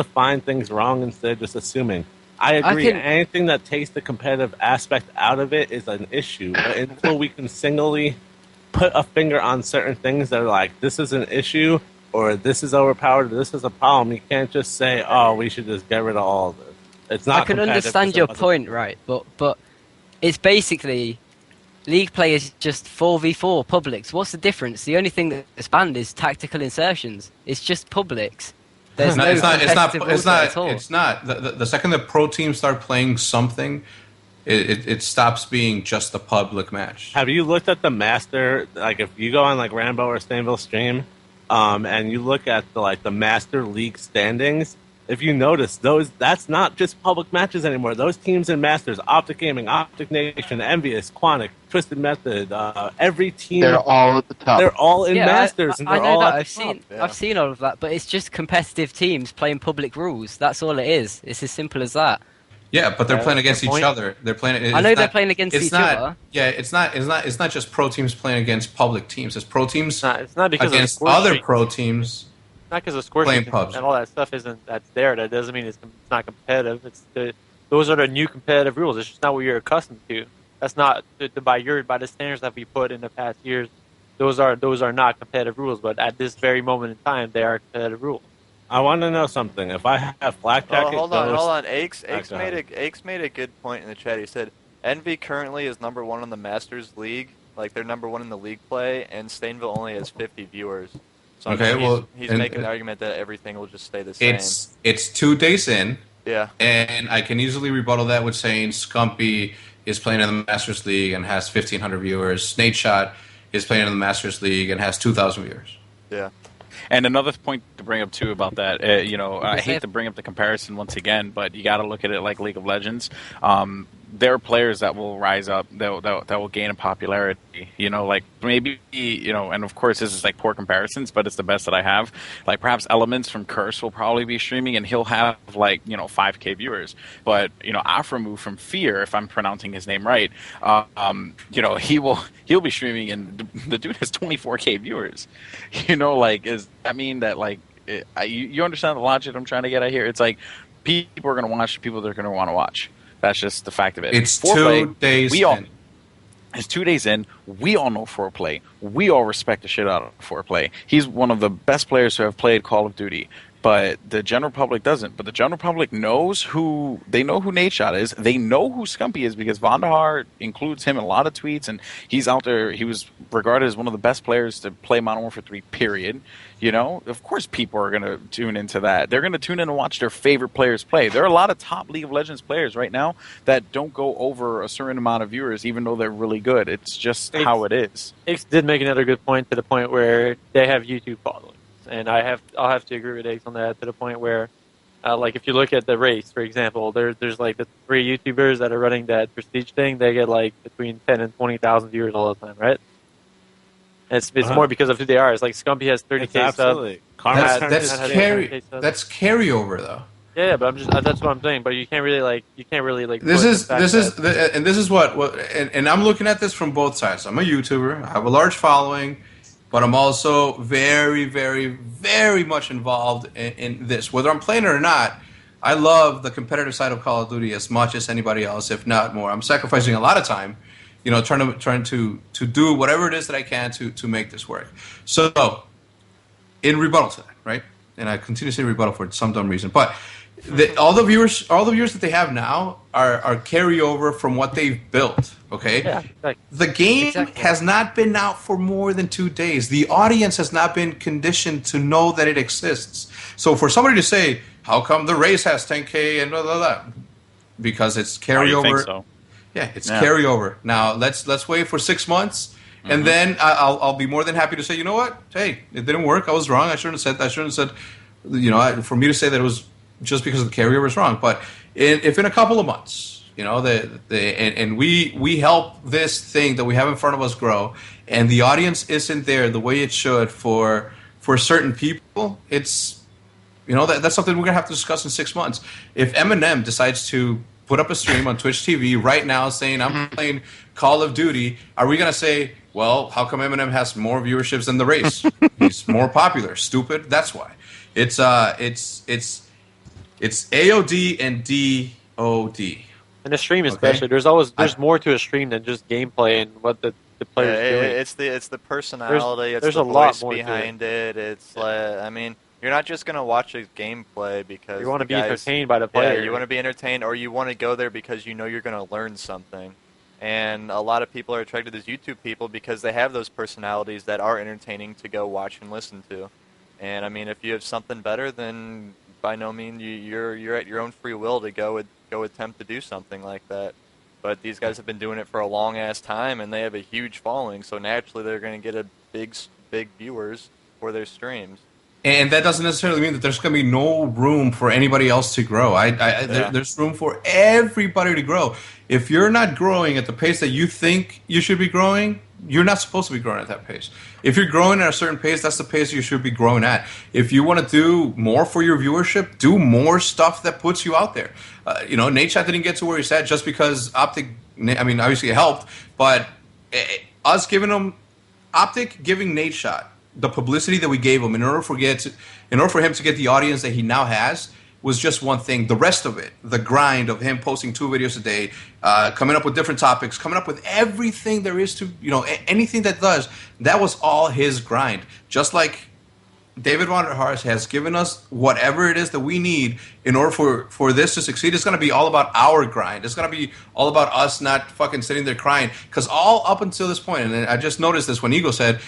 find things wrong instead of just assuming. I agree. can- Anything that takes the competitive aspect out of it is an issue. But until we can singly put a finger on certain things that are like, this is an issue, or this is overpowered, or this is a problem, you can't just say, oh, we should just get rid of all of this. It's not I can competitive understand because your it wasn't- point, right? But it's basically League play is just 4v4 publics. What's the difference? The only thing that's banned is tactical insertions. It's just publics. There's no competitive rules there at all. It's not. The second the pro teams start playing something, it stops being just a public match. Have you looked at the master? Like, if you go on like Rambo or Stanville stream, and you look at the master league standings, if you notice that's not just public matches anymore. Those teams in Masters, OpTic Gaming, OpTic Nation, Envious, Quantic, Twisted Method, every team, They're all at the top. they're all in Masters, and I they're know all that. at the top. I've seen all of that, but it's just competitive teams playing public rules. That's all it is. It's as simple as that. Yeah, but they're playing against good each point. other. They're playing. I know they're playing against each other. Yeah, it's not just pro teams playing against public teams. It's pro teams It's not because against of score other streaks. pro teams. Not because of score Playing streaks pubs. and all that stuff that's there. That doesn't mean it's not competitive. Those are the new competitive rules. It's just not what you're accustomed to. That's not by the standards that we put in the past years. Those are not competitive rules. But at this very moment in time, they are competitive rules. I want to know something. If I have Black Jacket, hold on. Ghost- Aches made a good point in the chat. He said Envy currently is number 1 in the Masters League. Like, they're number 1 in the league play, and Stainville only has 50 viewers. So Okay, he's making the argument that everything will just stay the same. It's 2 days in. Yeah. And I can easily rebuttal that with saying Scumpy is playing in the Masters League and has 1,500 viewers. Snake Shot is playing in the Masters League and has 2,000 viewers. Yeah. And another point to bring up too about that, I hate to bring up the comparison once again, but you got to look at it like League of Legends. There are players that will rise up, that will gain in popularity. Like maybe, and of course this is like poor comparisons, but it's the best that I have. Like perhaps Elements from Curse will probably be streaming, and he'll have 5K viewers. But Aframu from Fear, if I'm pronouncing his name right, he'll be streaming, and the dude has 24K viewers. Does that mean that you understand the logic I'm trying to get at here? It's like people are going to watch the people they're going to want to watch. That's just the fact of it. It's Foreplay, 2 days in. It's 2 days in. We all know Foreplay. We all respect the shit out of Foreplay. He's one of the best players who have played Call of Duty. But the general public doesn't. But the general public knows who Nate Shot is. They know who Scumpy is because Vandahar includes him in a lot of tweets, and he's out there. He was regarded as one of the best players to play Modern Warfare 3, period. Of course people are going to tune into that. They're going to tune in and watch their favorite players play. There are a lot of top League of Legends players right now that don't go over a certain amount of viewers, even though they're really good. It's just how it is. Aches did make another good point to the point where they have YouTube following. And I'll have to agree with Aches on that to the point where, if you look at the race, for example, there's like the 3 YouTubers that are running that prestige thing. They get between 10 and 20,000 viewers all the time, right? And it's more because of who they are. It's like Scumpy has 30K subs. That's carryover though. Yeah, but that's what I'm saying. But you can't really This is what and I'm looking at this from both sides. I'm a YouTuber. I have a large following. But I'm also very, very, very much involved in this. Whether I'm playing it or not, I love the competitive side of Call of Duty as much as anybody else, if not more. I'm sacrificing a lot of time, trying to do whatever it is that I can to make this work. So, in rebuttal to that, right? And I continue to say rebuttal for some dumb reason, but all the viewers that they have now are carryover from what they've built. Okay, yeah, exactly. The game has not been out for more than 2 days. The audience has not been conditioned to know that it exists. So for somebody to say, "How come the race has 10K and blah blah blah?" Because it's carryover. Why do you think so? Yeah, it's carryover. Now let's wait for 6 months. And then I'll be more than happy to say, you know what? Hey, it didn't work. I was wrong. I shouldn't have said that. I shouldn't have said, for me to say that it was just because the carryover is wrong. But if in a couple of months, we help this thing that we have in front of us grow, and the audience isn't there the way it should for certain people, it's that's something we're gonna have to discuss in 6 months. If Eminem decides to put up a stream on Twitch TV right now saying I'm playing Call of Duty, are we gonna say, well, how come Eminem has more viewerships than the race? He's more popular. Stupid. That's why. It's AOD and D OD. In a stream especially, there's more to a stream than just gameplay and what the players doing. It's the personality. There's the a lot voice more behind it. It's like, I mean, you're not just gonna watch a gameplay because You want to the be guys- entertained by the player. Yeah, you want to be entertained, or you want to go there because you know you're gonna learn something. And a lot of people are attracted to YouTube people because they have those personalities that are entertaining to go watch and listen to. And I mean, if you have something better, then by no means you're at your own free will to go attempt to do something like that. But these guys have been doing it for a long ass time, and they have a huge following. So naturally, they're going to get a big viewers for their streams. And that doesn't necessarily mean that there's going to be no room for anybody else to grow. There's room for everybody to grow. If you're not growing at the pace that you think you should be growing, you're not supposed to be growing at that pace. If you're growing at a certain pace, that's the pace you should be growing at. If you want to do more for your viewership, do more stuff that puts you out there. Nadeshot didn't get to where he's at just because OpTic, I mean, obviously it helped, but us giving him, OpTic giving Nadeshot the publicity that we gave him in order for him to get the audience that he now has was just one thing. The rest of it, the grind of him posting 2 videos a day, coming up with different topics, coming up with everything there is to, anything that was all his grind. Just like David Wanderhars has given us whatever it is that we need in order for this to succeed. It's going to be all about our grind. It's going to be all about us not fucking sitting there crying. Because all up until this point, and I just noticed this when Eagle said,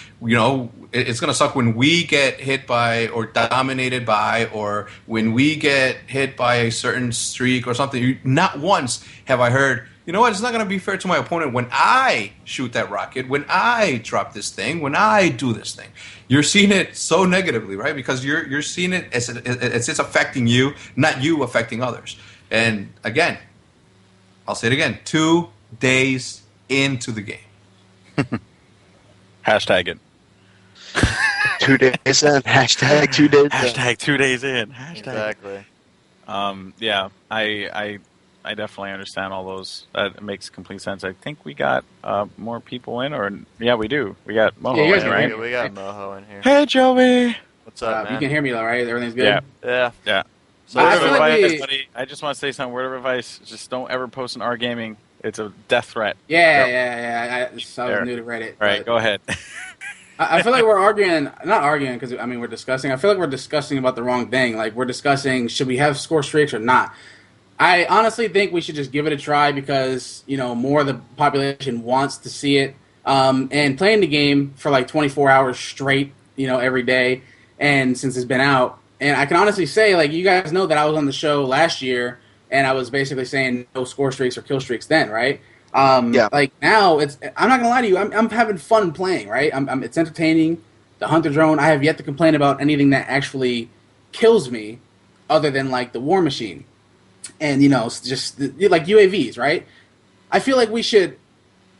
it's going to suck when we get hit by or dominated by or when we get hit by a certain streak or something. Not once have I heard, you know what, it's not going to be fair to my opponent when I shoot that rocket, when I drop this thing, when I do this thing. You're seeing it so negatively, right? Because you're seeing it as it's affecting you, not you affecting others. And again, I'll say it again, 2 days into the game. Hashtag it. 2 days in. Hashtag 2 days in. Hashtag 2 days in. Hashtag. Exactly. Yeah, I definitely understand all those. That makes complete sense. I think we got more people in, or yeah, we do. We got Moho in, right? We got Moho in here. Hey, Joey. What's up, man? You can hear me though, right? Everything's good? Yeah. So I word of feel like advice, buddy, I just want to say something. Word of advice, just don't ever post an R Gaming. It's a death threat. Yeah. I was new to Reddit. All right, go ahead. I feel like we're not arguing because, we're discussing. I feel like we're discussing about the wrong thing. Like, we're discussing, should we have score streaks or not? I honestly think we should just give it a try because, more of the population wants to see it. And playing the game for like 24 hours straight, every day, and since it's been out. And I can honestly say, like, you guys know that I was on the show last year, and I was basically saying no score streaks or kill streaks then, right? Like, now, I'm not going to lie to you, I'm having fun playing, right? It's entertaining. The Hunter Drone, I have yet to complain about anything that actually kills me other than, like, the War Machine. And, just like UAVs, right? I feel like we should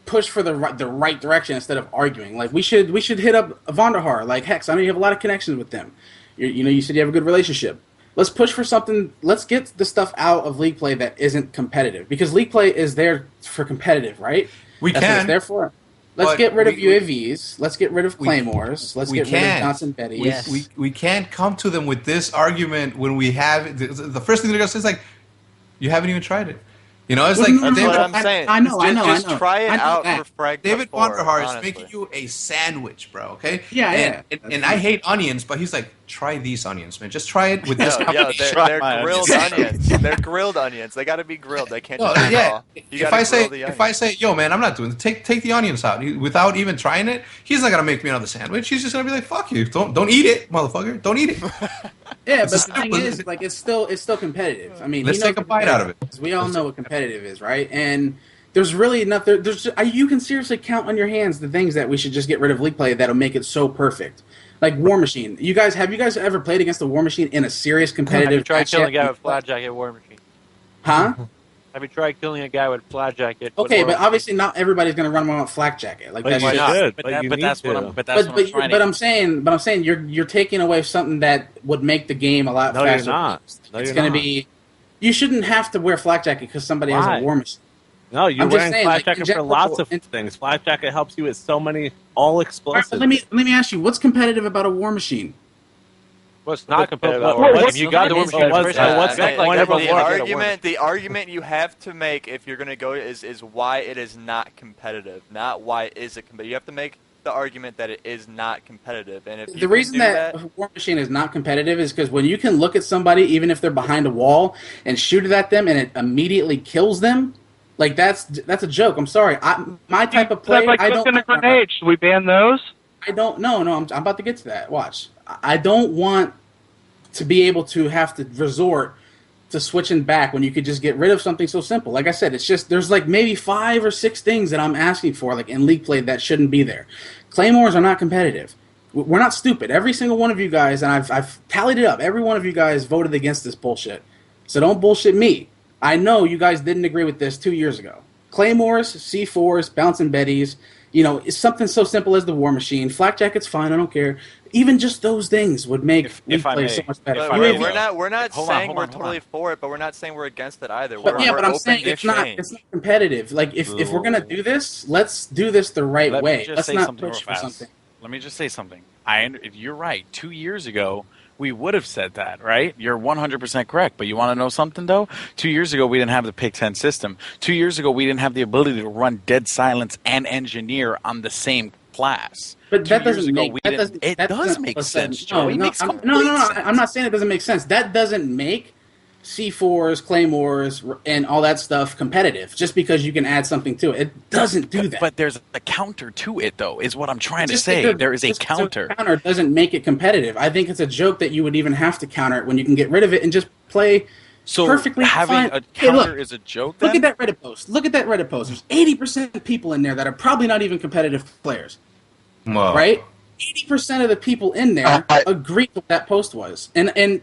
push for the right direction instead of arguing. Like, we should hit up Vonderhaar. Like, Hex, I know you have a lot of connections with them. You said you have a good relationship. Let's push for something. Let's get the stuff out of League Play that isn't competitive. Because League Play is there for competitive, right? That's what it's there for. Let's get rid of UAVs. Let's get rid of Claymores. Let's get rid of Johnson Betty. Yes. We can't come to them with this argument when we have the first thing they're going to say is like, you haven't even tried it. It's like That's David, what I'm saying. I know. Just try it out for Frag. David Wanderhaar is making you a sandwich, bro. Okay? Yeah. And I hate onions, but he's like, try these onions, man. Just try it with this. They're grilled onions. They're grilled onions. They got to be grilled. They can't just be raw. If I say, yo, man, I'm not doing it. Take the onions out without even trying it. He's not gonna make me another sandwich. He's just gonna be like, fuck you. Don't eat it, motherfucker. Don't eat it. Yeah, but the thing is, like, it's still competitive. I mean, let's take a bite out of it. We all know what competitive is, right? And there's really nothing. You can seriously count on your hands the things that we should just get rid of League Play that'll make it so perfect. Like War Machine. Have you guys ever played against the War Machine in a serious competitive? Have you tried killing a guy with flat jacket War Machine? Huh? Have you tried killing a guy with flat jacket? Okay, but obviously not everybody's going to run around with flak jacket. Like that's just, But I'm saying you're taking away something that would make the game a lot faster. You're not. It's going to be. You shouldn't have to wear flak jacket because somebody has a War Machine. No, you're wearing flak jacket for lots of things. Flak jacket helps you with so many all explosives. Right, let me ask you, what's competitive about a War Machine? What's not competitive about Well, War what's Machine? You got the War not Machine is- first. Yeah, What's I the mean, point of a the War The argument you have to make if you're going to go is why it is not competitive, not why is it competitive. You have to make the argument that it is not competitive, and if The reason that War Machine is not competitive is because when you can look at somebody, even if they're behind a wall, and shoot it at them, and it immediately kills them, like that's a joke. I'm sorry. My type of play, like I don't. a grenade. Should we ban those? I don't. No. I'm about to get to that. Watch. I don't want to be able to have to resort to switching back when you could just get rid of something so simple. Like I said, it's just there's like maybe 5 or 6 things that I'm asking for, like in League play, that shouldn't be there. Claymores are not competitive. We're not stupid. Every single one of you guys, and I've tallied it up. Every one of you guys voted against this bullshit. So don't bullshit me. I know you guys didn't agree with this 2 years ago. Claymores, C4s, bouncing betties. It's something so simple as the War Machine. Flak Jacket's fine. I don't care. Even just those things would make League play so much better. We're not saying we're totally for it, but we're not saying we're against it either. But We're I'm saying it's not competitive. Like if we're gonna do this, let's do this the right way. Let's not push for something. Let me just say something. You're right. 2 years ago, we would have said that, right? You're 100% correct. But you want to know something, though? 2 years ago, we didn't have the Pick 10 system. 2 years ago, we didn't have the ability to run Dead Silence and Engineer on the same class. But that doesn't make it does make sense, Joe. No, I'm not saying it doesn't make sense. That doesn't make C4s, Claymores, and all that stuff competitive just because you can add something to it. It doesn't do that. But there's a counter to it, though, is what I'm trying to say. There is a counter. Counter doesn't make it competitive. I think it's a joke that you would even have to counter it when you can get rid of it and just play perfectly having fine. a counter is a joke, then? Look at that Reddit post. Look at that Reddit post. There's 80% of people in there that are probably not even competitive players. Whoa. Right? 80% of the people in there agreed with what that post was. And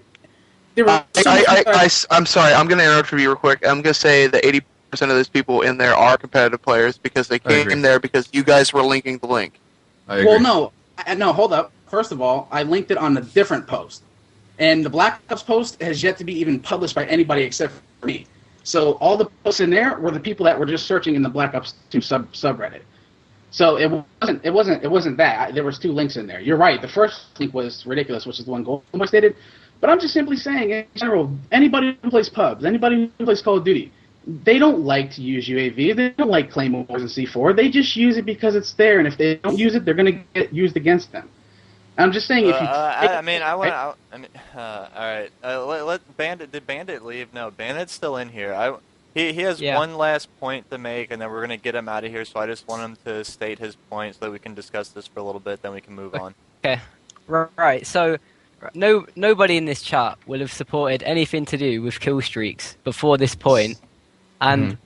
there were I'm sorry, I'm going to interrupt you real quick. I'm going to say that 80% of those people in there are competitive players because they came there because you guys were linking the link. Well, no, hold up. First of all, I linked it on a different post. And the BlackOps post has yet to be even published by anybody except for me. So all the posts in there were the people that were just searching in the BlackOps2 subreddit. So it wasn't that. There was 2 links in there. You're right. The first link was ridiculous, which is the one GoldenBoy stated. But I'm just simply saying, in general, anybody who plays pubs, anybody who plays Call of Duty, they don't like to use UAV. They don't like Claymores and C4. They just use it because it's there, and if they don't use it, they're going to get used against them. I'm just saying, if you... all right. Let Bandit... Did Bandit leave? No, Bandit's still in here. He has one last point to make, and then we're going to get him out of here, so I just want him to state his point so that we can discuss this for a little bit, then we can move on. Okay. Right, so... nobody in this chat will have supported anything to do with kill streaks before this point. And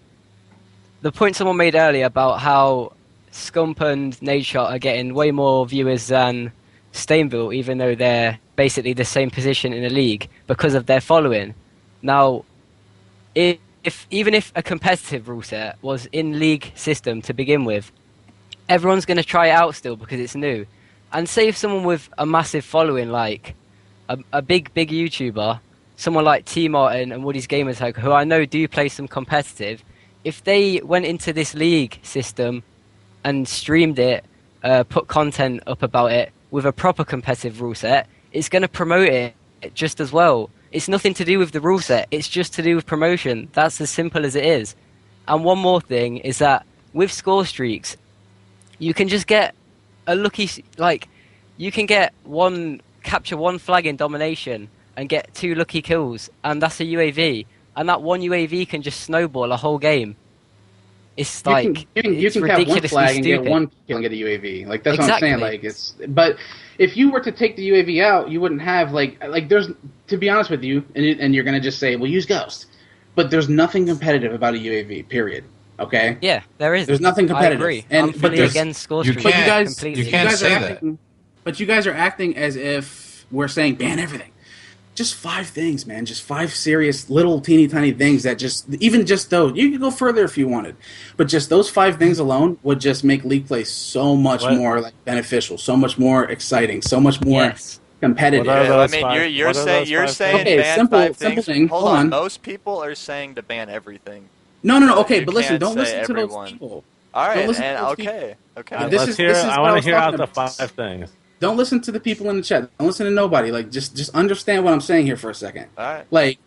the point someone made earlier about how Scump and Nadeshot are getting way more viewers than Stainville, even though they're basically the same position in the league because of their following. Now, even if a competitive rule set was in league system to begin with, everyone's going to try it out still because it's new. And say if someone with a massive following, like a big YouTuber, someone like T Martin and Woody's Gamer Tag, who I know do play some competitive, if they went into this league system and streamed it, put content up about it with a proper competitive rule set, it's going to promote it just as well. It's nothing to do with the rule set, it's just to do with promotion. That's as simple as it is. And one more thing is that with score streaks, you can just get a lucky, like, you can capture one flag in domination and get 2 lucky kills, and that's a UAV, and that one UAV can just snowball a whole game. It's like you can cap one flag and get 1 kill and get a UAV. Like that's what I'm saying. Like but if you were to take the UAV out, you wouldn't have like there's, to be honest with you, and you're gonna just say, well, use Ghost, but there's nothing competitive about a UAV. Period. Okay. Yeah, there is. There's nothing competitive. I agree. I'm fully against score streaks. You can't say that. But you guys are acting as if we're saying ban everything. Just 5 things, man. Just 5 serious little teeny tiny things that even just those. You could go further if you wanted, but just those 5 things alone would just make league play so much more beneficial, so much more exciting, so much more competitive. I mean, you're saying okay, ban 5 things. Simple thing. Hold on. Most people are saying to ban everything. No. Okay, but listen. Don't listen to those people. All right. I want to hear out the 5 things. don't listen to the people in the chat. Don't listen to nobody. Like, just understand what I'm saying here for a second. All right. Like,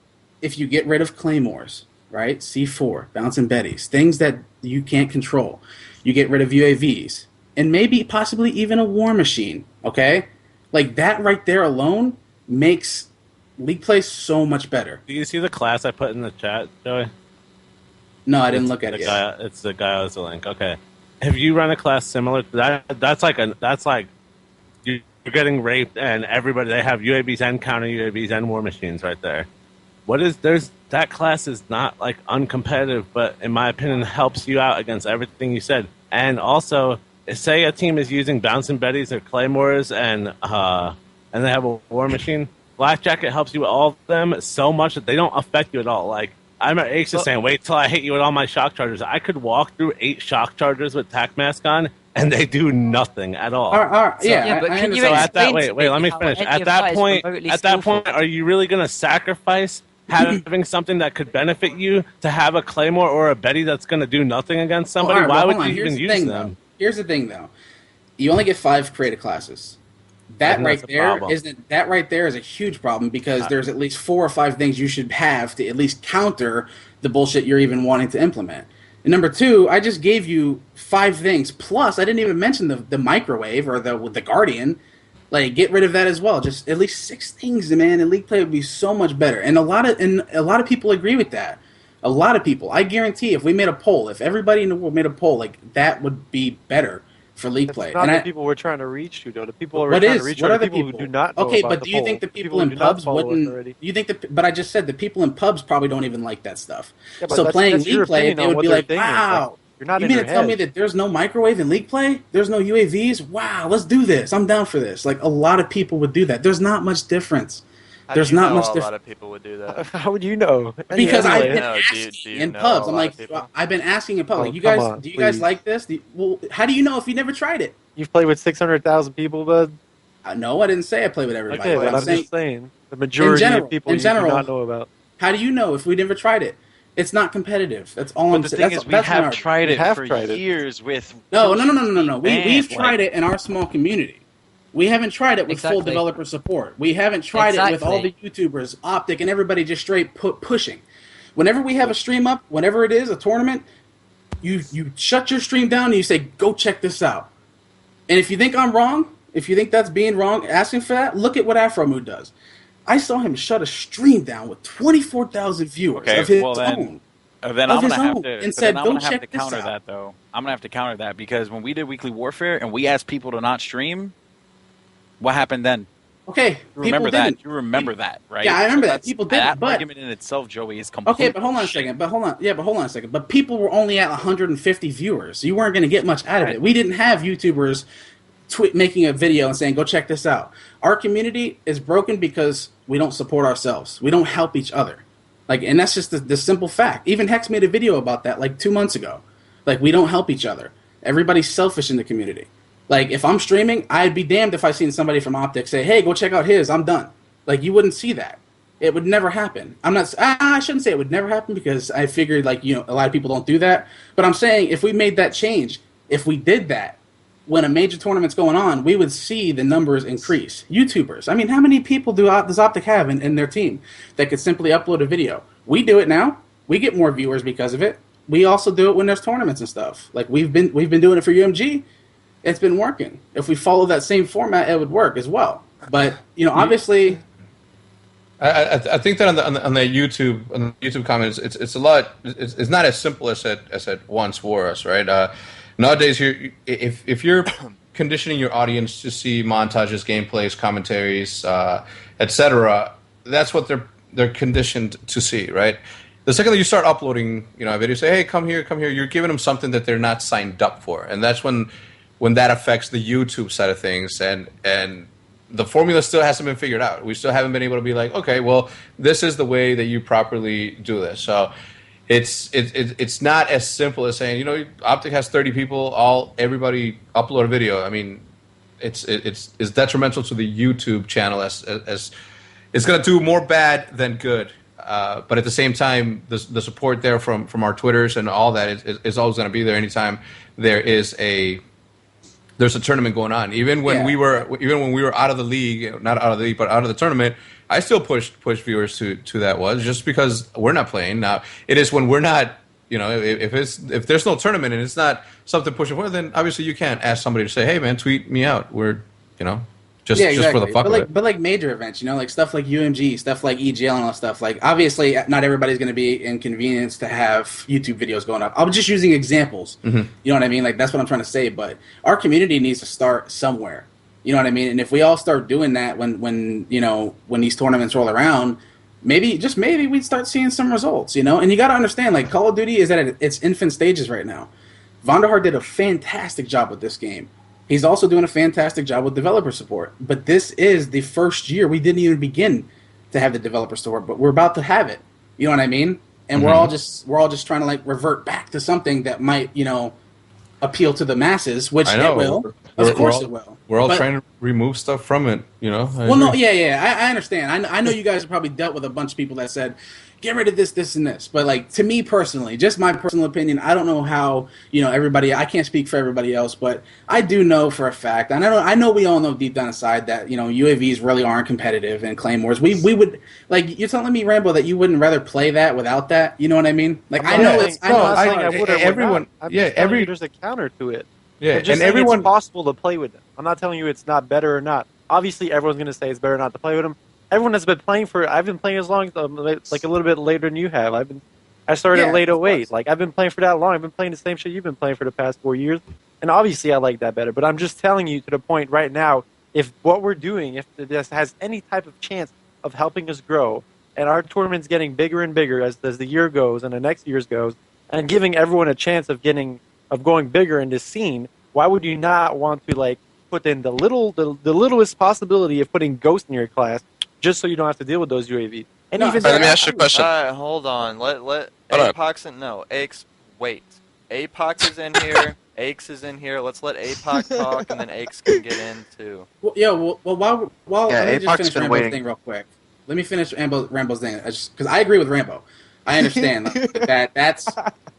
if you get rid of claymores, right? C4, bouncing betties, things that you can't control. You get rid of UAVs, and maybe possibly even a war machine. Okay, like that right there alone makes League play so much better. Do you see the class I put in the chat, Joey? No, I didn't look at it yet. It's the guy with the link. Okay. Have you run a class similar to that? That's like you're getting raped and everybody, they have UAVs and counter UAVs and war machines right there. That class is not like uncompetitive, but in my opinion helps you out against everything you said. And also, say a team is using bouncing betties or claymores and they have a war machine. Black Jacket helps you with all of them so much that they don't affect you at all. Like, I remember Aches was saying, wait till I hit you with all my shock chargers. I could walk through 8 shock chargers with TAC mask on, and they do nothing at all. But can you wait, let me finish. At that point, are you really going to sacrifice having something that could benefit you to have a claymore or a Betty that's going to do nothing against somebody? Why would you even use them? Here's the thing, though. You only get 5 creative classes. That right there is a huge problem because there's at least 4 or 5 things you should have to at least counter the bullshit you're even wanting to implement. And number 2, I just gave you 5 things. Plus, I didn't even mention the microwave or the Guardian. Like, get rid of that as well. Just at least 6 things, man. And League play would be so much better. And a lot of people agree with that. A lot of people. I guarantee if we made a poll, if everybody in the world made a poll, like that would be better for League play. Not the people we're trying to reach to, though. The people we're trying to reach are the people who do not know Okay, about but the do you poll. think the people in pubs wouldn't? You think but I just said the people in pubs probably don't even like that stuff. Yeah, but so playing that's League play, they would be like, "Wow, you're not you in mean your to tell head. me that there's no microwave in League play? There's no UAVs? Wow, let's do this. I'm down for this." Like a lot of people would do that. There's not much difference. There's not much difference. A lot of people would do that. How would you know? Because I've been No, asking in pubs. I'm like, I've been asking in pubs. Like, you guys, do you guys like this? Well, how do you know if you never tried it? You've played with 600,000 people, bud. No, I didn't say I play with everybody. Okay, but I'm just saying the majority of people you do not know about. How do you know if we never tried it? It's not competitive. That's all I'm saying. But the thing is, we have tried it for years with... No. We've tried it in our small community. We haven't tried it with full developer support. We haven't tried it with all the YouTubers, OpTic, and everybody just straight pushing. Whenever we have a stream up, whenever it is a tournament, you shut your stream down and you say, "Go check this out." And if you think I'm wrong, if you think that's being wrong, asking for that, look at what Afromood does. I saw him shut a stream down with 24,000 viewers of his own. Then I'm gonna have to. And said, "Go check this counter out." that though. I'm gonna have to counter that because when we did Weekly Warfare and we asked people to not stream, what happened then? Okay, you remember people that. didn't. You remember that, right? Yeah, I remember that. People didn't. That but argument in itself, Joey, is complete. Okay, but hold on a second. But hold on a second. But people were only at 150 viewers. So you weren't going to get much out of it. We didn't have YouTubers making a video and saying, "Go check this out." Our community is broken because we don't support ourselves. We don't help each other. Like, and that's just the simple fact. Even Hex made a video about that like 2 months ago. Like, we don't help each other. Everybody's selfish in the community. Like, if I'm streaming, I'd be damned if I seen somebody from OpTic say, "Hey, go check out his. I'm done." Like, you wouldn't see that. It would never happen. I shouldn't say it would never happen because I figured, like, a lot of people don't do that. But I'm saying if we made that change, if we did that, when a major tournament's going on, we would see the numbers increase. YouTubers. I mean, how many people does OpTic have in their team that could simply upload a video? We do it now. We get more viewers because of it. We also do it when there's tournaments and stuff. Like, we've been doing it for UMG. It's been working. If we follow that same format, it would work as well. But obviously, I think that on the YouTube comments, it's a lot. It's not as simple as it once was, right? Nowadays, if you're conditioning your audience to see montages, gameplays, commentaries, etc., that's what they're conditioned to see, right? The second that you start uploading, a video, say, "Hey, come here," you're giving them something that they're not signed up for, and that's when that affects the YouTube side of things, and the formula still hasn't been figured out. We still haven't been able to be like, okay, well, this is the way that you properly do this. So it's not as simple as saying, OpTic has 30 people, everybody upload a video. I mean, it's detrimental to the YouTube channel as it's going to do more bad than good. But at the same time, the support there from our Twitters and all that is always going to be there anytime there is a there's a tournament going on. Even when we were out of the league, not out of the league, but out of the tournament, I still push viewers to that was just because we're not playing. Now it is when we're not, if there's no tournament and it's not something pushing forward, then obviously you can't ask somebody to say, hey man, tweet me out. We're just for the fuck of it. But like major events, like stuff like UMG, stuff like EGL and all that stuff. Like obviously not everybody's going to be inconvenienced to have YouTube videos going up. I'm just using examples. Mm-hmm. You know what I mean? Like that's what I'm trying to say. But our community needs to start somewhere. You know what I mean? And if we all start doing that when these tournaments roll around, maybe we'd start seeing some results. And you got to understand, like Call of Duty is at its infant stages right now. Vonderhaar did a fantastic job with this game. He's also doing a fantastic job with developer support. But this is the first year we didn't even begin to have the developer support, but we're about to have it. You know what I mean? And we're all just trying to like revert back to something that might, appeal to the masses, which it will. Of course it will. We're all trying to remove stuff from it, Well, no, yeah, I understand. I know you guys have probably dealt with a bunch of people that said, get rid of this, this, and this. But, like, to me personally, just my personal opinion, I don't know how, everybody, I can't speak for everybody else, but I do know for a fact, and I know we all know deep down inside that, UAVs really aren't competitive and Claymores. We would, like, you're telling me, Rambo, that you wouldn't rather play that without that? You know what I mean? Like, there's a counter to it. Yeah, and everyone, it's possible to play with them. I'm not telling you it's not better or not. Obviously, everyone's going to say it's better not to play with them. Everyone has been playing I've been playing as long, like a little bit later than you have. I started at late 08. Like I've been playing for that long. I've been playing the same shit you've been playing for the past 4 years, and obviously I like that better. But I'm just telling you to the point right now, if what we're doing, if this has any type of chance of helping us grow, and our tournament's getting bigger and bigger as the year goes and the next years goes, and giving everyone a chance of going bigger in this scene, why would you not want to like put in the littlest possibility of putting Ghost in your class just so you don't have to deal with those UAVs? And let me ask you a question. Hold on. Let Apoc Aches wait. Apoc is in here. Aches is in here. Let's let Apoc talk, and then Aches can get in too. Well, while let me just finish Rambo's thing real quick. Let me finish Rambo's thing, because I agree with Rambo. I understand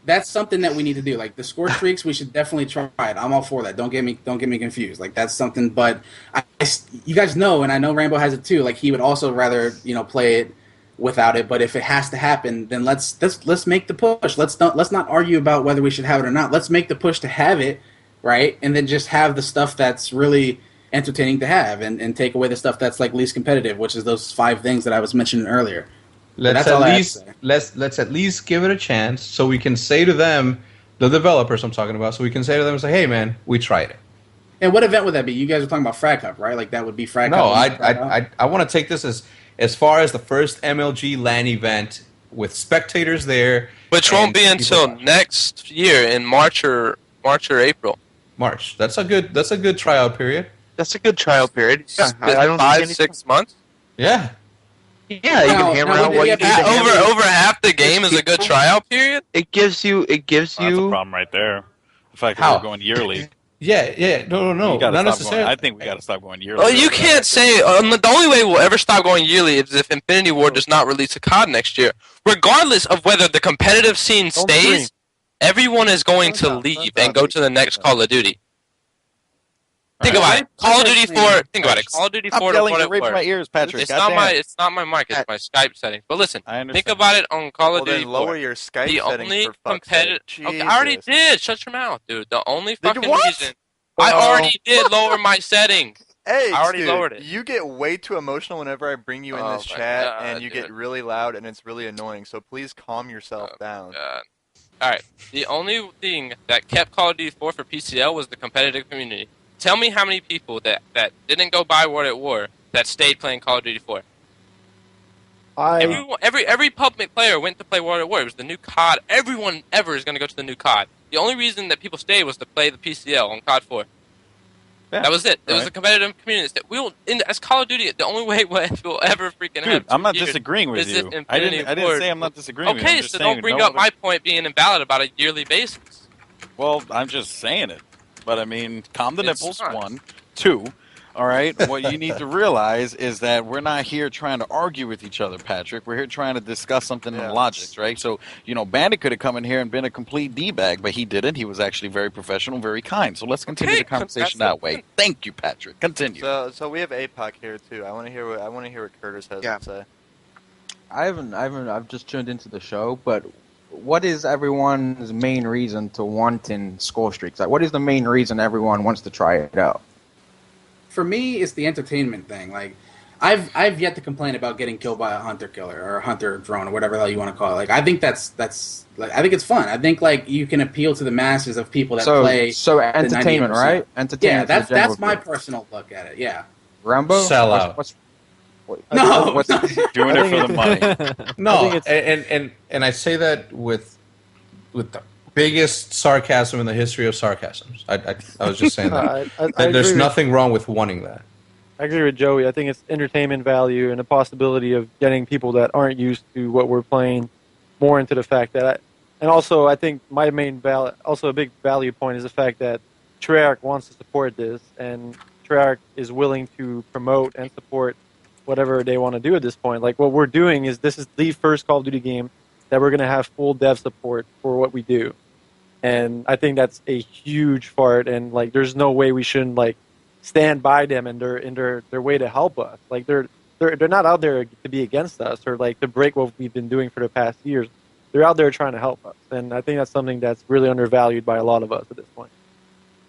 that's something that we need to do. Like the score streaks, we should definitely try it. I'm all for that. Don't get me confused. Like that's something. But you guys know, and I know Rambo has it too. Like he would also rather play it without it. But if it has to happen, then let's make the push. Let's not argue about whether we should have it or not. Let's make the push to have it, right? And then just have the stuff that's really entertaining to have, and take away the stuff that's like least competitive, which is those 5 things that I was mentioning earlier. Let's at least give it a chance, so we can say to them, the developers I'm talking about, so we can say to them, say, hey man, we tried it. And what event would that be? You guys are talking about Frag Cup, right? Like that would be Frag Cup. No, I want to take this as far as the first MLG LAN event with spectators there, which won't be until next year in March or April. March. That's a good tryout period. That's a good trial period. Yeah, I don't 5-6 months. Yeah. Yeah, you can hammer out what you need. Over half the game is a good trial period. It gives you. That's a problem right there. The fact that we're going yearly. Yeah. No. Not necessarily. I think we got to stop going yearly. Well, you can't say the only way we'll ever stop going yearly is if Infinity Ward does not release a COD next year. Regardless of whether the competitive scene stays, everyone is going to leave and go to the next Call of Duty. Think about it. Call of Duty 4. Think about it. Call of Duty 4. I'm yelling to rape my ears, Patrick. It's not my mic. It's my Skype settings. But listen, think about it on Call of Duty 4. Lower your Skype the settings only for fuck's competitive. sake. Okay, I already did. Shut your mouth, dude. The only fucking what? reason I already did lower my settings. Hey, I already dude, lowered it. You get way too emotional whenever I bring you in this chat, and you get really loud, and it's really annoying. So please calm yourself down. All right. The only thing that kept Call of Duty 4 for PCL was the competitive community. Tell me how many people that didn't go buy World at War that stayed playing Call of Duty 4. Every public player went to play World at War. It was the new COD. Everyone ever is going to go to the new COD. The only reason that people stayed was to play the PCL on COD 4. Yeah, that was it. There was a competitive community. As Call of Duty, the only way we'll ever freaking have. I'm not disagreeing with you. I didn't say I'm not disagreeing with you. Okay, so don't bring up my point being invalid about a yearly basis. Well, I'm just saying it. But I mean, calm the nipples, 1. 2, All right. What you need to realize is that we're not here trying to argue with each other, Patrick. We're here trying to discuss something in logics, right? So, Bandit could have come in here and been a complete d-bag, but he didn't. He was actually very professional, very kind. So let's continue the conversation that way. Thank you, Patrick. Continue. So we have Apoc here too. I want to hear what Curtis has to say. I've just tuned into the show, but what is everyone's main reason to wanting score streaks? Like, what is the main reason everyone wants to try it out? For me, it's the entertainment thing. Like, I've yet to complain about getting killed by a hunter killer or a hunter drone or whatever the hell you want to call it. Like, I think that's like, I think it's fun. I think like you can appeal to the masses of people that play. So entertainment, right? Entertainment. Yeah, that's my personal look at it. Yeah. Rambo. Sell out. No, what's doing it for the money? No, and I say that with the biggest sarcasm in the history of sarcasms. I was just saying that. There's nothing wrong with wanting that. I agree with Joey. I think it's entertainment value and a possibility of getting people that aren't used to what we're playing more into the fact that, and also I think my main also a big value point is the fact that Treyarch wants to support this, and Treyarch is willing to promote and support whatever they want to do at this point. Like what we're doing is this is the first Call of Duty game that we're going to have full dev support for what we do. And I think that's a huge part, and like there's no way we shouldn't like stand by them in their way to help us. Like they're not out there to be against us or like to break what we've been doing for the past years. They're out there trying to help us. And I think that's something that's really undervalued by a lot of us at this point.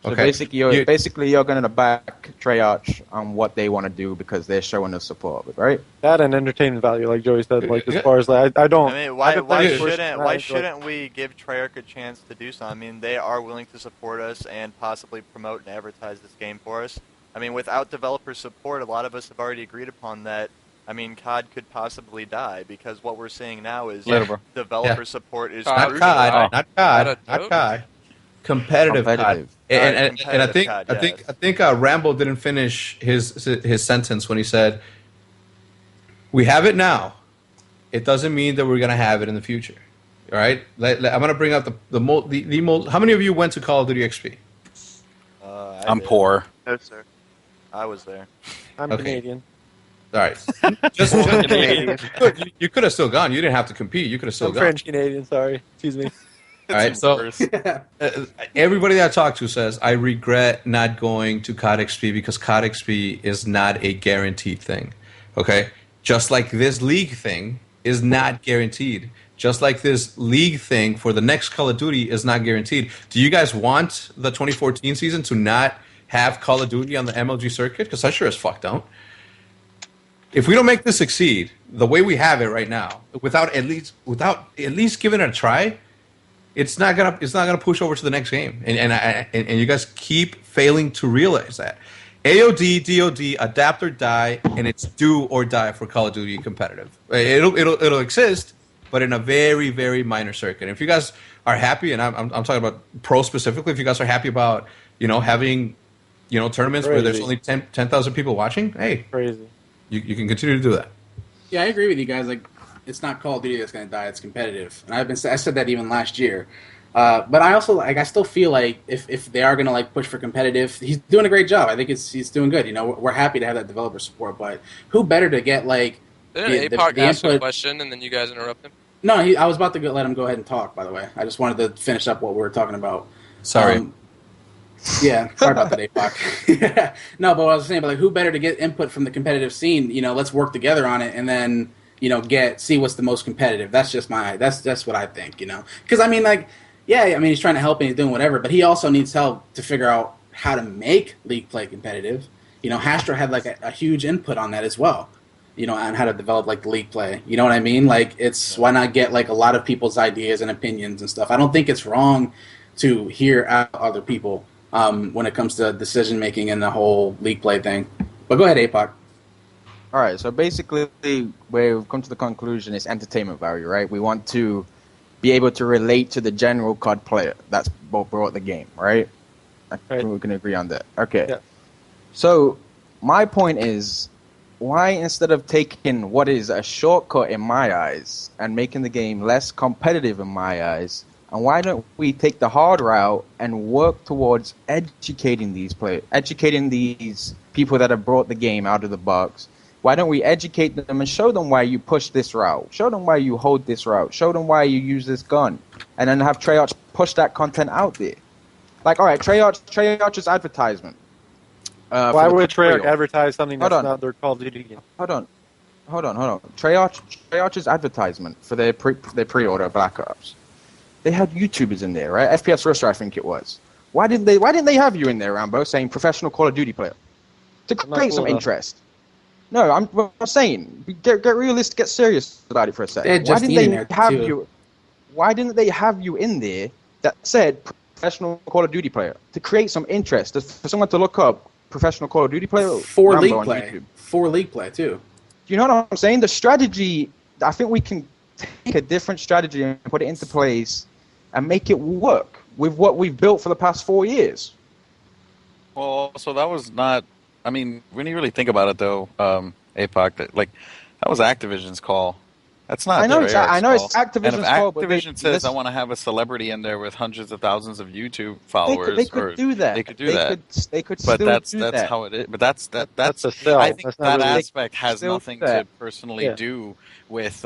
So basically you're going to back Treyarch on what they want to do because they're showing us support, right? That and entertainment value, like Joey said. Like as far as like, I don't. I mean, why shouldn't we give Treyarch a chance to do something? I mean, they are willing to support us and possibly promote and advertise this game for us. I mean, without developer support, a lot of us have already agreed upon that. I mean, COD could possibly die because what we're seeing now is developer support is not crucial. COD, not COD. Competitive COD. And I think Rambo didn't finish his sentence when he said, "We have it now. It doesn't mean that we're going to have it in the future." All right. I'm going to bring up the most. How many of you went to Call of Duty XP? I'm poor. No, sir. I was there. I'm Canadian. All right. Just you could have still gone. You didn't have to compete. You could have still gone. French Canadian. Sorry. Excuse me. All right, so everybody that I talk to says, I regret not going to COD XP because COD XP is not a guaranteed thing, okay? Just like this league thing is not guaranteed. Just like this league thing for the next Call of Duty is not guaranteed. Do you guys want the 2014 season to not have Call of Duty on the MLG circuit? Because I sure as fuck don't. If we don't make this succeed the way we have it right now, without at least giving it a try, it's not gonna push over to the next game, and you guys keep failing to realize that. AOD, DOD, adapt or die, and it's do or die for Call of Duty competitive. It'll exist, but in a very, very minor circuit. If you guys are happy, and I'm talking about pro specifically, if you guys are happy about having tournaments where there's only 10,000 people watching, hey, crazy, you can continue to do that. Yeah, I agree with you guys. Like, it's not Call of Duty that's going to die. It's competitive, and I said that even last year. But I also I still feel like if they are going to push for competitive, he's doing a great job. I think he's doing good. We're happy to have that developer support, but who better to get Didn't Apoc ask a question and then you guys interrupt him? No, I was about to let him go ahead and talk. By the way, I just wanted to finish up what we were talking about. Sorry. Yeah, sorry about that, Apoc. No, but what I was saying, who better to get input from the competitive scene? Let's work together on it, and then see what's the most competitive. That's just that's what I think. Because he's trying to help and he's doing whatever, but he also needs help to figure out how to make league play competitive. Hastra had a huge input on that as well. On how to develop the league play. You know what I mean? Why not get a lot of people's ideas and opinions and stuff. I don't think it's wrong to hear out other people when it comes to decision making and the whole league play thing. But go ahead, Apoc. All right, so basically, we've come to the conclusion it's entertainment value, right? We want to be able to relate to the general COD player that's brought the game, right? I think we can agree on that. Okay. Yeah. So my point is, why instead of taking what is a shortcut in my eyes and making the game less competitive in my eyes, And why don't we take the hard route and work towards educating these players, educating these people that have brought the game out of the box? Why don't we educate them and show them why you push this route? Show them why you hold this route. Show them why you use this gun. And then have Treyarch push that content out there. Like, all right, Treyarch's advertisement. Why would Treyarch advertise something that's not their Call of Duty game? Hold on. Treyarch's advertisement for their pre-order Black Ops. They had YouTubers in there, right? FPS Rusher, I think it was. Why didn't they have you in there, Rambo, saying professional Call of Duty player to create some interest? No, I'm saying get realistic, get serious about it for a second. Why didn't they have you in there that said professional Call of Duty player to create some interest for someone to look up professional Call of Duty player for Rambo league on play, YouTube? for league play too. You know what I'm saying? The strategy, I think we can take a different strategy and put it into place and make it work with what we've built for the past 4 years. Well, so that was not. I mean, when you really think about it, though, Apoc, that was Activision's call. That's not. I know Treyarch's it's call. Activision's and if call. But Activision says, "I want to have a celebrity in there with hundreds of thousands of YouTube followers," they could do that. They could do that. They could but still that's do that. how it is. But that's a sell. I think that's that really aspect has nothing to personally do with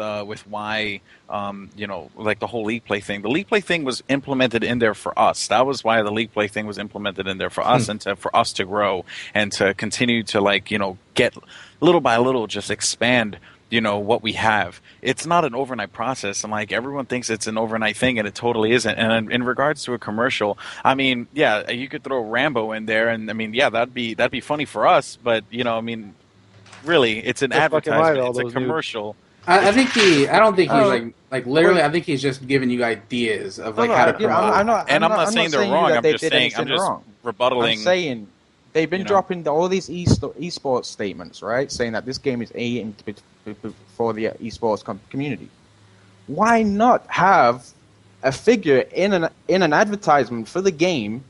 why like the whole league play thing. The league play thing was implemented in there for us. That was why the league play thing was implemented in there for us and for us to grow and to continue to get little by little just expand what we have. It's not an overnight process, and everyone thinks it's an overnight thing, and it totally isn't. And in regards to a commercial, I mean, yeah, you could throw Rambo in there, and I mean, yeah, that'd be funny for us, but I mean, really, it's an advertisement, it's a commercial. I don't think he's literally. I think he's just giving you ideas of how to promote. I'm not saying they're wrong. I'm just saying I'm just rebuttaling. I'm saying they've been dropping all these esports statements, right? Saying that this game is aimed for the esports community. Why not have a figure in an advertisement for the game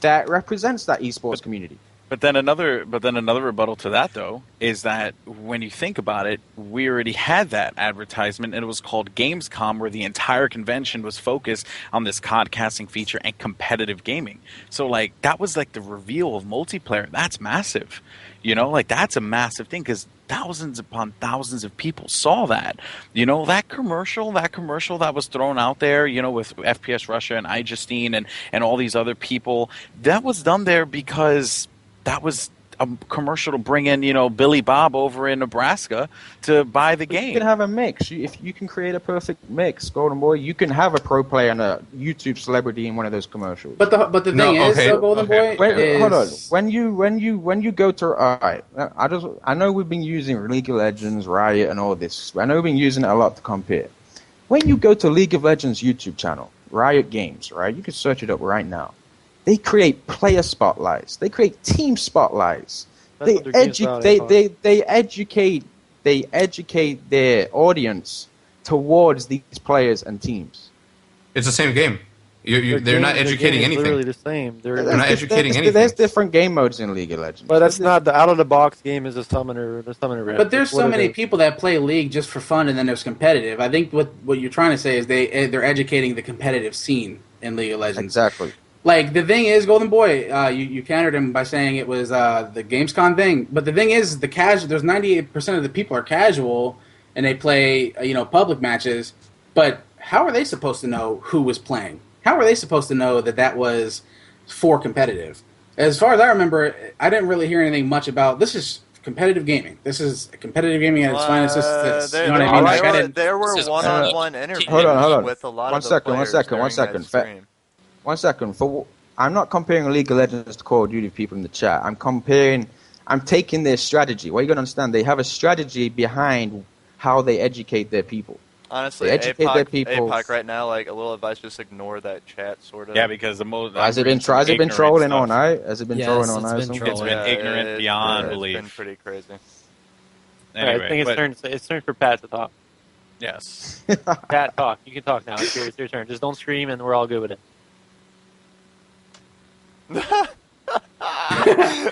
that represents that esports community? But then another rebuttal to that, though, is that when you think about it, we already had that advertisement, and it was called Gamescom, where the entire convention was focused on this podcasting feature and competitive gaming. So, that was the reveal of multiplayer. That's massive. That's a massive thing because thousands upon thousands of people saw that. That commercial that was thrown out there, with FPS Russia and iJustine and all these other people, that was done there because that was a commercial to bring in, Billy Bob over in Nebraska to buy the game. You can have a mix. If you can create a perfect mix, Golden Boy, you can have a pro player and a YouTube celebrity in one of those commercials. But the thing is, Golden Boy, hold on. When you go to I know we've been using League of Legends, Riot, and all this. I know we've been using it a lot to compare. When you go to League of Legends YouTube channel, Riot Games, right? You can search it up right now. They create player spotlights. They create team spotlights. They educate their audience towards these players and teams. It's the same game. They're not educating anything. Literally the same. They're not educating anything. There's different game modes in League of Legends. But that's not the out of the box game. Is the summoner round. But there's so many people that play League just for fun, and then there's competitive. I think what you're trying to say is they're educating the competitive scene in League of Legends. Exactly. The thing is, Golden Boy, you countered him by saying it was the Gamescom thing. But the thing is, there's 98% of the people are casual, and they play public matches. But how are they supposed to know who was playing? How are they supposed to know that was for competitive? As far as I remember, I didn't really hear anything much about this is competitive gaming. This is competitive gaming at its finest. You know what I mean? There were one-on-one interviews hold on. with a lot of the players One second. I'm not comparing League of Legends to Call of Duty people in the chat. I'm taking their strategy. What you got to understand, they have a strategy behind how they educate their people. Honestly, they educate their people. Apoc right now, a little advice, just ignore that chat, sort of. Yeah, because the most... Has it been trolling all night? Has it been trolling all night? It's been ignorant beyond belief. It's been pretty crazy. Anyway, I think it's turn for Pat to talk. Yes. Pat, talk. You can talk now. It's your turn. Just don't scream, and we're all good with it.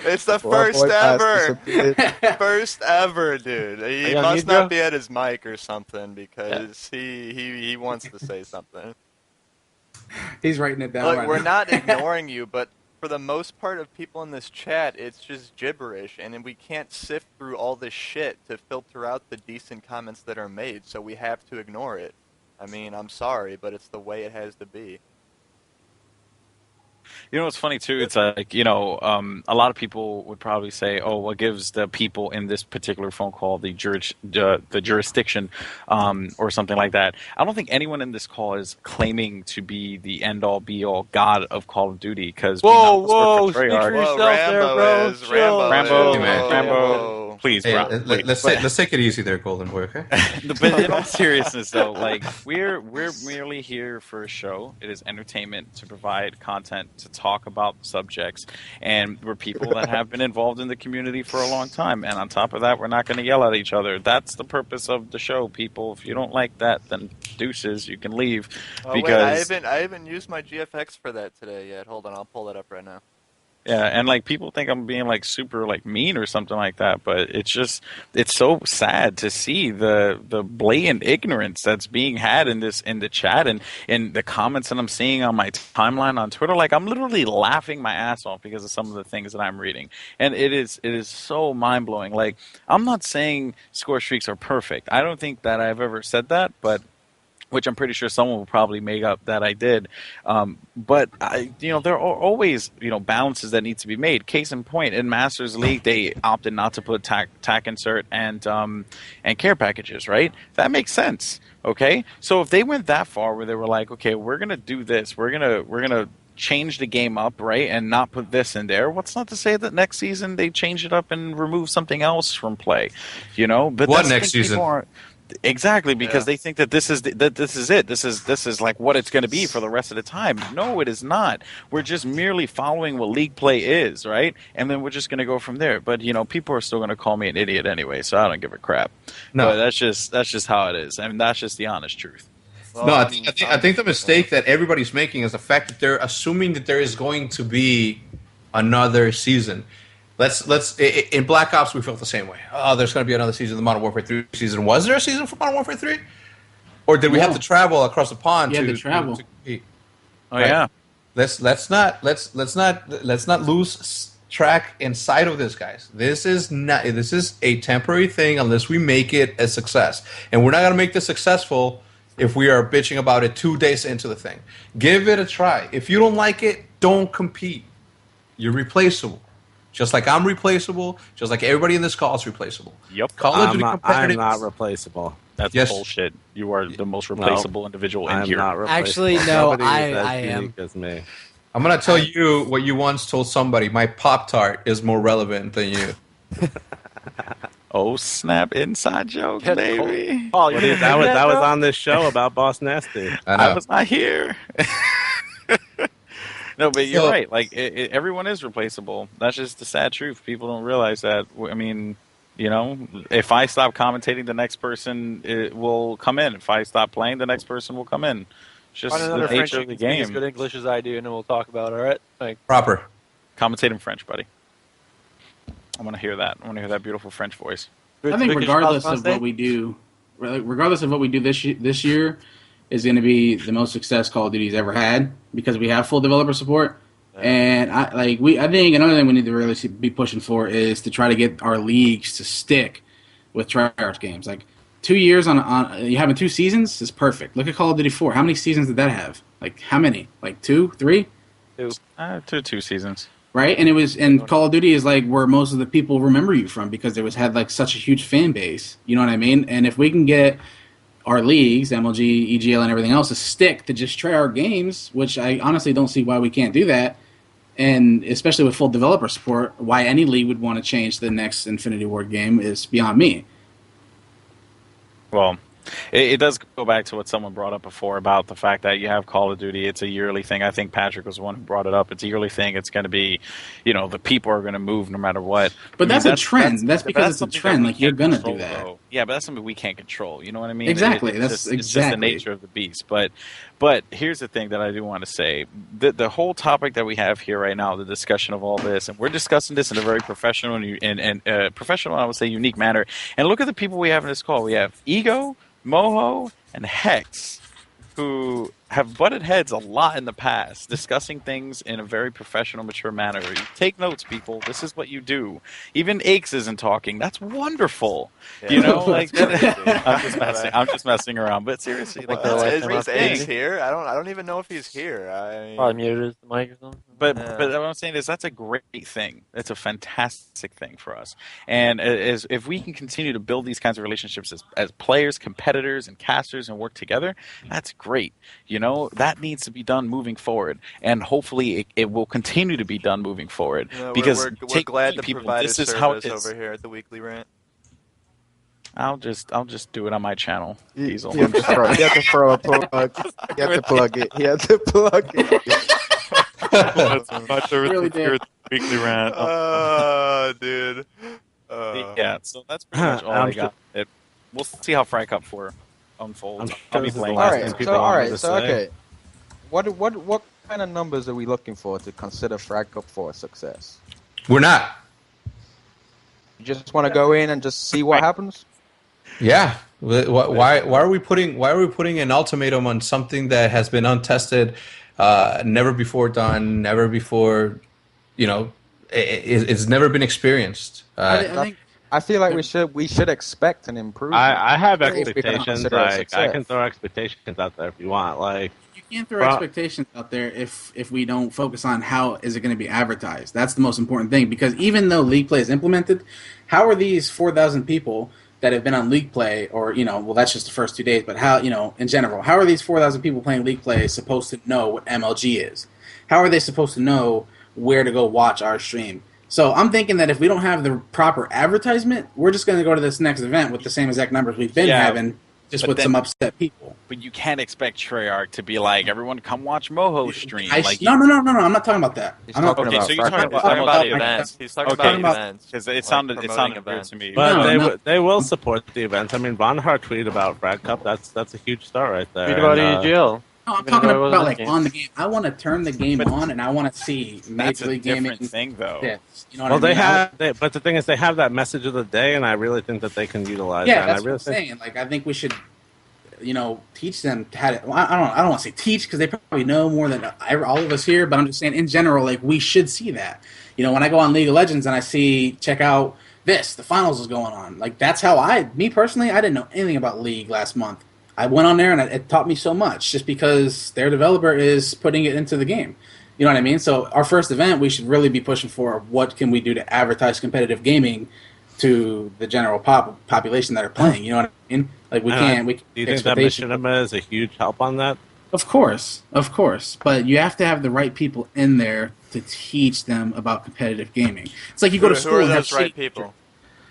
It's the first ever, dude. He must not be at his mic or something because he wants to say something. He's writing it down. Look, right we're now. not ignoring you, but for the most part of people in this chat, it's just gibberish, and we can't sift through all this shit to filter out the decent comments that are made, so we have to ignore it. I mean, I'm sorry, but it's the way it has to be. You know what's funny too? It's like, a lot of people would probably say, "Oh, what gives the people in this particular phone call the jurisdiction, or something like that." I don't think anyone in this call is claiming to be the end-all, be-all god of Call of Duty because whoa, speak for yourself there, bro. Rambo, please, Hey, bro. let's take it easy there, Golden Boy. Okay. But in all seriousness, though, like we're merely here for a show. It is entertainment to provide content to talk about subjects, and we're people that have been involved in the community for a long time. And on top of that, we're not going to yell at each other. That's the purpose of the show, people. If you don't like that, then deuces, you can leave. Because wait, I haven't used my GFX for that today yet. Hold on, I'll pull that up right now. Yeah, and like people think I'm being like super like mean or something like that, but it's so sad to see the blatant ignorance that's being had in the chat and in the comments that I'm seeing on my timeline on Twitter. Like I'm literally laughing my ass off because of some of the things that I'm reading, and it is so mind blowing. Like I'm not saying score streaks are perfect. I don't think that I've ever said that, but. Which I'm pretty sure someone will probably make up that I did. But there are always, balances that need to be made. Case in point, in Masters League, they opted not to put tac insert and care packages, right? That makes sense. Okay. So if they went that far where they were like, okay, we're going to do this. We're going to change the game up, right? And not put this in there. What's not to say that next season they change it up and remove something else from play, But what next season? Exactly, because they think that this is it. This is like what it's going to be for the rest of the time. No, it is not. We're just merely following what league play is, right? And then we're just going to go from there. But people are still going to call me an idiot anyway, so I don't give a crap. No, but that's just how it is. I mean, that's just the honest truth. Well, no, I think the mistake that everybody's making is the fact that they're assuming that there is going to be another season. Let's in Black Ops we felt the same way. Oh, there's going to be another season of the Modern Warfare 3 season. Was there a season for Modern Warfare 3? Or did we have to travel across the pond to travel? To compete? Oh right. Yeah. Let's not lose track and sight of this, guys. This is a temporary thing unless we make it a success. And we're not going to make this successful if we are bitching about it 2 days into the thing. Give it a try. If you don't like it, don't compete. You're replaceable. Just like I'm replaceable, just like everybody in this call is replaceable. Yep. Call of Duty I'm not replaceable. That's bullshit. You are the most replaceable individual in here. Not actually, no, I am. As me. I'm going to tell you what you once told somebody. My Pop-Tart is more relevant than you. Oh, snap. Inside joke, baby. Paul, that was on this show about Boss Nasty. I was not here. No, but you're right. Like everyone is replaceable. That's just the sad truth. People don't realize that. I mean, if I stop commentating, the next person will come in. If I stop playing, the next person will come in. It's just the nature of the game. As good English as I do, and then we'll talk about it. All right. Thanks. Proper. Commentate in French, buddy. I want to hear that. I want to hear that beautiful French voice. I think regardless of what we do this year, is going to be the most success Call of Duty's ever had because we have full developer support. Yeah. And I think another thing we need to really be pushing for is to try to get our leagues to stick with Treyarch games. Like 2 years on you having 2 seasons is perfect. Look at Call of Duty 4. How many seasons did that have? Like how many? Like 2, 3? 2 seasons. Right? And Call of Duty is like where most of the people remember you from because it had like such a huge fan base. You know what I mean? And if we can get our leagues, MLG, EGL, and everything else to stick to just Treyarch games, which I honestly don't see why we can't do that, and especially with full developer support, why any league would want to change the next Infinity Ward game is beyond me. Well, it does go back to what someone brought up before about the fact that you have Call of Duty. It's a yearly thing. I think Patrick was the one who brought it up. It's a yearly thing. It's going to be, the people are going to move no matter what. But that's a trend. That's because it's a trend. Like, you're going to do that. Though. Yeah, but that's something we can't control. You know what I mean? Exactly. It's just the nature of the beast. But here's the thing that I do want to say. The whole topic that we have here right now, the discussion of all this, and we're discussing this in a very professional and professional, I would say, unique manner. And look at the people we have in this call. We have Ego, Moho, and Hex, who have butted heads a lot in the past, discussing things in a very professional, mature manner. You take notes, people. This is what you do. Even Aches isn't talking. That's wonderful. Yeah, you know, like I'm just messing around. But seriously, like is Aches here? I don't even know if he's here. Probably muted the mic or something. But what I'm saying is that's a great thing. It's a fantastic thing for us. And if we can continue to build these kinds of relationships as players, competitors, and casters and work together, that's great. You know, that needs to be done moving forward. And hopefully it will continue to be done moving forward. Because we're glad to people, provide this a is how it service is. over here at the Weekly Rant. I'll just do it on my channel. Diesel. You have to throw a plug. You have to plug it. You have to plug it. That's my service Really here at the Weekly Rant. Dude. Yeah, so that's pretty much all I got. We'll see how Fry Cup 4 unfolds. I'll be playing. All right. So okay. What kind of numbers are we looking for to consider Fry Cup 4 a success? We're not. You just want to go in and just see what happens? Yeah. Why are we putting an ultimatum on something that has been untested, never before done, never before, it's never been experienced. I feel like we should expect an improvement. I have expectations. Like I can throw expectations out there if you want. Like you can't throw expectations out there if we don't focus on how is it going to be advertised. That's the most important thing, because even though League Play is implemented, how are these 4,000 people that have been on League Play, or that's just the first 2 days, but how in general, how are these 4,000 people playing League Play supposed to know what MLG is? How are they supposed to know where to go watch our stream? So I'm thinking that if we don't have the proper advertisement, we're just going to go to this next event with the same exact numbers we've been having, just with some upset people. But you can't expect Treyarch to be like, everyone come watch Moho stream. No, I'm not talking about that. So you're talking about events. He's talking about events. Because it sounded weird to me. But they will support the events. I mean, Von Hart tweeted about Frag Cup. That's a huge start right there. Tweet about EGL. No, I'm talking about on the game. I want to turn the game on, and I want to see Major League Gaming. That's a different thing, though. Yes. You know what I mean? But the thing is, they have that message of the day, and I really think that they can utilize that. Yeah, that's what I'm saying. Like, I think we should, teach them how to. I don't want to say teach, because they probably know more than all of us here. But I'm just saying, in general, like, we should see that. When I go on League of Legends and I check out this, the finals is going on. Like, that's how me personally, I didn't know anything about League last month. I went on there and it taught me so much, just because their developer is putting it into the game. You know what I mean? So our first event, we should really be pushing for what can we do to advertise competitive gaming to the general population that are playing. You know what I mean? Like, we can't. Do you think that Machinima is a huge help on that? Of course. But you have to have the right people in there to teach them about competitive gaming. It's like you go to school and have right people.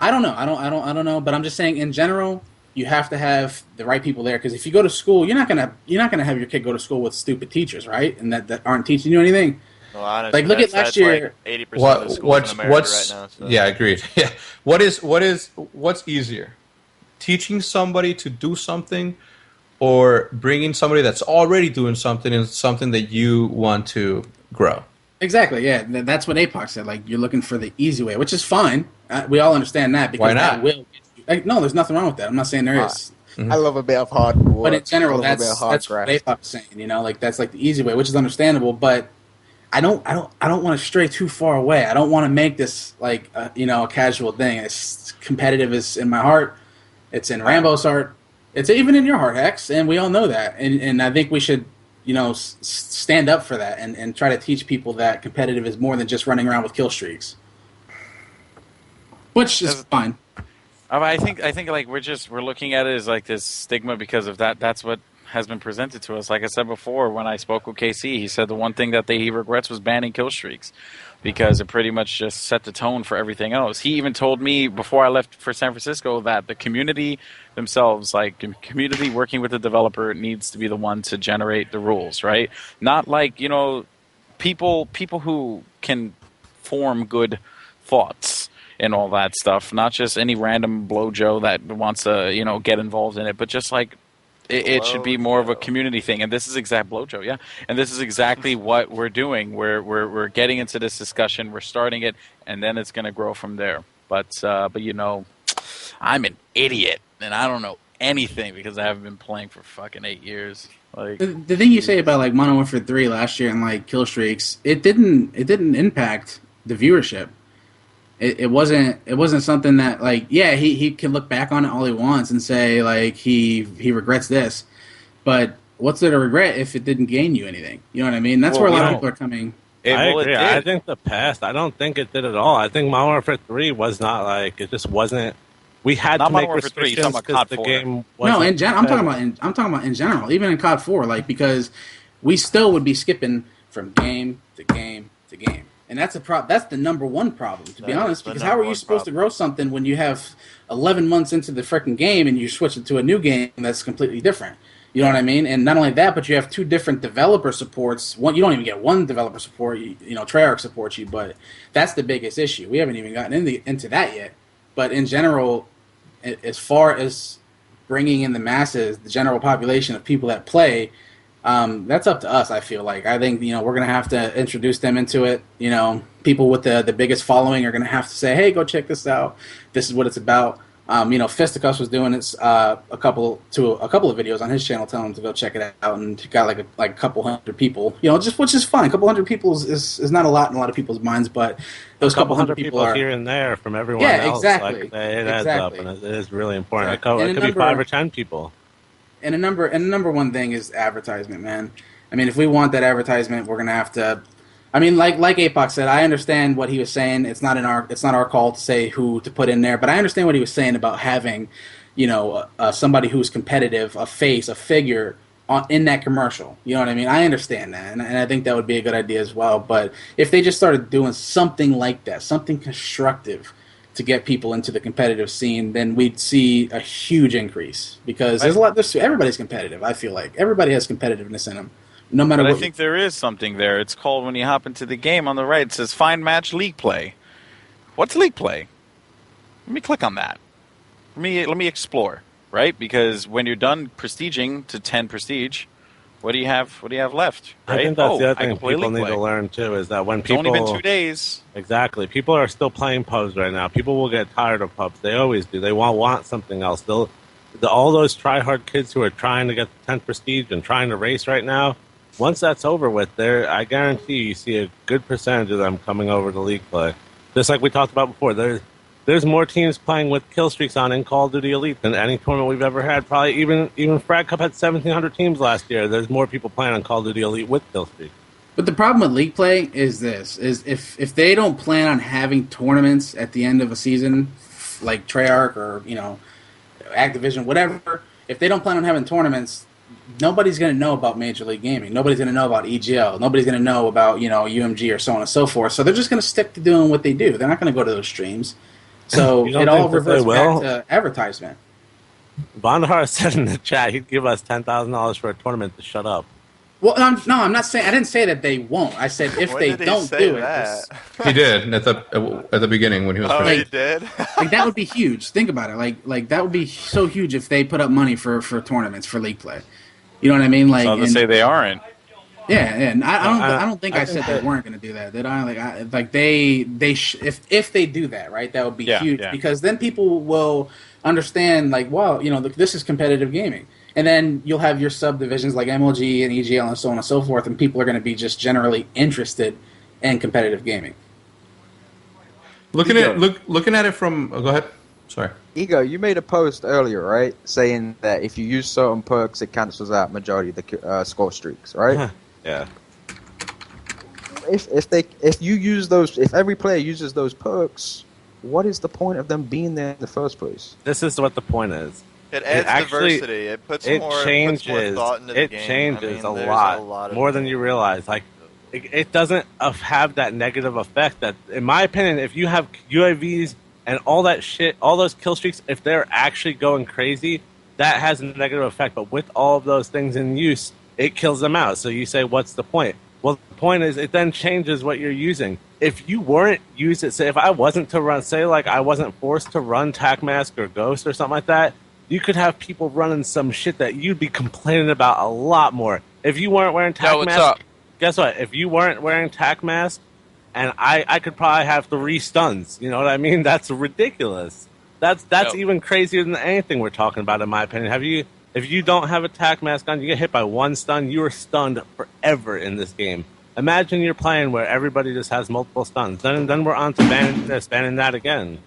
I don't know. I don't know. But I'm just saying, in general, you have to have the right people there, because if you go to school, you're not gonna have your kid go to school with stupid teachers, right? And that aren't teaching you anything. Well, honestly, like, look at last year. Like 80% of the schools in America right now. So. Yeah, agreed. Yeah, what's easier, teaching somebody to do something, or bringing somebody that's already doing something and something that you want to grow? Exactly. Yeah, that's what Apoc said. Like, you're looking for the easy way, which is fine. We all understand that, because why not? That will. No, there's nothing wrong with that. I'm not saying there is. I love a bit of hard work. But in general, that's what Apoc is saying. Like, that's like the easy way, which is understandable. But I don't want to stray too far away. I don't want to make this like a casual thing. It's competitive is in my heart. It's in Rambo's heart. It's even in your heart, Hex, and we all know that. And I think we should stand up for that and try to teach people that competitive is more than just running around with kill streaks, which is fine. I think like we're looking at it as like this stigma because of that. That's what has been presented to us. Like I said before, when I spoke with KC, he said the one thing that he regrets was banning kill streaks, because it pretty much just set the tone for everything else. He even told me before I left for San Francisco that the community themselves, like community working with the developer, needs to be the one to generate the rules, right? Not like people who can form good thoughts and all that stuff, not just any random blowjo that wants to, get involved in it, but just like it should be more of a community thing. And this is blowjo, yeah. And this is exactly what we're doing. We're getting into this discussion, we're starting it, and then it's going to grow from there. But I'm an idiot, and I don't know anything because I haven't been playing for fucking 8 years. Like the thing you say about like Modern Warfare 3 last year and like kill streaks, it didn't impact the viewership. It wasn't something that like he can look back on it all he wants and say like he regrets this, but what's there to regret if it didn't gain you anything? You know what I mean? That's where a lot of people are coming. I agree. I think the past. I don't think it did at all. I think Modern Warfare 3 was not like it just wasn't. We had not to make Modern Warfare 3, restrictions because the game. No, I'm talking about in general. Even in COD 4, like because we still would be skipping from game to game to game. And that's that's the number one problem, to be honest. Because how are you supposed to grow something when you have 11 months into the freaking game and you switch it to a new game that's completely different? You know what I mean? And not only that, but you have two different developer supports. One, you don't even get one developer support. You know, Treyarch supports you, but that's the biggest issue. We haven't even gotten into that yet. But in general, as far as bringing in the masses, the general population of people that play, that's up to us. I feel like we're gonna have to introduce them into it. You know, people with the biggest following are gonna have to say, "Hey, go check this out. This is what it's about." Fisticuffs was doing this a couple of videos on his channel, telling them to go check it out, and he got like a couple hundred people. You know, just which is fine. A couple hundred people is not a lot in a lot of people's minds, but those couple hundred people are here and there from everyone yeah, else. Exactly. Like, it adds up, and it is really important. Right. It could be 5 or 10 people. And the number one thing is advertisement, man. I mean, if we want that advertisement, we're gonna have to. I mean, like Apoc said, I understand what he was saying. It's not our call to say who to put in there, but I understand what he was saying about having, somebody who's competitive, a face, a figure in that commercial. You know what I mean? I understand that, and I think that would be a good idea as well. But if they just started doing something like that, something constructive to get people into the competitive scene, then we'd see a huge increase because everybody's competitive. I feel like everybody has competitiveness in them. No matter what. I think there is something there. It's called, when you hop into the game on the right, it says Find Match League Play. What's League Play? Let me click on that. Let me explore, right? Because when you're done prestiging to 10 prestige, what do you have left? Right? I think that's the other thing people need to learn too, is that when people... It's only been 2 days. Exactly. People are still playing pubs right now. People will get tired of pubs. They always do. They want something else. All those try-hard kids who are trying to get the 10 prestige and trying to race right now, once that's over with, I guarantee you see a good percentage of them coming over to League play. Just like we talked about before, there's more teams playing with kill streaks on in Call of Duty Elite than any tournament we've ever had. Probably even Frag Cup had 1,700 teams last year. There's more people playing on Call of Duty Elite with kill streaks. But the problem with League play is if they don't plan on having tournaments at the end of a season, like Treyarch or Activision, whatever, if they don't plan on having tournaments, nobody's going to know about Major League Gaming. Nobody's going to know about EGL. Nobody's going to know about, UMG or so on and so forth. So they're just going to stick to doing what they do. They're not going to go to those streams. So it all reverts back to advertisement. Bondahar said in the chat he'd give us $10,000 for a tournament to shut up. Well, I'm not saying. I didn't say that they won't. I said if they don't do it. He did at the beginning when he was. He did. Like that would be huge. Think about it. Like that would be so huge if they put up money for tournaments for League play. You know what I mean? Like, so to say they aren't. Yeah, and I don't think I said they weren't going to do that. If they do that, right, that would be huge because then people will understand like, well, this is competitive gaming, and then you'll have your subdivisions like MLG and EGL and so on and so forth, and people are going to be just generally interested in competitive gaming. Looking at it from go ahead. Sorry. Ego, you made a post earlier, right, saying that if you use certain perks, it cancels out majority of the score streaks, right? Yeah. If you use those, if every player uses those perks, what is the point of them being there in the first place? This is what the point is. It adds diversity. It puts more thought into the game. It changes a lot more than you realize. Like, it doesn't have that negative effect. That, in my opinion, if you have UAVs and all that shit, all those kill streaks, if they're actually going crazy, that has a negative effect. But with all of those things in use, it kills them out. So you say, what's the point? Well, the point is it then changes what you're using. If you weren't using it, say if I wasn't to run, say like I wasn't forced to run Tac Mask or Ghost or something like that, you could have people running some shit that you'd be complaining about a lot more. If you weren't wearing Tac Mask, guess what? If you weren't wearing Tac Mask, and I could probably have 3 stuns. You know what I mean? That's ridiculous. That's even crazier than anything we're talking about, in my opinion. If you don't have attack mask on, you get hit by one stun, you are stunned forever in this game. Imagine you're playing where everybody just has multiple stuns. Then we're on to banning this, banning that again.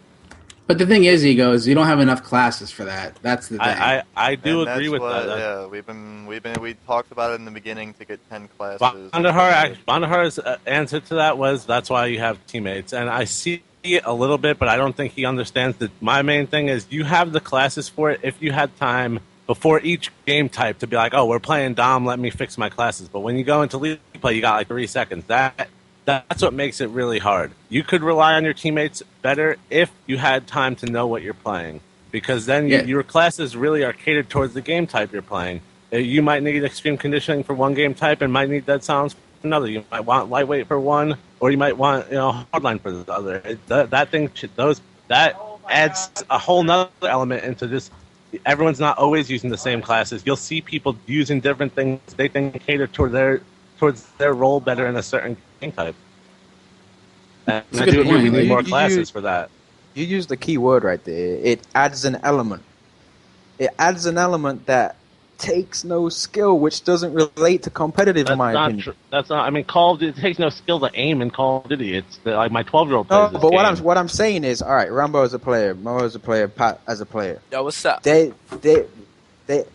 But the thing is, Ego, is you don't have enough classes for that. That's the thing. I do agree with that. Yeah, we talked about it in the beginning to get 10 classes. Bandahar's answer to that was that's why you have teammates, and I see it a little bit, but I don't think he understands that. My main thing is you have the classes for it if you had time before each game type to be like, oh, we're playing Dom, let me fix my classes. But when you go into league play, you got like 3 seconds. That's what makes it really hard. You could rely on your teammates better if you had time to know what you're playing, because then your classes really are catered towards the game type you're playing. You might need extreme conditioning for one game type and might need dead silence for another. You might want lightweight for one, or you might want hardline for the other. That adds a whole nother element into this. Everyone's not always using the same classes. You'll see people using different things they think cater towards their role better in a certain game type. And I do agree we need more classes for that. You used the key word right there. It adds an element. It adds an element that takes no skill, which doesn't relate to competitive, in my opinion. That's not. I mean, Call of Duty, it takes no skill to aim in Call of Duty. It's like my 12-year-old plays this but game. what I'm saying is, all right, Rambo as a player, Moho as a player, Pat as a player. Yo, what's up? They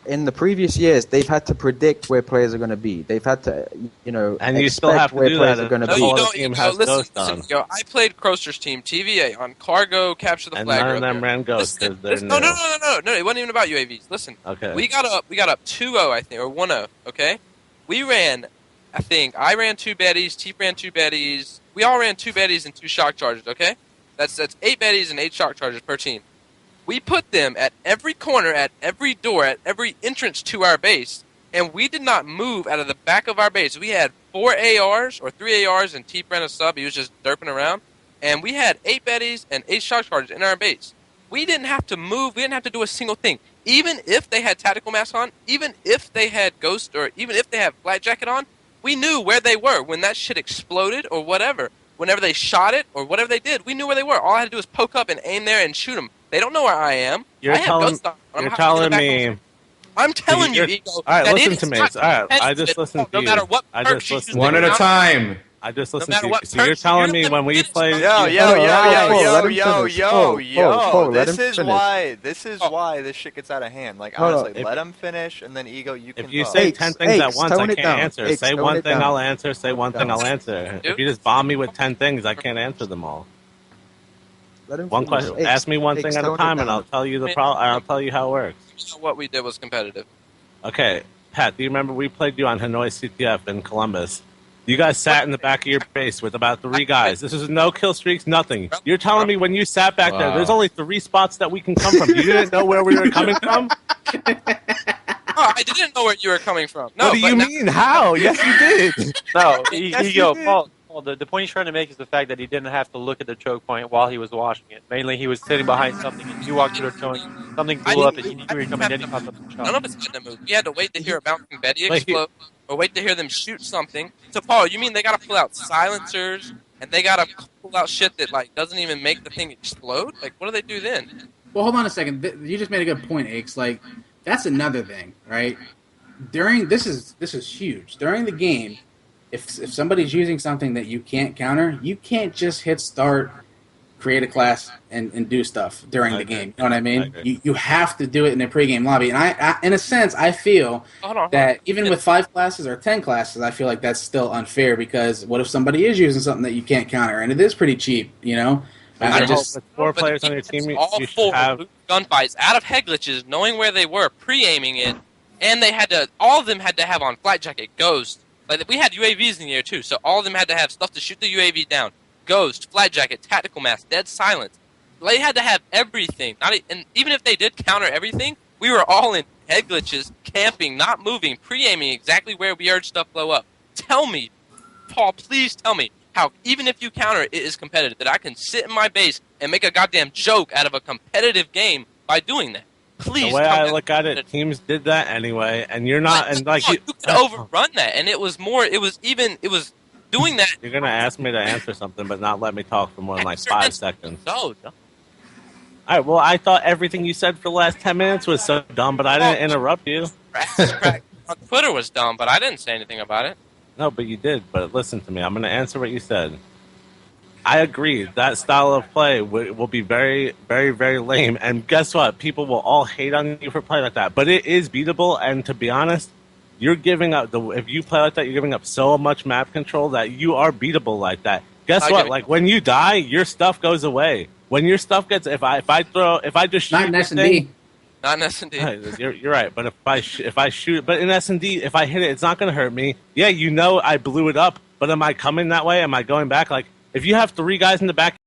in the previous years, they've had to predict where players are going to be. They've had to, and you still expect have to where do players that are going to if be. the whole team has Ghost on. Listen, yo, I played Croster's team, TVA, on Cargo, Capture the And Flag. none of them ran Ghost because they're No, it wasn't even about UAVs. Listen, okay. we got up 2-0, I think, or 1-0, okay? We ran, I ran 2 baddies, Teep ran 2 baddies. We all ran 2 baddies and 2 shock charges, okay? That's 8 baddies and 8 shock charges per team. We put them at every corner, at every door, at every entrance to our base, and we did not move out of the back of our base. We had 4 ARs, or 3 ARs, and Teep ran a sub. He was just derping around. And we had 8 baddies and 8 shock charges in our base. We didn't have to move. We didn't have to do a single thing. Even if they had tactical masks on, even if they had Ghost, or even if they had Black Jacket on, we knew where they were when that shit exploded or whatever. Whenever they shot it or whatever they did, we knew where they were. All I had to do was poke up and aim there and shoot them. They don't know where I am. You're telling me. I'm telling you, Ego. All right, listen to me. All right, I just listened to you. No matter what I just listened one at a time. I just listened to you. So you're telling me when we played. Yo. This is why this shit gets out of hand. Like, honestly, let him finish, and then Ego, you can. If you say 10 things at once, I can't answer. Say one thing, I'll answer. Say one thing, I'll answer. If you just bomb me with 10 things, I can't answer them all. One question. Ask me one thing at a time, and I'll tell you the problem. I'll tell you how it works. What we did was competitive. Okay, Pat. Do you remember we played you on Hanoi CTF in Columbus? You guys sat in the back of your base with about 3 guys. This is no kill streaks, nothing. You're telling me when you sat back there, there's only 3 spots that we can come from. You didn't know where we were coming from? Oh, I didn't know where you were coming from. No, what do you mean? How? Yes, you did. No, Yes, Paul, the point he's trying to make is the fact that he didn't have to look at the choke point while he was watching it. Mainly, he was sitting behind something, and you walked to the choke, something blew up, and he knew you were coming, and he popped up the shot. None of us had to move. We had to wait to hear a bouncing Betty explode, or wait to hear them shoot something. So, Paul, you mean they got to pull out silencers, and they got to pull out shit that like doesn't even make the thing explode? Like, what do they do then? Well, hold on a second. You just made a good point, Aches. Like, that's another thing, right? This is huge. During the game, if somebody's using something that you can't counter, you can't just hit start, create a class, and do stuff during the game. You know what I mean? You have to do it in the pregame lobby. And I in a sense, I feel that even with 5 classes or 10 classes, I feel like that's still unfair, because what if somebody is using something that you can't counter? And it is pretty cheap, you know? With 4 players on your team, you should have gunfights out of head glitches, knowing where they were, pre-aiming it, and they had to. All of them had to have on Flight Jacket, Ghost. Like, we had UAVs in the air too, so all of them had to have stuff to shoot the UAV down. Ghost, Flight Jacket, Tactical Mask, Dead Silence. They had to have everything. And even if they did counter everything, we were all in head glitches, camping, not moving, pre-aiming exactly where we heard stuff blow up. Tell me, Paul, please tell me how, even if you counter it is competitive, that I can sit in my base and make a goddamn joke out of a competitive game by doing that. Please. The way I look at it, teams did that anyway, and you're not. And like you could overrun that, and it was doing that. You're gonna ask me to answer something, but not let me talk for more than like 5 seconds. No. All right, well, I thought everything you said for the last 10 minutes was so dumb, but I didn't interrupt you. On Twitter was dumb, but I didn't say anything about it. No, but you did. But listen to me. I'm going to answer what you said. I agree. That style of play will be very, very, very lame. And guess what? People will all hate on you for playing like that. But it is beatable. And to be honest, you're giving up. If you play like that, you're giving up so much map control that you are beatable like that. Guess what? Like when you die, your stuff goes away. When your stuff gets, if I just shoot not in S&D. Not in S&D. You're right, but if I shoot, but in S&D, if I hit it, it's not going to hurt me. Yeah, I blew it up, but am I coming that way? Am I going back? Like, if you have 3 guys in the back